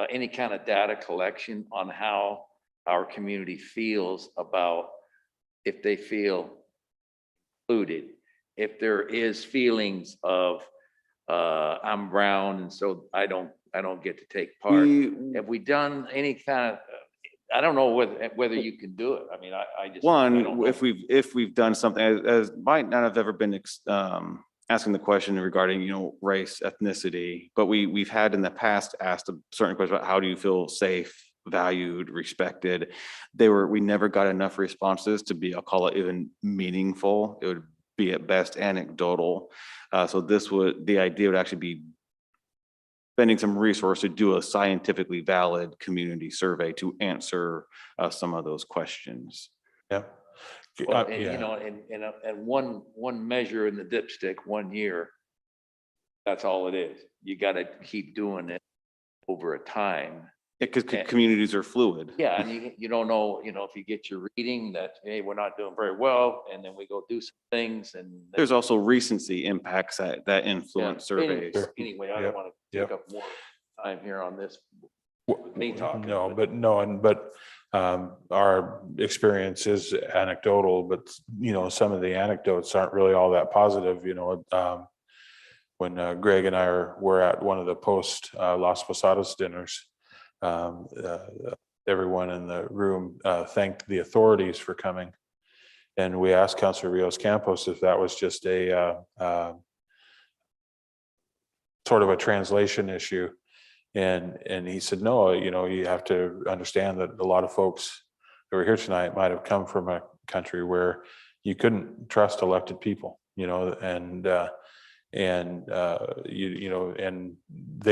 any kind of data collection on how our community feels about if they feel included, if there is feelings of I'm brown and so I don't get to take part? Have we done any kind of, I don't know whether you can do it. I just I don't know. If we've done something as might not have ever been asking the question regarding race, ethnicity, but we've had in the past asked a certain question about how do you feel safe, valued, respected. We never got enough responses to be, I'll call it, even meaningful. It would be at best anecdotal. So the idea would actually be spending some resource to do a scientifically valid community survey to answer some of those questions. Yeah. Well, and one measure in the dipstick 1 year, that's all it is. You got to keep doing it over a time. Because communities are fluid. Yeah, and you don't know, if you get your reading that, hey, we're not doing very well, and then we go do some things, and there's also recency impacts that influence surveys. Anyway, I don't want to take up more time here on this. Me talking. But our experience is anecdotal, but some of the anecdotes aren't really all that positive. When Greg and I were at one of the post Las Posadas dinners, everyone in the room thanked the authorities for coming, and we asked Councilor Rios Campos if that was just a sort of a translation issue. And he said, no, you have to understand that a lot of folks that were here tonight might have come from a country where you couldn't trust elected people, and they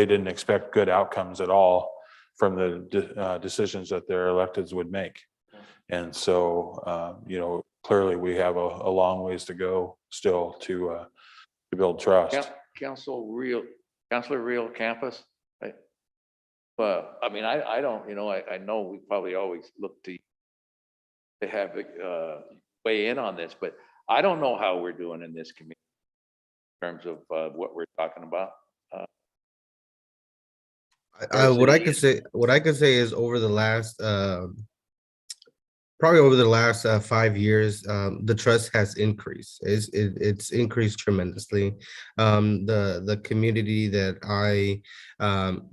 didn't expect good outcomes at all from the decisions that their electeds would make. And so, clearly we have a long ways to go still to build trust. Councilor Real Campus. But I don't, I know we probably always look to have weigh in on this, but I don't know how we're doing in this community in terms of what we're talking about. What I could say is over the last probably over the last 5 years, the trust has increased. It's increased tremendously. The community that I am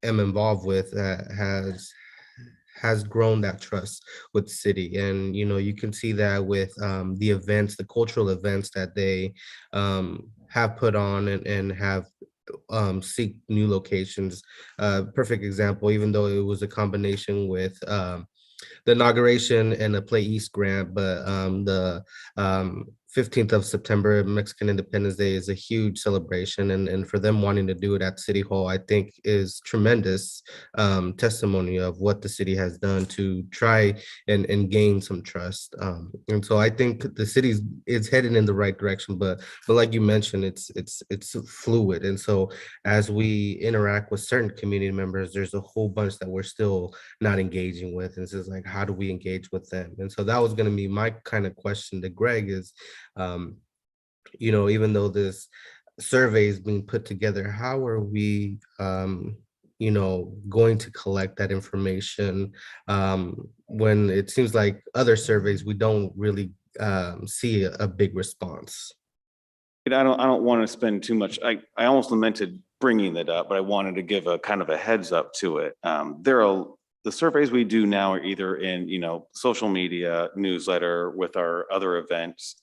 involved with has grown that trust with the city, and you can see that with the events, the cultural events that they have put on and have seek new locations. Perfect example, even though it was a combination with the inauguration and the Play East grant, but the 15th of September, Mexican Independence Day, is a huge celebration. And for them wanting to do it at City Hall, I think is tremendous testimony of what the city has done to try and gain some trust. And so I think the city is headed in the right direction, but like you mentioned, it's fluid. And so as we interact with certain community members, there's a whole bunch that we're still not engaging with. And it's just like, how do we engage with them? And so that was going to be my kind of question to Greg is, even though this survey is being put together, how are we, going to collect that information when it seems like other surveys, we don't really see a big response? I don't want to spend too much. I almost lamented bringing that up, but I wanted to give a kind of a heads up to it. The surveys we do now are either in, social media, newsletter, with our other events.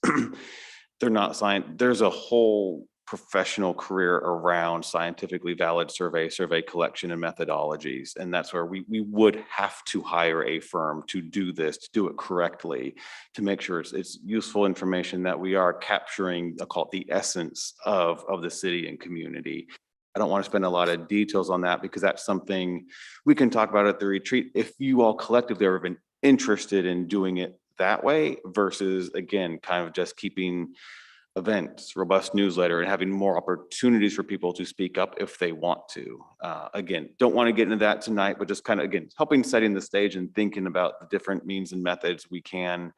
They're not there's a whole professional career around scientifically valid survey collection and methodologies. And that's where we would have to hire a firm to do this, to do it correctly, to make sure it's useful information that we are capturing, I'll call it the essence of the city and community. I don't want to spend a lot of details on that because that's something we can talk about at the retreat. If you all collectively have been interested in doing it that way versus, again, kind of just keeping events, robust newsletter, and having more opportunities for people to speak up if they want to. Again, don't want to get into that tonight, but just kind of, again, helping setting the stage and thinking about the different means and methods we can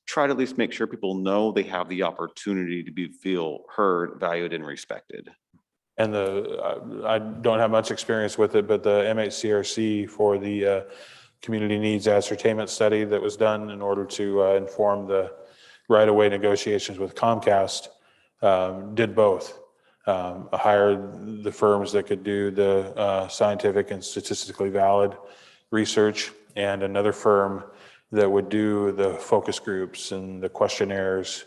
try to at least make sure people know they have the opportunity to feel heard, valued, and respected. And I don't have much experience with it, but the MHCRC for the community needs ascertainment study that was done in order to inform the right-of-way negotiations with Comcast did both. Hired the firms that could do the scientific and statistically valid research, and another firm that would do the focus groups and the questionnaires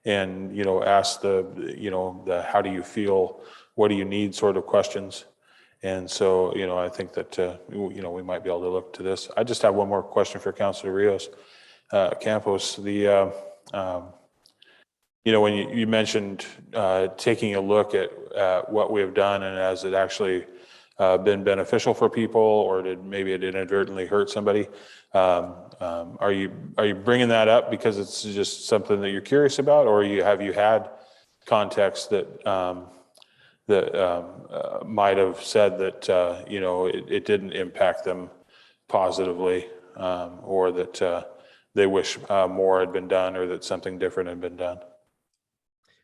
and, ask the how do you feel, what do you need sort of questions. And so, I think that, we might be able to look to this. I just have one more question for Councilor Rios Campos. When you mentioned taking a look at what we have done and has it actually been beneficial for people, or maybe it inadvertently hurt somebody? Are you bringing that up because it's just something that you're curious about, or have you had context that might have said that it didn't impact them positively, or that they wish more had been done, or that something different had been done?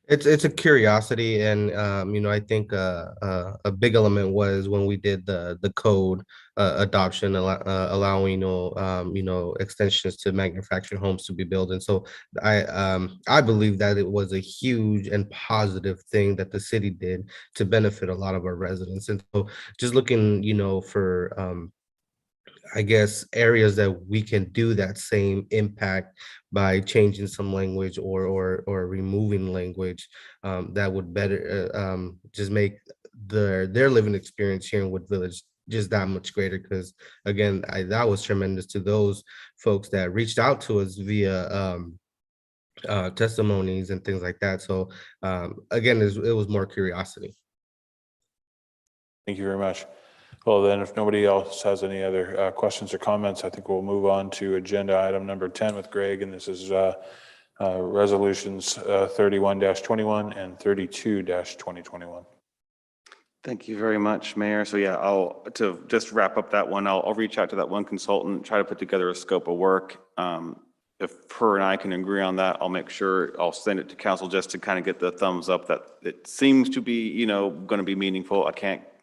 It's a curiosity, and I think a big element was when we did the code adoption, allowing extensions to manufactured homes to be built. And so I believe that it was a huge and positive thing that the city did to benefit a lot of our residents. And so just looking for I guess areas that we can do that same impact by changing some language or removing language that would better just make their living experience here in Wood Village just that much greater. Because again, that was tremendous to those folks that reached out to us via testimonies and things like that. So again, it was more curiosity. Thank you very much. Well, then, if nobody else has any other questions or comments, I think we'll move on to agenda item number 10 with Greg, and this is resolutions 31-21 and 32-2021. Thank you very much, Mayor. So yeah, to just wrap up that one, I'll reach out to that one consultant, try to put together a scope of work. If her and I can agree on that, I'll make sure I'll send it to council just to kind of get the thumbs up that it seems to be, going to be meaningful.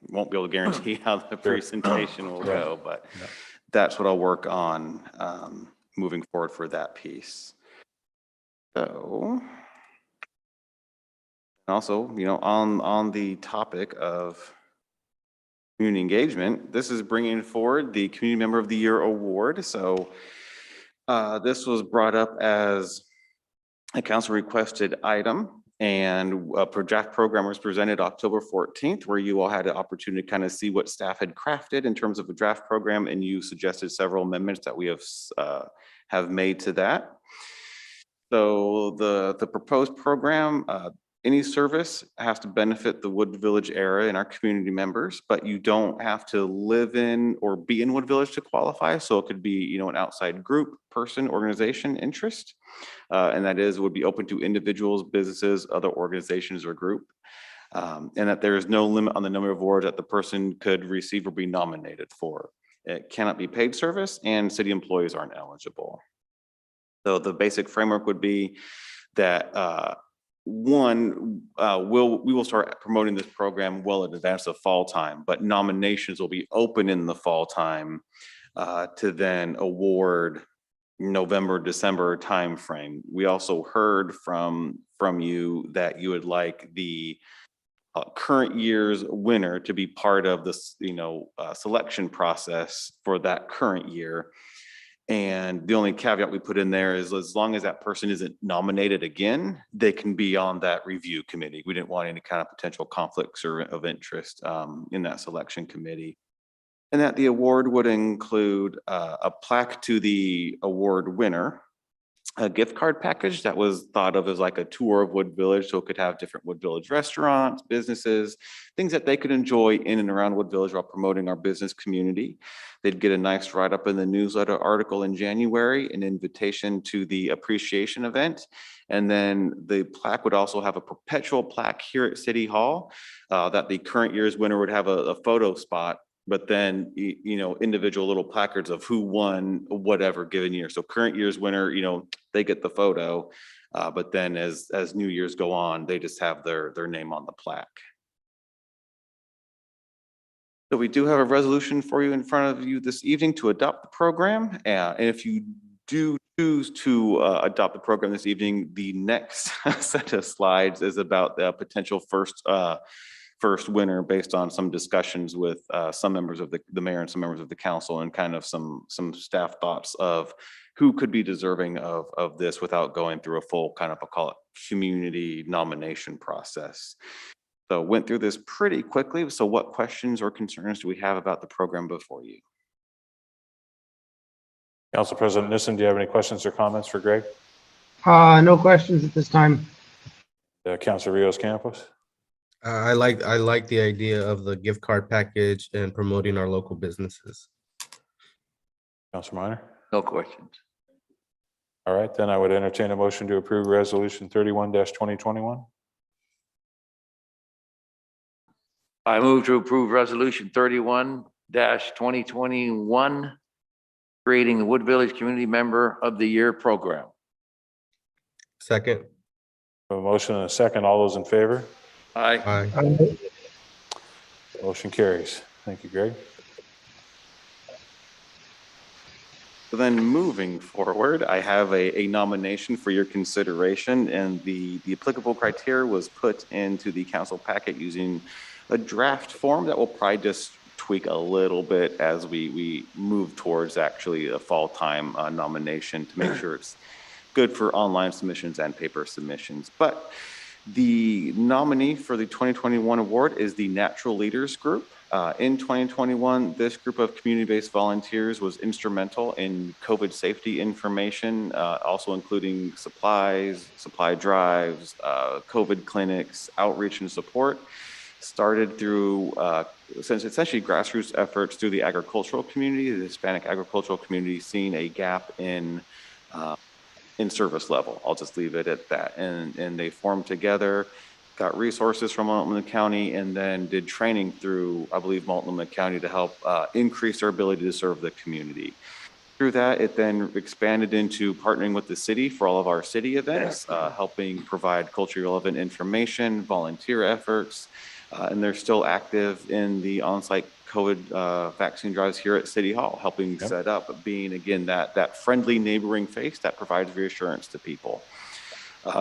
Won't be able to guarantee how the presentation will go, but that's what I'll work on moving forward for that piece. So, also, on the topic of community engagement, this is bringing forward the Community Member of the Year Award. So this was brought up as a council requested item. And a draft program was presented October 14th, where you all had an opportunity to kind of see what staff had crafted in terms of a draft program, and you suggested several amendments that we have made to that. So the proposed program, any service has to benefit the Wood Village area and our community members, but you don't have to live in or be in Wood Village to qualify. So it could be, you know, an outside group, person, organization, interest. And that is, would be open to individuals, businesses, other organizations or group. And that there is no limit on the number of awards that the person could receive or be nominated for. It cannot be paid service, and city employees aren't eligible. So the basic framework would be that we will start promoting this program well in advance of fall time, but nominations will be open in the fall time to then award November, December timeframe. We also heard from you that you would like the current year's winner to be part of this, selection process for that current year. And the only caveat we put in there is, as long as that person isn't nominated again, they can be on that review committee. We didn't want any kind of potential conflicts of interest in that selection committee. And that the award would include a plaque to the award winner, a gift card package that was thought of as like a tour of Wood Village, so it could have different Wood Village restaurants, businesses, things that they could enjoy in and around Wood Village while promoting our business community. They'd get a nice write-up in the newsletter article in January, an invitation to the appreciation event, and then the plaque would also have a perpetual plaque here at City Hall that the current year's winner would have a photo spot, but then, individual little placards of who won whatever given year. So current year's winner, they get the photo, but then as new years go on, they just have their name on the plaque. So we do have a resolution for you in front of you this evening to adopt the program. And if you do choose to adopt the program this evening, the next set of slides is about the potential first winner based on some discussions with some members of the mayor and some members of the council, and kind of some staff thoughts of who could be deserving of this without going through a full kind of, I'll call it, community nomination process. So went through this pretty quickly. So what questions or concerns do we have about the program before you? Council President Nissen, do you have any questions or comments for Greg? No questions at this time. Councilor Rios Campos? I like the idea of the gift card package and promoting our local businesses. Councilor Minor? No questions. All right, then I would entertain a motion to approve resolution 31-2021. I move to approve resolution 31-2021, creating the Wood Village Community Member of the Year program. Second. A motion and a second. All those in favor? Aye. Aye. Motion carries. Thank you, Greg. So then moving forward, I have a nomination for your consideration, and the applicable criteria was put into the council packet using a draft form that will probably just tweak a little bit as we move towards actually a fall time nomination to make sure it's good for online submissions and paper submissions. But the nominee for the 2021 award is the Natural Leaders Group. In 2021, this group of community-based volunteers was instrumental in COVID safety information, also including supplies, supply drives, COVID clinics, outreach and support. Started through essentially grassroots efforts through the agricultural community, the Hispanic agricultural community, seeing a gap in service level. I'll just leave it at that. And they formed together, got resources from Multnomah County, and then did training through, I believe, Multnomah County to help increase their ability to serve the community. Through that, it then expanded into partnering with the city for all of our city events, helping provide culturally relevant information, volunteer efforts, and they're still active in the on-site COVID vaccine drives here at City Hall, helping set up, being again that friendly neighboring face that provides reassurance to people.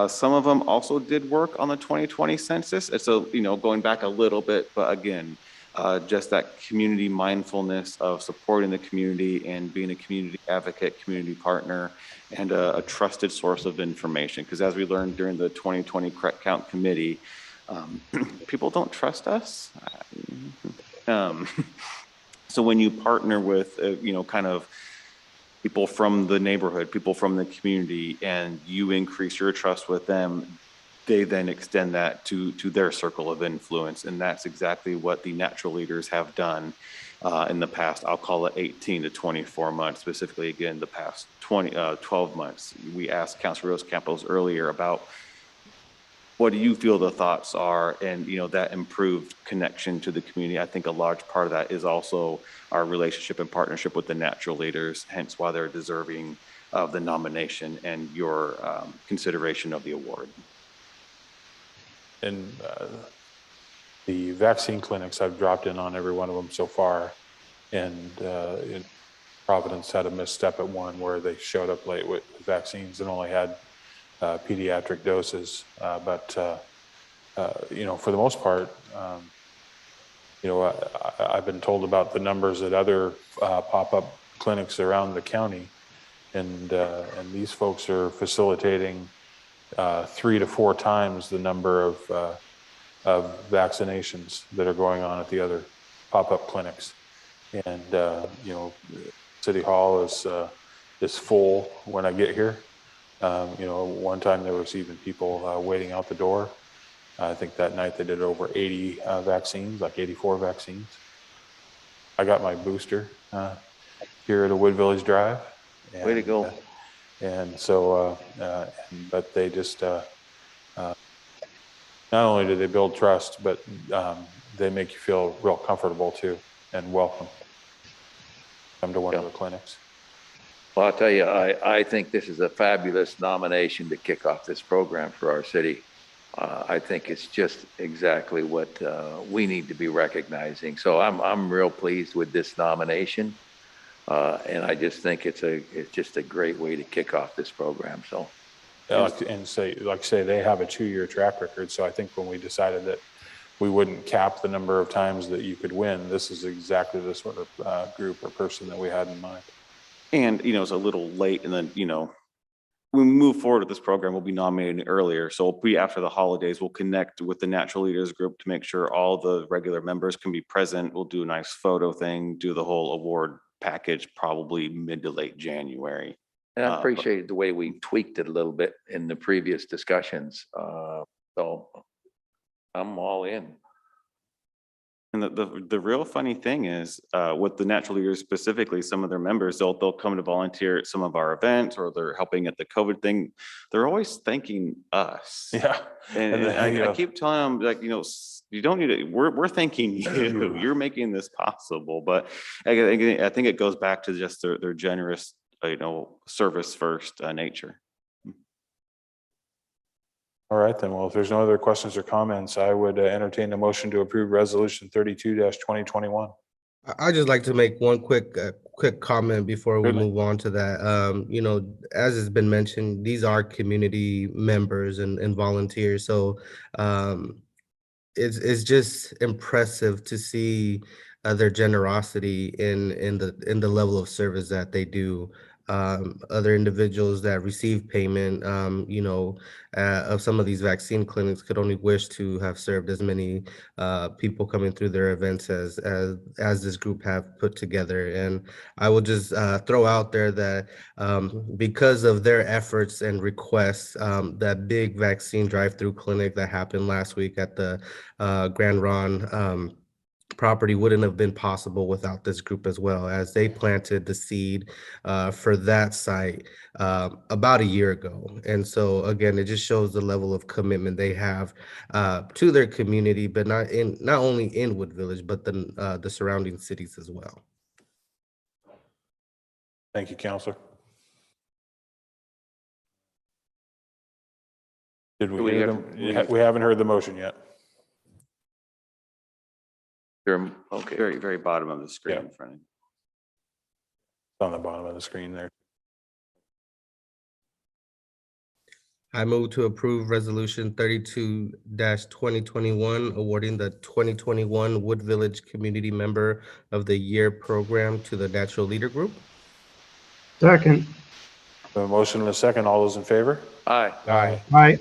Some of them also did work on the 2020 census. It's going back a little bit, but again, just that community mindfulness of supporting the community and being a community advocate, community partner, and a trusted source of information. Because as we learned during the 2020 Correct Count Committee, people don't trust us. So when you partner with, kind of people from the neighborhood, people from the community, and you increase your trust with them, they then extend that to their circle of influence. And that's exactly what the natural leaders have done in the past, I'll call it 18 to 24 months, specifically again, the past 12 months. We asked Councilor Rose Campos earlier about what do you feel the thoughts are, and that improved connection to the community. I think a large part of that is also our relationship and partnership with the natural leaders, hence why they're deserving of the nomination and your consideration of the award. And the vaccine clinics, I've dropped in on every one of them so far. And in Providence had a misstep at one where they showed up late with vaccines and only had pediatric doses. But for the most part, I've been told about the numbers at other pop-up clinics around the county. And these folks are facilitating 3 to 4 times the number of vaccinations that are going on at the other pop-up clinics. And City Hall is full when I get here. One time there was even people waiting out the door. I think that night they did over 80 vaccines, like 84 vaccines. I got my booster here at a Wood Village Drive. Way to go. And so, but they just, not only do they build trust, but they make you feel real comfortable too and welcome. Come to one of the clinics. Well, I'll tell you, I think this is a fabulous nomination to kick off this program for our city. I think it's just exactly what we need to be recognizing. So I'm real pleased with this nomination. And I just think it's just a great way to kick off this program. So, say they have a 2-year track record. So I think when we decided that we wouldn't cap the number of times that you could win, this is exactly the sort of group or person that we had in mind. And, it's a little late, and then, when we move forward with this program, we'll be nominating earlier. So it'll be after the holidays. We'll connect with the Natural Leaders Group to make sure all the regular members can be present. We'll do a nice photo thing, do the whole award package, probably mid to late January. and I appreciated the way we tweaked it a little bit in the previous discussions. So I'm all in. And the real funny thing is, with the natural leaders specifically, some of their members, they'll come to volunteer at some of our events, or they're helping at the COVID thing. They're always thanking us. Yeah. And I keep telling them, like, you don't need to, we're thanking you. You're making this possible. But I think it goes back to just their generous, service first nature. All right, then. Well, if there's no other questions or comments, I would entertain a motion to approve Resolution 32-2021. I'd just like to make one quick comment before we move on to that. As has been mentioned, these are community members and volunteers. So it's just impressive to see their generosity in the level of service that they do. Other individuals that receive payment, of some of these vaccine clinics could only wish to have served as many people coming through their events as this group have put together. And I will just throw out there that because of their efforts and requests, that big vaccine drive-through clinic that happened last week at the Grand Ron property wouldn't have been possible without this group, as well, as they planted the seed for that site about a year ago. And so again, it just shows the level of commitment they have to their community, but not only in Wood Village, but the surrounding cities as well. Thank you, Counselor. Did we hear them? We haven't heard the motion yet. Okay. Very, very bottom of the screen Yeah. in front of you. It's on the bottom of the screen there. I move to approve resolution 32-2021, awarding the 2021 Wood Village Community Member of the Year program to the Natural Leader Group. Second. A motion and a second. All those in favor? Aye. Aye. Aye.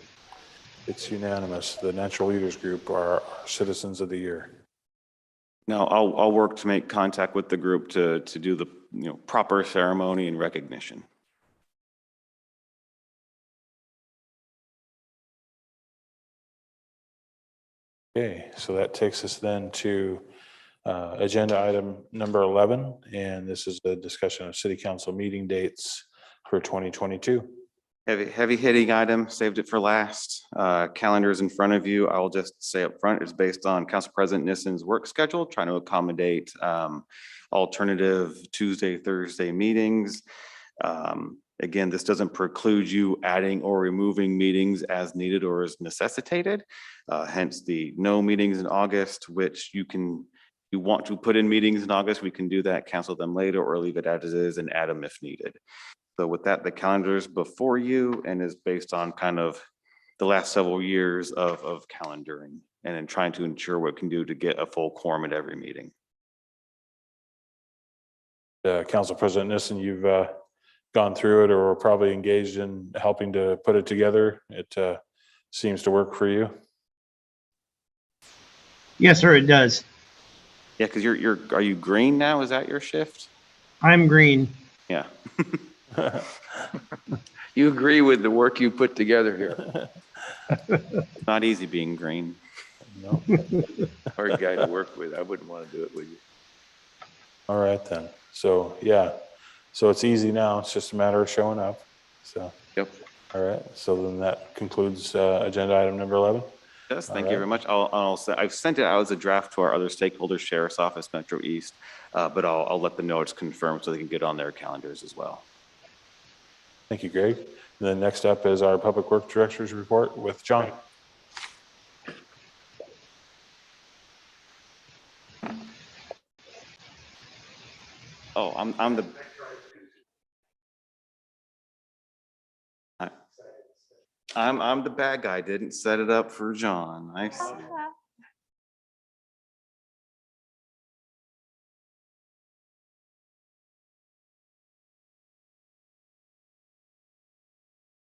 It's unanimous. The Natural Leaders Group are our Citizens of the Year. Now, I'll work to make contact with the group to do the, proper ceremony and recognition. Okay, so that takes us then to agenda item number 11, and this is the discussion of city council meeting dates for 2022. Heavy hitting item, saved it for last. Calendars in front of you. I'll just say up front, it's based on Council President Nissen's work schedule, trying to accommodate alternative Tuesday, Thursday meetings. Again, this doesn't preclude you adding or removing meetings as needed or as necessitated. Hence the no meetings in August, which you want to put in meetings in August, we can do that, cancel them later, or leave it as is and add them if needed. So with that, the calendar is before you and is based on kind of the last several years of calendaring and in trying to ensure what it can do to get a full quorum at every meeting. Council President Nissen, you've gone through it or probably engaged in helping to put it together. It seems to work for you. Yes, sir, it does. Yeah, because are you green now? Is that your shift? I'm green. Yeah. You agree with the work you put together here? Not easy being green. No. Hard guy to work with. I wouldn't want to do it with you. All right then. So yeah, so it's easy now. It's just a matter of showing up. So. Yep. All right. So then that concludes agenda item number 11. Yes, thank All you very much. I've sent it out as a draft to our other stakeholders, Sheriff's Office, Metro East, but I'll let them know it's confirmed so they can get on their calendars as well. Thank you, Greg. And then next up is our Public Works Director's report with John. Oh, I'm the bad guy. Didn't set it up for John. I see.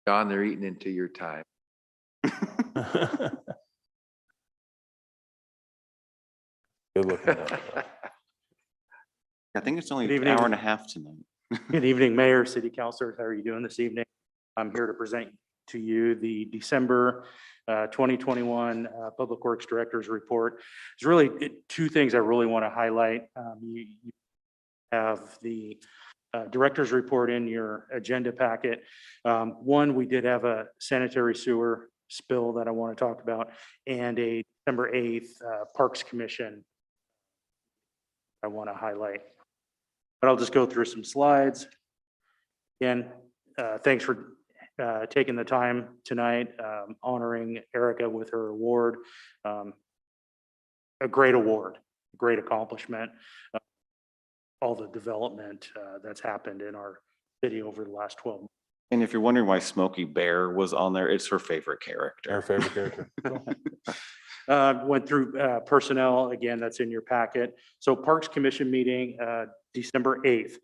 John, they're eating into your time. Good looking. I think it's only Good an evening. hour and a half tonight. Good evening, Mayor, City Councilors. How are you doing this evening? I'm here to present to you the December 2021 Public Works Director's Report. There's really two things I really want to highlight. You have the Director's Report in your agenda packet. One, we did have a sanitary sewer spill that I want to talk about, and a December 8th Parks Commission I want to highlight. But I'll just go through some slides. Again, thanks for taking the time tonight, honoring Erica with her award. A great award, great accomplishment. All the development that's happened in our city over the last 12 months. And if you're wondering why Smokey Bear was on there, it's her favorite character. Our favorite character. Went through personnel, again, that's in your packet. So Parks Commission meeting, December 8th.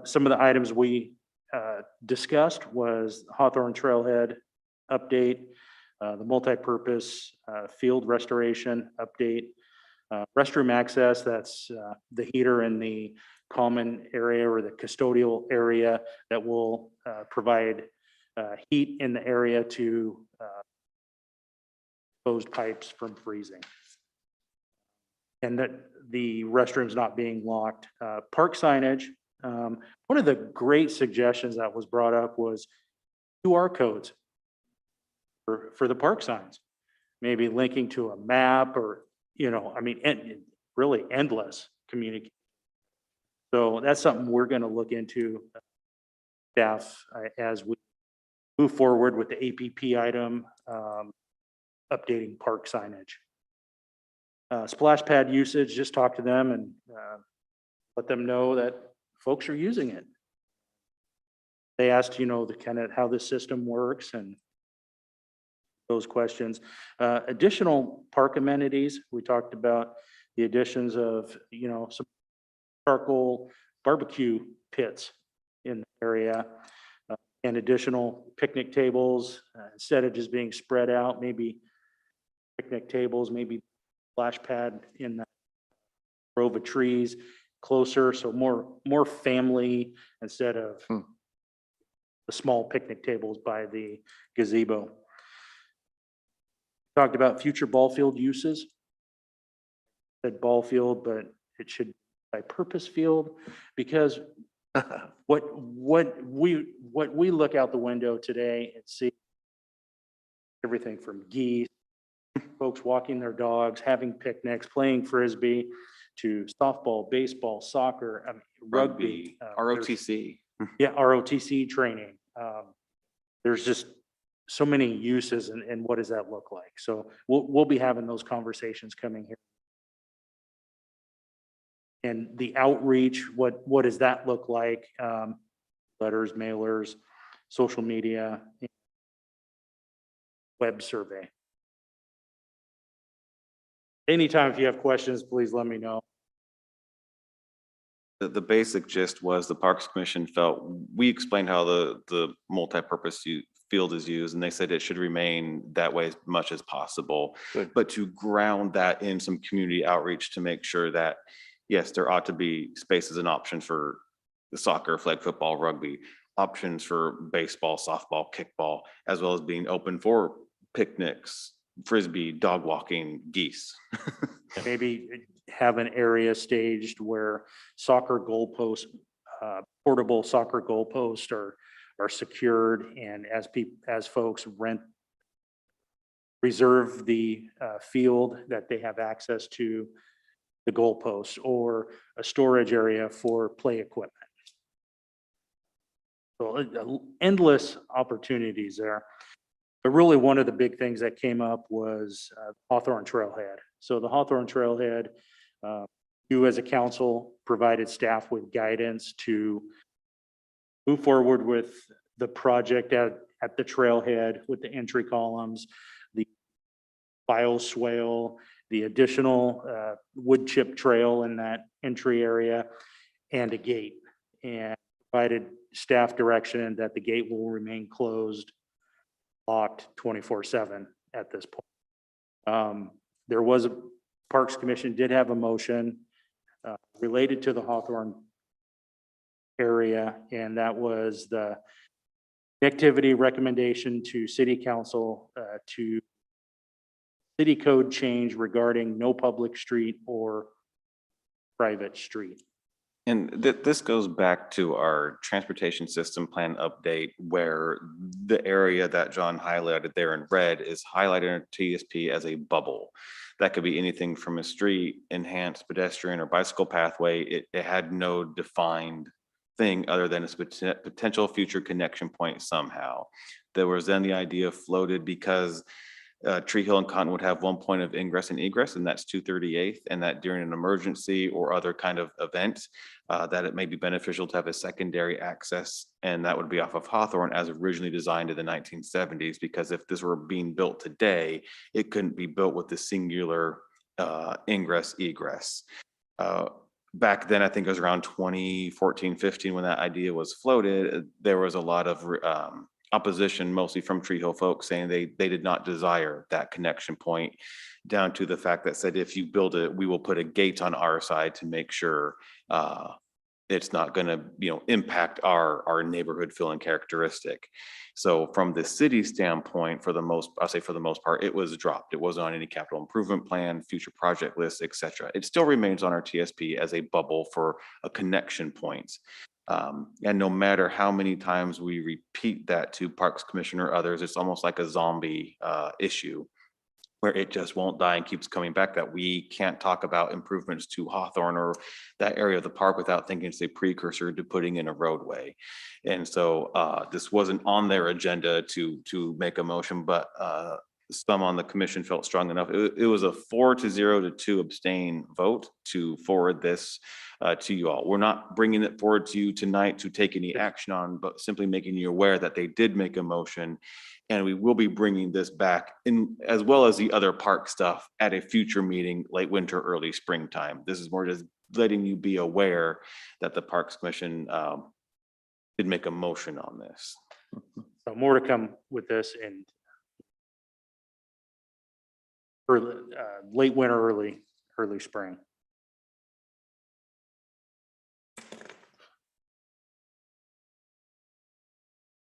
Some of the items we discussed was Hawthorne Trailhead update, the multi-purpose field restoration update, restroom access, that's the heater in the common area or the custodial area that will provide heat in the area to exposed pipes from freezing. And that the restrooms not being locked. Park signage. One of the great suggestions that was brought up was QR codes for the park signs. Maybe linking to a map or, really endless communication. So that's something we're going to look into, staff, as we move forward with the APP item, updating park signage. Splash pad usage, just talk to them and let them know that folks are using it. They asked, the kind of how the system works, and those questions. Additional park amenities, we talked about the additions of, some charcoal barbecue pits in the area, and additional picnic tables, instead of just being spread out, maybe picnic tables, maybe splash pad in the grove of trees closer, so more family instead of the small picnic tables by the gazebo. Talked about future ball field uses. Said ball field, but it should be by purpose field, because what we look out the window today and see everything from geese, folks walking their dogs, having picnics, playing frisbee, to softball, baseball, soccer, rugby, ROTC. yeah, ROTC training. There's just so many uses, and what does that look like? So we'll be having those conversations coming here. And the outreach, what does that look like? Letters, mailers, social media, web survey. Anytime if you have questions, please let me know. The basic gist was the Parks Commission felt, we explained how the multi-purpose field is used, and they said it should remain that way as much as possible. Good. But to ground that in some community outreach to make sure that, yes, there ought to be spaces and options for the soccer, flag football, rugby, options for baseball, softball, kickball, as well as being open for picnics, frisbee, dog walking, geese. Maybe have an area staged where soccer goalposts, portable soccer goalposts are secured, and as folks reserve the field, that they have access to the goalposts, or a storage area for play equipment. So endless opportunities there. But really, one of the big things that came up was Hawthorne Trailhead. So the Hawthorne Trailhead, you as a council provided staff with guidance to move forward with the project at the trailhead with the entry columns, the bioswale, the additional wood chip trail in that entry area, and a gate. And provided staff direction that the gate will remain closed, locked 24/7 at this point. There was a Parks Commission did have a motion related to the Hawthorne area, and that was the activity recommendation to City Council to city code change regarding no public street or private street. And this goes back to our transportation system plan update, where the area that John highlighted there in red is highlighted in TSP as a bubble. That could be anything from a street, enhanced pedestrian or bicycle pathway. It had no defined thing other than its potential future connection point somehow. There was then the idea floated because Tree Hill and Cottonwood have one point of ingress and egress, and that's 238th, and that during an emergency or other kind of event, that it may be beneficial to have a secondary access, and that would be off of Hawthorne as originally designed in the 1970s, because if this were being built today, it couldn't be built with the singular ingress egress. Back then, I think it was around 2014, 15, when that idea was floated, there was a lot of opposition, mostly from Tree Hill folks, saying they did not desire that connection point, down to the fact that said, if you build it, we will put a gate on our side to make sure it's not going to impact our neighborhood feeling characteristic. So from the city standpoint, I'll say for the most part, it was dropped. It wasn't on any capital improvement plan, future project list, etc. It still remains on our TSP as a bubble for a connection point. And no matter how many times we repeat that to Parks Commission or others, it's almost like a zombie issue, where it just won't die and keeps coming back, that we can't talk about improvements to Hawthorne or that area of the park without thinking it's a precursor to putting in a roadway. And so this wasn't on their agenda to make a motion, but some on the commission felt strong enough. It was a 4-0 to 2 abstain vote to forward this to you all. We're not bringing it forward to you tonight to take any action on, but simply making you aware that they did make a motion, And we will be bringing this back in, as well as the other park stuff at a future meeting, late winter, early springtime. This is more just letting you be aware that the Parks Commission did make a motion on this. So more to come with this in early, late winter, early spring.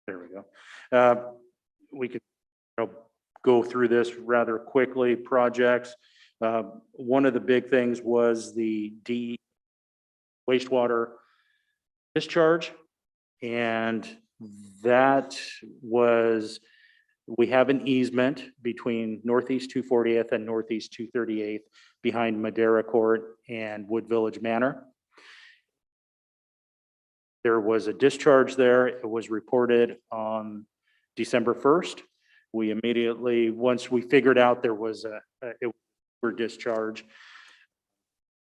There we go. We could go through this rather quickly. Projects. One of the big things was the wastewater discharge. And that was, we have an easement between Northeast 240th and Northeast 238th behind Madera Court and Wood Village Manor. There was a discharge there. It was reported on December 1st. We immediately, once we figured out there was a discharge,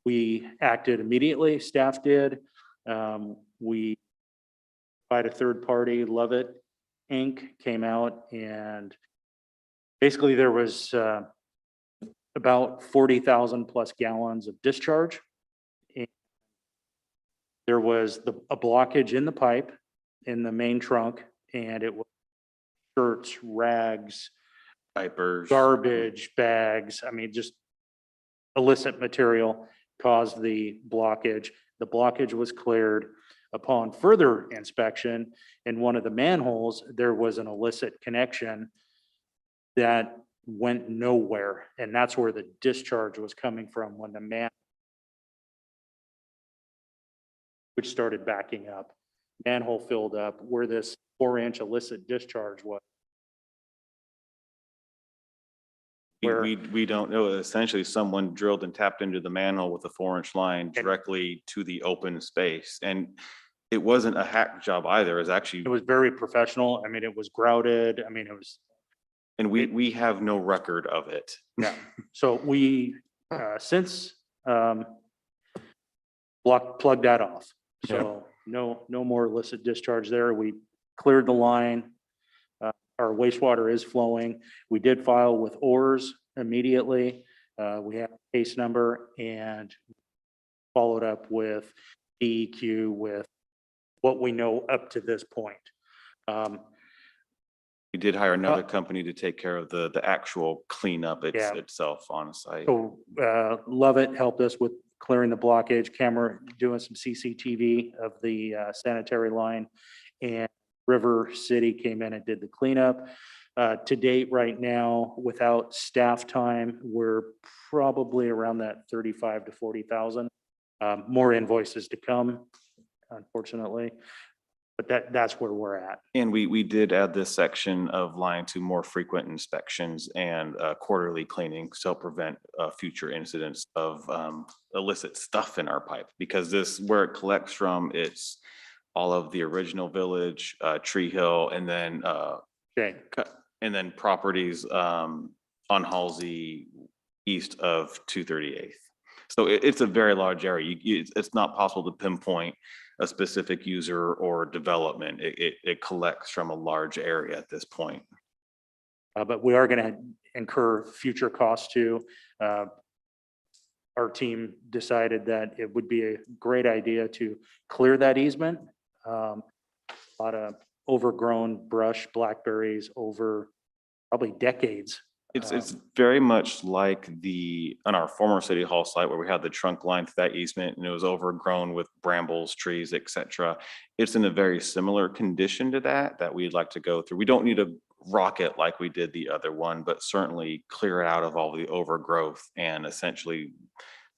we acted immediately, staff did. We by a third party, Lovett Inc. came out, and basically there was about 40,000 plus gallons of discharge. And there was a blockage in the pipe in the main trunk, and it was shirts, rags, Diapers. garbage bags. I mean, just illicit material caused the blockage. The blockage was cleared. Upon further inspection, in one of the manholes, there was an illicit connection that went nowhere. And that's where the discharge was coming from when the which started backing up. Manhole filled up where this 4-inch illicit discharge was. We don't know. Essentially, someone drilled and tapped into the manhole with a 4-inch line directly to the open space. And it wasn't a hack job either. It was very professional. I mean, it was grouted. I mean, it was. And we have no record of it. Yeah. So we, since plugged that off. So no more illicit discharge there. We cleared the line. Our wastewater is flowing. We did file with ORS immediately. We have a case number and followed up with DEQ with what we know up to this point. We did hire another company to take care of the actual cleanup itself on site. So Lovett helped us with clearing the blockage, camera, doing some CCTV of the sanitary line, and River City came in and did the cleanup. To date, right now, without staff time, we're probably around that 35 to 40,000. More invoices to come, unfortunately, but that's where we're at. And we did add this section of line to more frequent inspections and quarterly cleaning to help prevent future incidents of illicit stuff in our pipe, because this, where it collects from, it's all of the original village, Tree Hill, and then properties on Halsey east of 238th. So it's a very large area. It's not possible to pinpoint a specific user or development. It collects from a large area at this point. But we are going to incur future costs too. Our team decided that it would be a great idea to clear that easement. A lot of overgrown brush, blackberries over probably decades. It's very much like on our former city hall site where we had the trunk line to that easement and it was overgrown with brambles, trees, etc. It's in a very similar condition to that we'd like to go through. We don't need to rock it like we did the other one, but certainly clear it out of all the overgrowth and essentially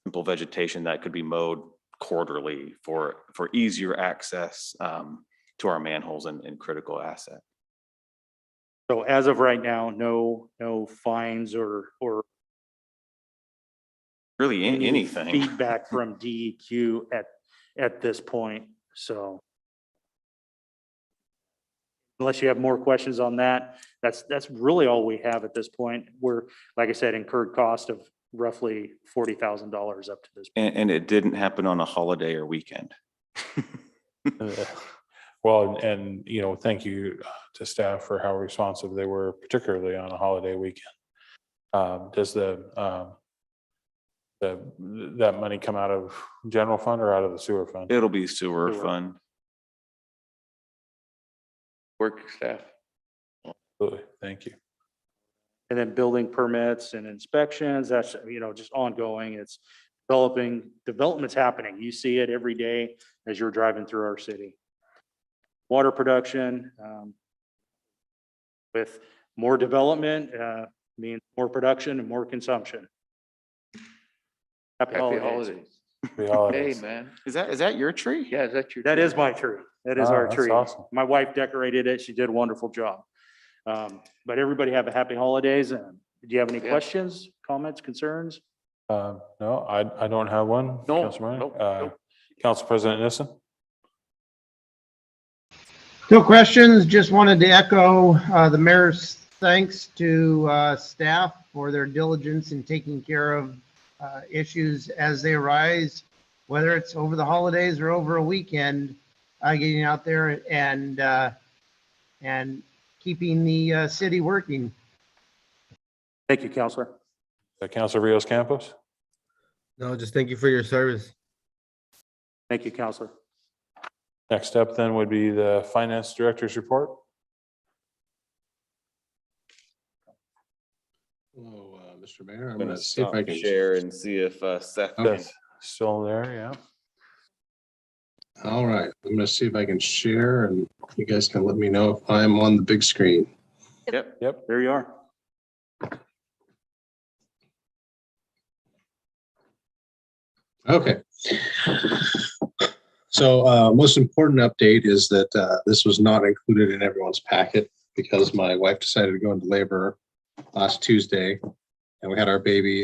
simple vegetation that could be mowed quarterly for easier access to our manholes and critical asset. So as of right now, no fines or really anything feedback from DEQ at this point. So unless you have more questions on that, that's really all we have at this point. We're, like I said, incurred cost of roughly $40,000 up to this point. And it didn't happen on a holiday or weekend. Well, and, you know, thank you to staff for how responsive they were, particularly on a holiday weekend. Does that money come out of general fund or out of the sewer fund? It'll be sewer Sewer. fund. Work staff. Absolutely. Thank you. And then building permits and inspections, that's, you know, just ongoing. It's development's happening. You see it every day as you're driving through our city. Water production, with more development, means more production and more consumption. Happy Happy holidays. holidays. Happy Hey, holidays. man. Is that your tree? Yeah, is that your? That is my tree. That is Ah, our that's tree. awesome. My wife decorated it. She did a wonderful job. But everybody have a happy holidays. And do you have any Yeah. questions, comments, concerns? No, I don't have one. No, Councilor Meyer. nope, nope. Council President Nissen? No questions, just wanted to echo the mayor's thanks to staff for their diligence in taking care of issues as they arise, whether it's over the holidays or over a weekend, getting out there and keeping the city working. Thank you, Counselor. Councilor Rios Campos? No, just thank you for your service. Thank you, Counselor. Next up then would be the Finance Director's report. Hello, Mr. Mayor. I'm I'm gonna gonna see if I stop can share and see if Seth can. That's still there, yeah. All right, I'm gonna see if I can share and you guys can let me know if I'm on the big screen. Yep, there you are. Okay. So most important update is that this was not included in everyone's packet because my wife decided to go into labor last Tuesday. And we had our baby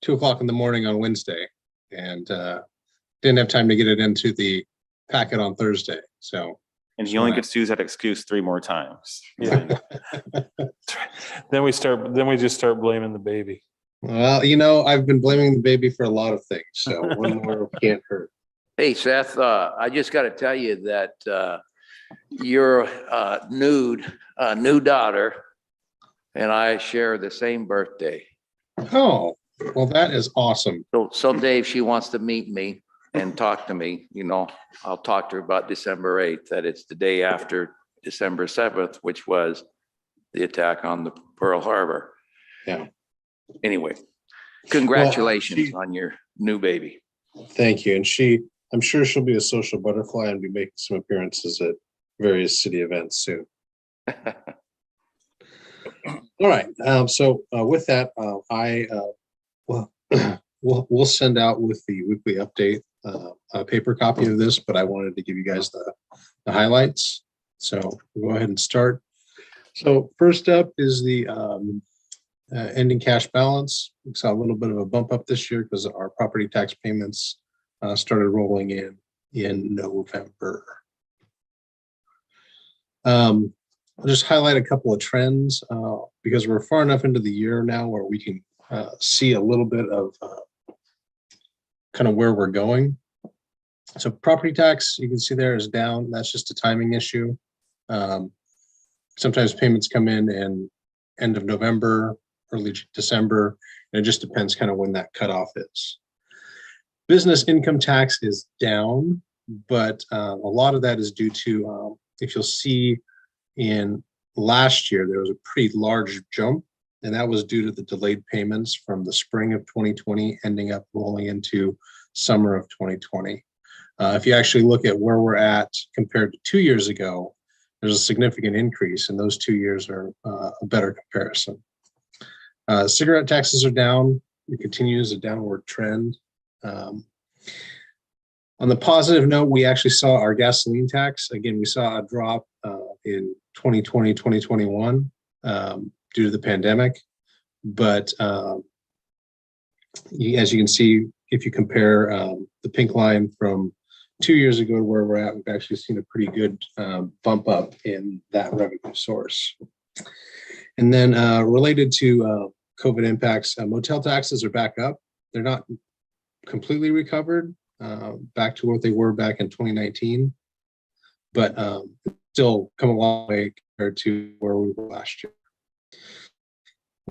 2 o'clock in the morning on Wednesday and didn't have time to get it into the packet on Thursday. So And he only gets to use that excuse 3 more times. Yeah. Then we just start blaming the baby. well, you know, I've been blaming the baby for a lot of things. So one more can't hurt. Hey, Seth, I just got to tell you that your new daughter and I share the same birthday. Oh, well, that is awesome. So someday if she wants to meet me and talk to me, you know, I'll talk to her about December 8th, that it's the day after December 7th, which was the attack on the Pearl Harbor. Yeah. Anyway, congratulations on your new baby. Thank you. And I'm sure she'll be a social butterfly and be making some appearances at various city events soon. All right. So with that, we'll send out with the weekly update a paper copy of this, but I wanted to give you guys the highlights. So we'll go ahead and start. So first up is the ending cash balance. We saw a little bit of a bump up this year because our property tax payments started rolling in November. I'll just highlight a couple of trends because we're far enough into the year now where we can see a little bit of kind of where we're going. So property tax, you can see there is down. That's just a timing issue. Sometimes payments come in end of November, early December, and it just depends kind of when that cutoff is. Business income tax is down, but a lot of that is due to, if you'll see in last year, there was a pretty large jump, and that was due to the delayed payments from the spring of 2020 ending up rolling into summer of 2020. If you actually look at where we're at compared to 2 years ago, there's a significant increase, and those 2 years are a better comparison. Cigarette taxes are down. It continues a downward trend. On the positive note, we actually saw our gasoline tax. Again, we saw a drop in 2020, 2021 due to the pandemic. But as you can see, if you compare the pink line from 2 years ago to where we're at, we've actually seen a pretty good bump up in that revenue source. And then related to COVID impacts, motel taxes are back up. They're not completely recovered back to what they were back in 2019. but still come a long way compared to where we were last year.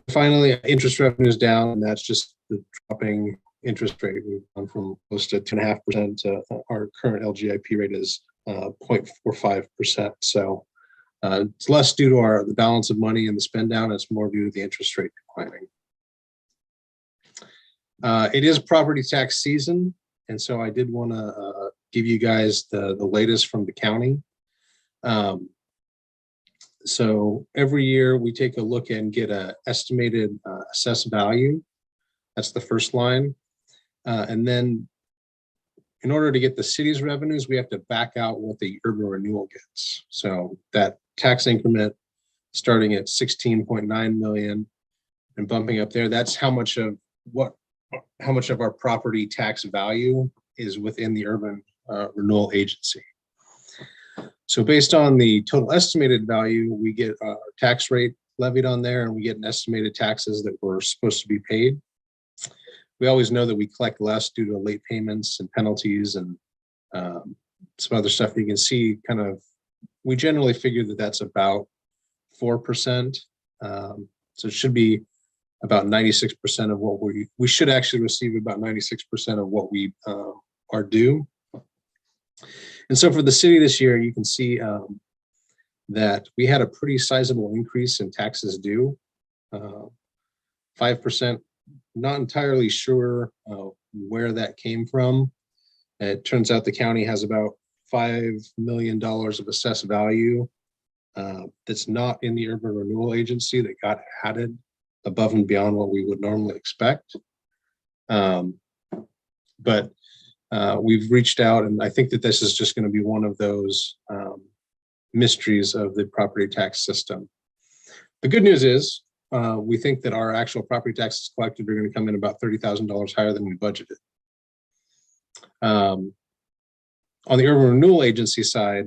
Finally, interest revenue is down, and that's just the dropping interest rate. We've gone from close to 2.5% to our current LGIP rate is 0.45%. So it's less due to the balance of money and the spend down. It's more due to the interest rate declining. It is property tax season, and so I did want to give you guys the latest from the county. So every year we take a look and get an estimated assessed value. That's the first line. And then in order to get the city's revenues, we have to back out what the urban renewal gets. So that tax increment starting at 16.9 million and bumping up there, that's how much of our property tax value is within the urban renewal agency. So based on the total estimated value, we get our tax rate levied on there, and we get an estimated taxes that were supposed to be paid. We always know that we collect less due to late payments and penalties and some other stuff. You can see kind of, we generally figure that that's about 4%. So it should be about 96% of what we should actually receive about 96% of what we are due. And so for the city this year, you can see that we had a pretty sizable increase in taxes due, 5%. Not entirely sure where that came from. It turns out the county has about $5 million of assessed value that's not in the urban renewal agency that got added above and beyond what we would normally expect. But we've reached out, and I think that this is just going to be one of those mysteries of the property tax system. The good news is we think that our actual property taxes collected are going to come in about $30,000 higher than we budgeted. On the urban renewal agency side,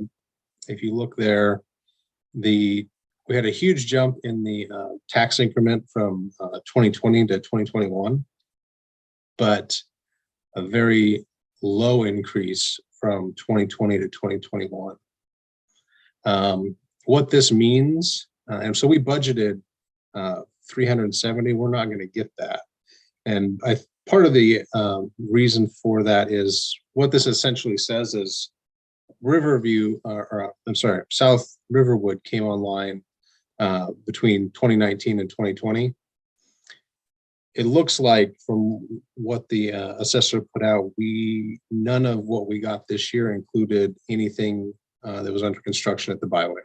if you look there, we had a huge jump in the tax increment from 2020 to 2021, but a very low increase from 2020 to 2021. What this means, and so we budgeted 370, we're not going to get that. And part of the reason for that is what this essentially says is South Riverwood came online between 2019 and 2020. It looks like from what the assessor put out, none of what we got this year included anything that was under construction at the byway.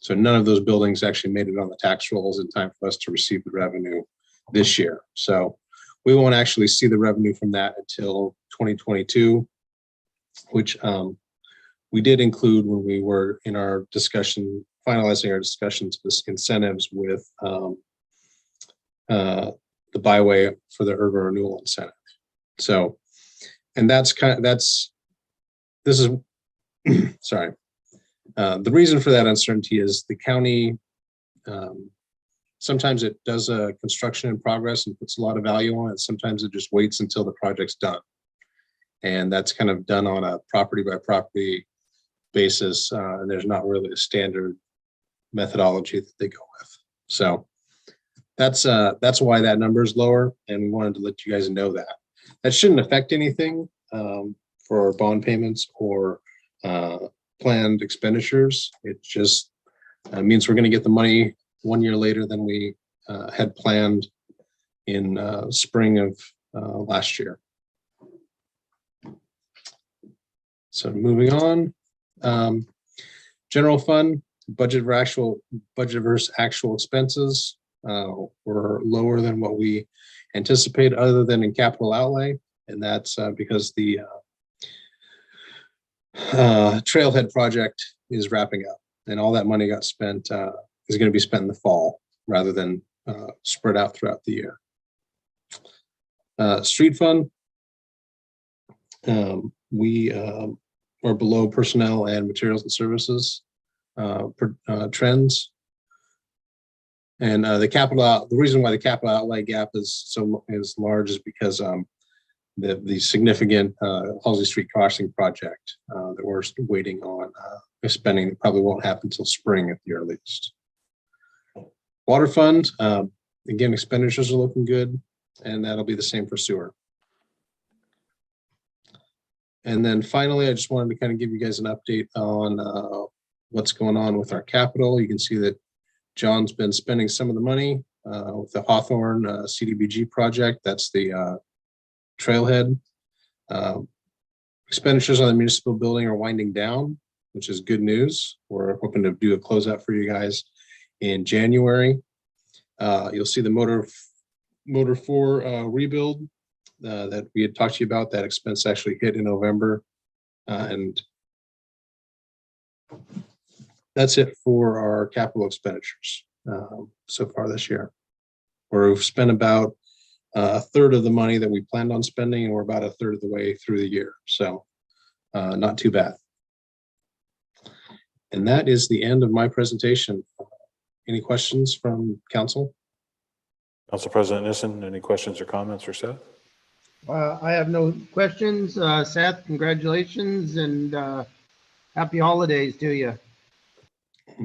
So none of those buildings actually made it on the tax rolls in time for us to receive the revenue this year. So we won't actually see the revenue from that until 2022, which we did include when we were in our discussion, finalizing our discussions of this incentives with the byway for the urban renewal incentive. So, and this is, sorry. The reason for that uncertainty is the county, sometimes it does a construction in progress and puts a lot of value on it. Sometimes it just waits until the project's done. And that's kind of done on a property by property basis. And there's not really a standard methodology that they go with. So that's why that number is lower. And we wanted to let you guys know that. That shouldn't affect anything for our bond payments or planned expenditures. It just means we're going to get the money 1 year later than we had planned in spring of last year. So moving on, general fund budget versus actual expenses were lower than what we anticipated, other than in capital outlay, and that's because the Trailhead project is wrapping up, and all that money got spent is going to be spent in the fall rather than spread out throughout the year. Street fund, we are below personnel and materials and services trends. And the reason why the capital outlay gap is large is because the significant Halsey Street crossing project that we're waiting on spending that probably won't happen until spring at the earliest. Water fund, again, expenditures are looking good, and that'll be the same for sewer. And then finally, I just wanted to kind of give you guys an update on what's going on with our capital. You can see that John's been spending some of the money with the Hawthorne CDBG project. That's the trailhead. Expenditures on the municipal building are winding down, which is good news. We're hoping to do a closeout for you guys in January. You'll see the motor 4 rebuild that we had talked to you about. That expense actually hit in November. And that's it for our capital expenditures so far this year. We've spent about a third of the money that we planned on spending, and we're about a third of the way through the year. So not too bad. And that is the end of my presentation. Any questions from council? Council President Nissen, any questions or comments for Seth? I have no questions. Seth, congratulations and happy holidays to you.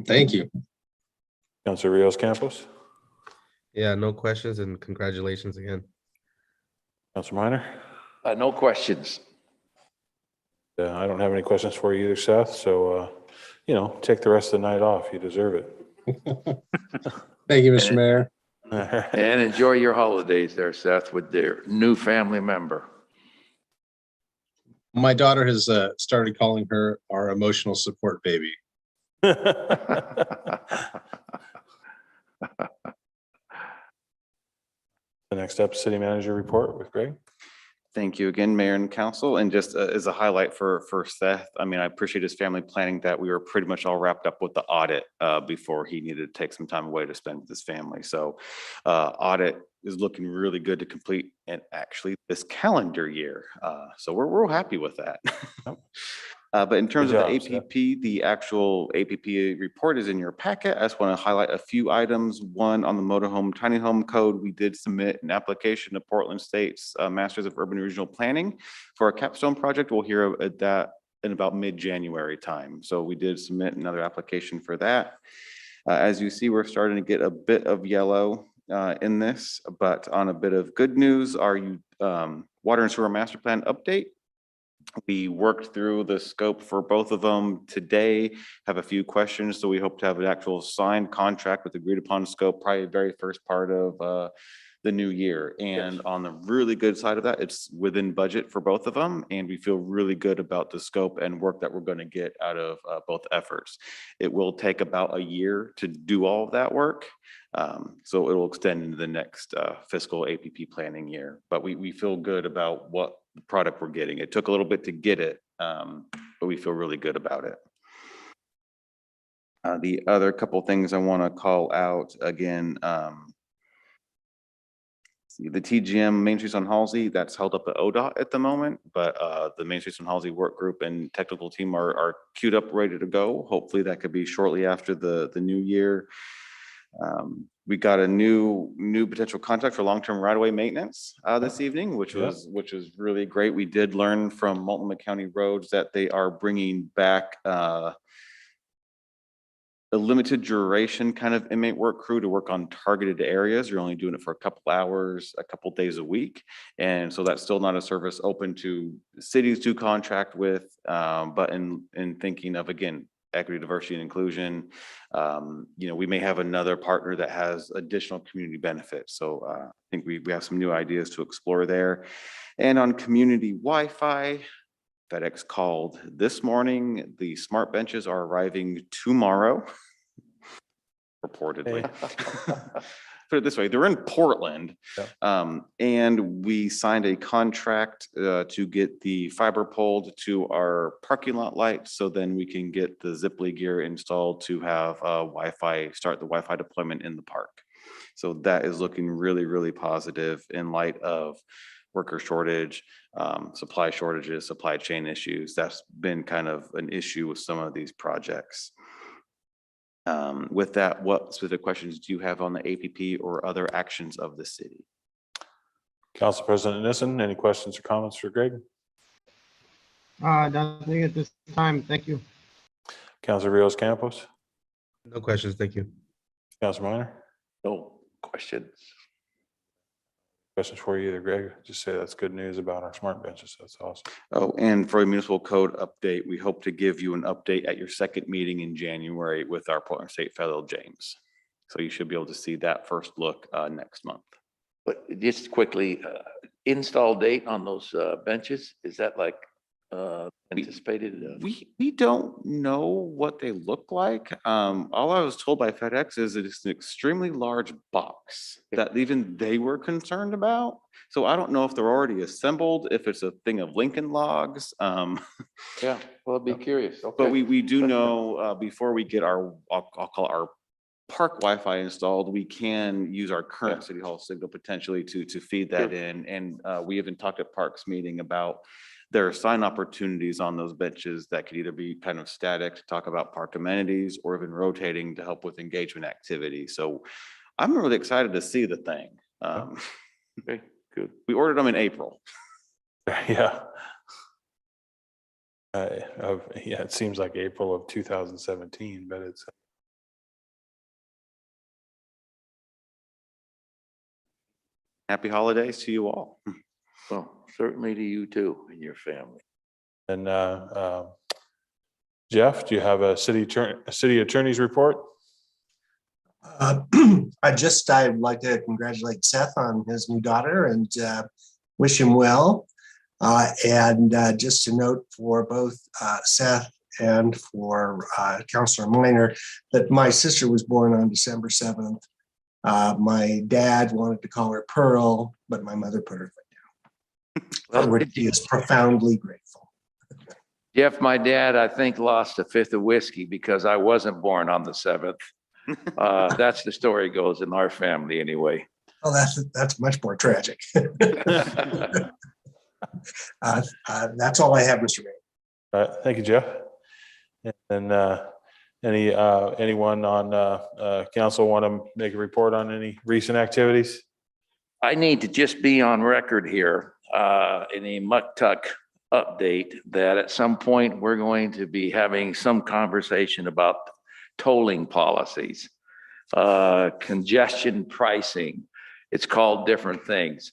Thank you. Councilor Rios Campos? Yeah, no questions and congratulations again. Councilor Minor? No questions. I don't have any questions for you either, Seth. So, take the rest of the night off. You deserve it. Thank you, Mr. Mayor. And enjoy your holidays there, Seth, with their new family member. My daughter has started calling her our emotional support baby. The next up, city manager report with Greg. Thank you again, Mayor and Council. And just as a highlight for Seth, I mean, I appreciate his family planning that we were pretty much all wrapped up with the audit before he needed to take some time away to spend with his family. So audit is looking really good to complete, and actually this calendar year. So we're real happy with that. But in terms Good of the job, Seth. APP, the actual APP report is in your packet. I just want to highlight a few items. One, on the motorhome tiny home code, we did submit an application to Portland State's Masters of Urban Regional Planning for a capstone project. We'll hear that in about mid-January time. So we did submit another application for that. As you see, we're starting to get a bit of yellow in this, but on a bit of good news, our water and sewer master plan update. We worked through the scope for both of them today, have a few questions, so we hope to have an actual signed contract with agreed upon scope, probably the very first part of the new year. And on the really good side of that, it's within budget for both of them, and we feel really good about the scope and work that we're going to get out of both efforts. It will take about a year to do all of that work, so it will extend into the next fiscal APP planning year, but we feel good about what the product we're getting. It took a little bit to get it, but we feel really good about it. The other couple things I want to call out again, the TGM Main Streets on Halsey, that's held up at ODOT at the moment, but the Main Streets on Halsey work group and technical team are queued up, ready to go. Hopefully that could be shortly after the new year. We got a new potential contract for long-term right-of-way maintenance this evening, which was really great. We did learn from Multnomah County Roads that they are bringing back a limited duration kind of inmate work crew to work on targeted areas. You're only doing it for a couple hours, a couple days a week. And so that's still not a service open to cities to contract with, but in thinking of, again, equity, diversity, and inclusion, we may have another partner that has additional community benefits. So I think we have some new ideas to explore there. And on community Wi-Fi, FedEx called this morning. The smart benches are arriving tomorrow, reportedly. Put it this way, they're in Portland. And we signed a contract to get the fiber pulled to our parking lot lights, so then we can get the Ziply gear installed to have start the Wi-Fi deployment in the park. So that is looking really, really positive in light of worker shortage, supply shortages, supply chain issues. That's been kind of an issue with some of these projects. With that, what specific questions do you have on the APP or other actions of the city? Council President Nissen, any questions or comments for Greg? Nothing at this time. Thank you. Council Rios Campos, No questions, thank you. Council Minor, No questions. questions for you either, Greg? Just say that's good news about our smart benches. That's awesome. Oh, and for a municipal code update, we hope to give you an update at your second meeting in January with our Portland State Fellow James. So you should be able to see that first look next month. But just quickly, install date on those benches, is that like anticipated? We don't know what they look like. All I was told by FedEx is that it's an extremely large box that even they were concerned about. So I don't know if they're already assembled, if it's a thing of Lincoln Logs. Yeah, well, I'd be curious. But Okay. we do know before we get our, I'll call it our park Wi-Fi installed, we can use our current City Hall signal potentially to feed that in. And we even talked at Parks meeting about there are sign opportunities on those benches that could either be kind of static to talk about park amenities or even rotating to help with engagement activity. So I'm really excited to see the thing. Okay, good. We ordered them in April. Yeah. Yeah, it seems like April of 2017, but it's. Happy holidays to you all. Well, certainly to you too and your family. And Jeff, do you have a city attorney's report? I'd like to congratulate Seth on his new daughter and wish him well. And just to note for both Seth and for Councilor Minor, that my sister was born on December 7th. My dad wanted to call her Pearl, but my mother put her foot down. For which he is profoundly grateful. Jeff, my dad, I think, lost a fifth of whiskey because I wasn't born on the 7th. That's the story goes in our family anyway. Oh, that's much more tragic. That's all I have, Mr. Mayor. All right, thank you, Jeff. And anyone on council want to make a report on any recent activities? I need to just be on record here in a Muck Tuck update that at some point we're going to be having some conversation about tolling policies, congestion pricing. It's called different things.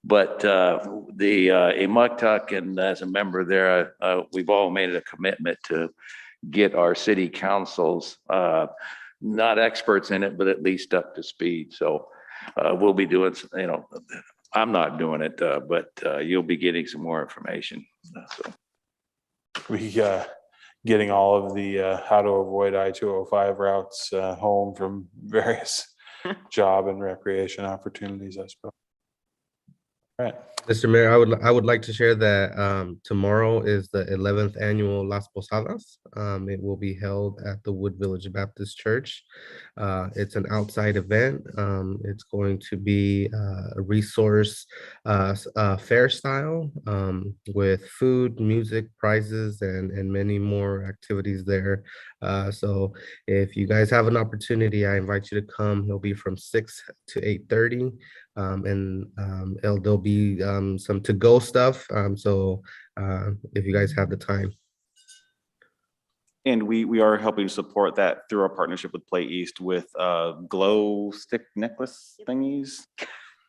But in Muck Tuck, and as a member there, we've all made it a commitment to get our city councils, not experts in it, but at least up to speed. So we'll be doing, I'm not doing it, but you'll be getting some more information. So. We getting all of the how to avoid I-205 routes home from various job and recreation opportunities, I suppose. All right. Mr. Mayor, I would like to share that tomorrow is the 11th annual Las Posadas. It will be held at the Wood Village Baptist Church. It's an outside event. It's going to be a resource fair style with food, music, prizes, and many more activities there. So if you guys have an opportunity, I invite you to come. It'll be from 6 to 8:30. There'll be some to-go stuff. So if you guys have the time. And we are helping support that through our partnership with Play East with glow stick necklace thingies.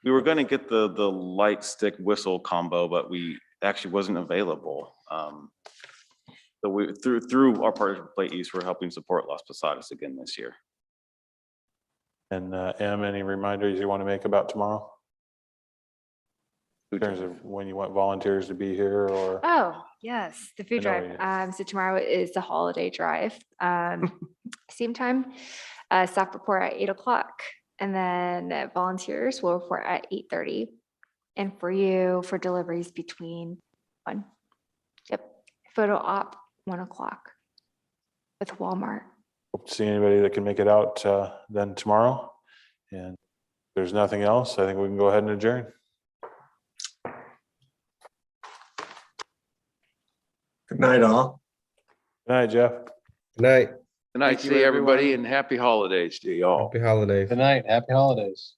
We were going to get the light stick whistle combo, but we actually wasn't available. So we through our partnership with Play East, we're helping support Las Posadas again this year. And Em, any reminders you want to make about tomorrow? In terms of when you want volunteers to be here or? Oh, yes, the food I know drive. So tomorrow is the holiday drive. Same time, staff report at 8 o'clock. And then volunteers will report at 8:30. And for you, for deliveries between 1. Yep, photo op 1 o'clock with Walmart. Hope to see anybody that can make it out then tomorrow. And if there's nothing else, I think we can go ahead and adjourn. Good night, all. Good night, Jeff. Good night. Good night, Thank you, see everybody, everyone. and happy holidays to you all. Happy holidays. Good night. Happy holidays.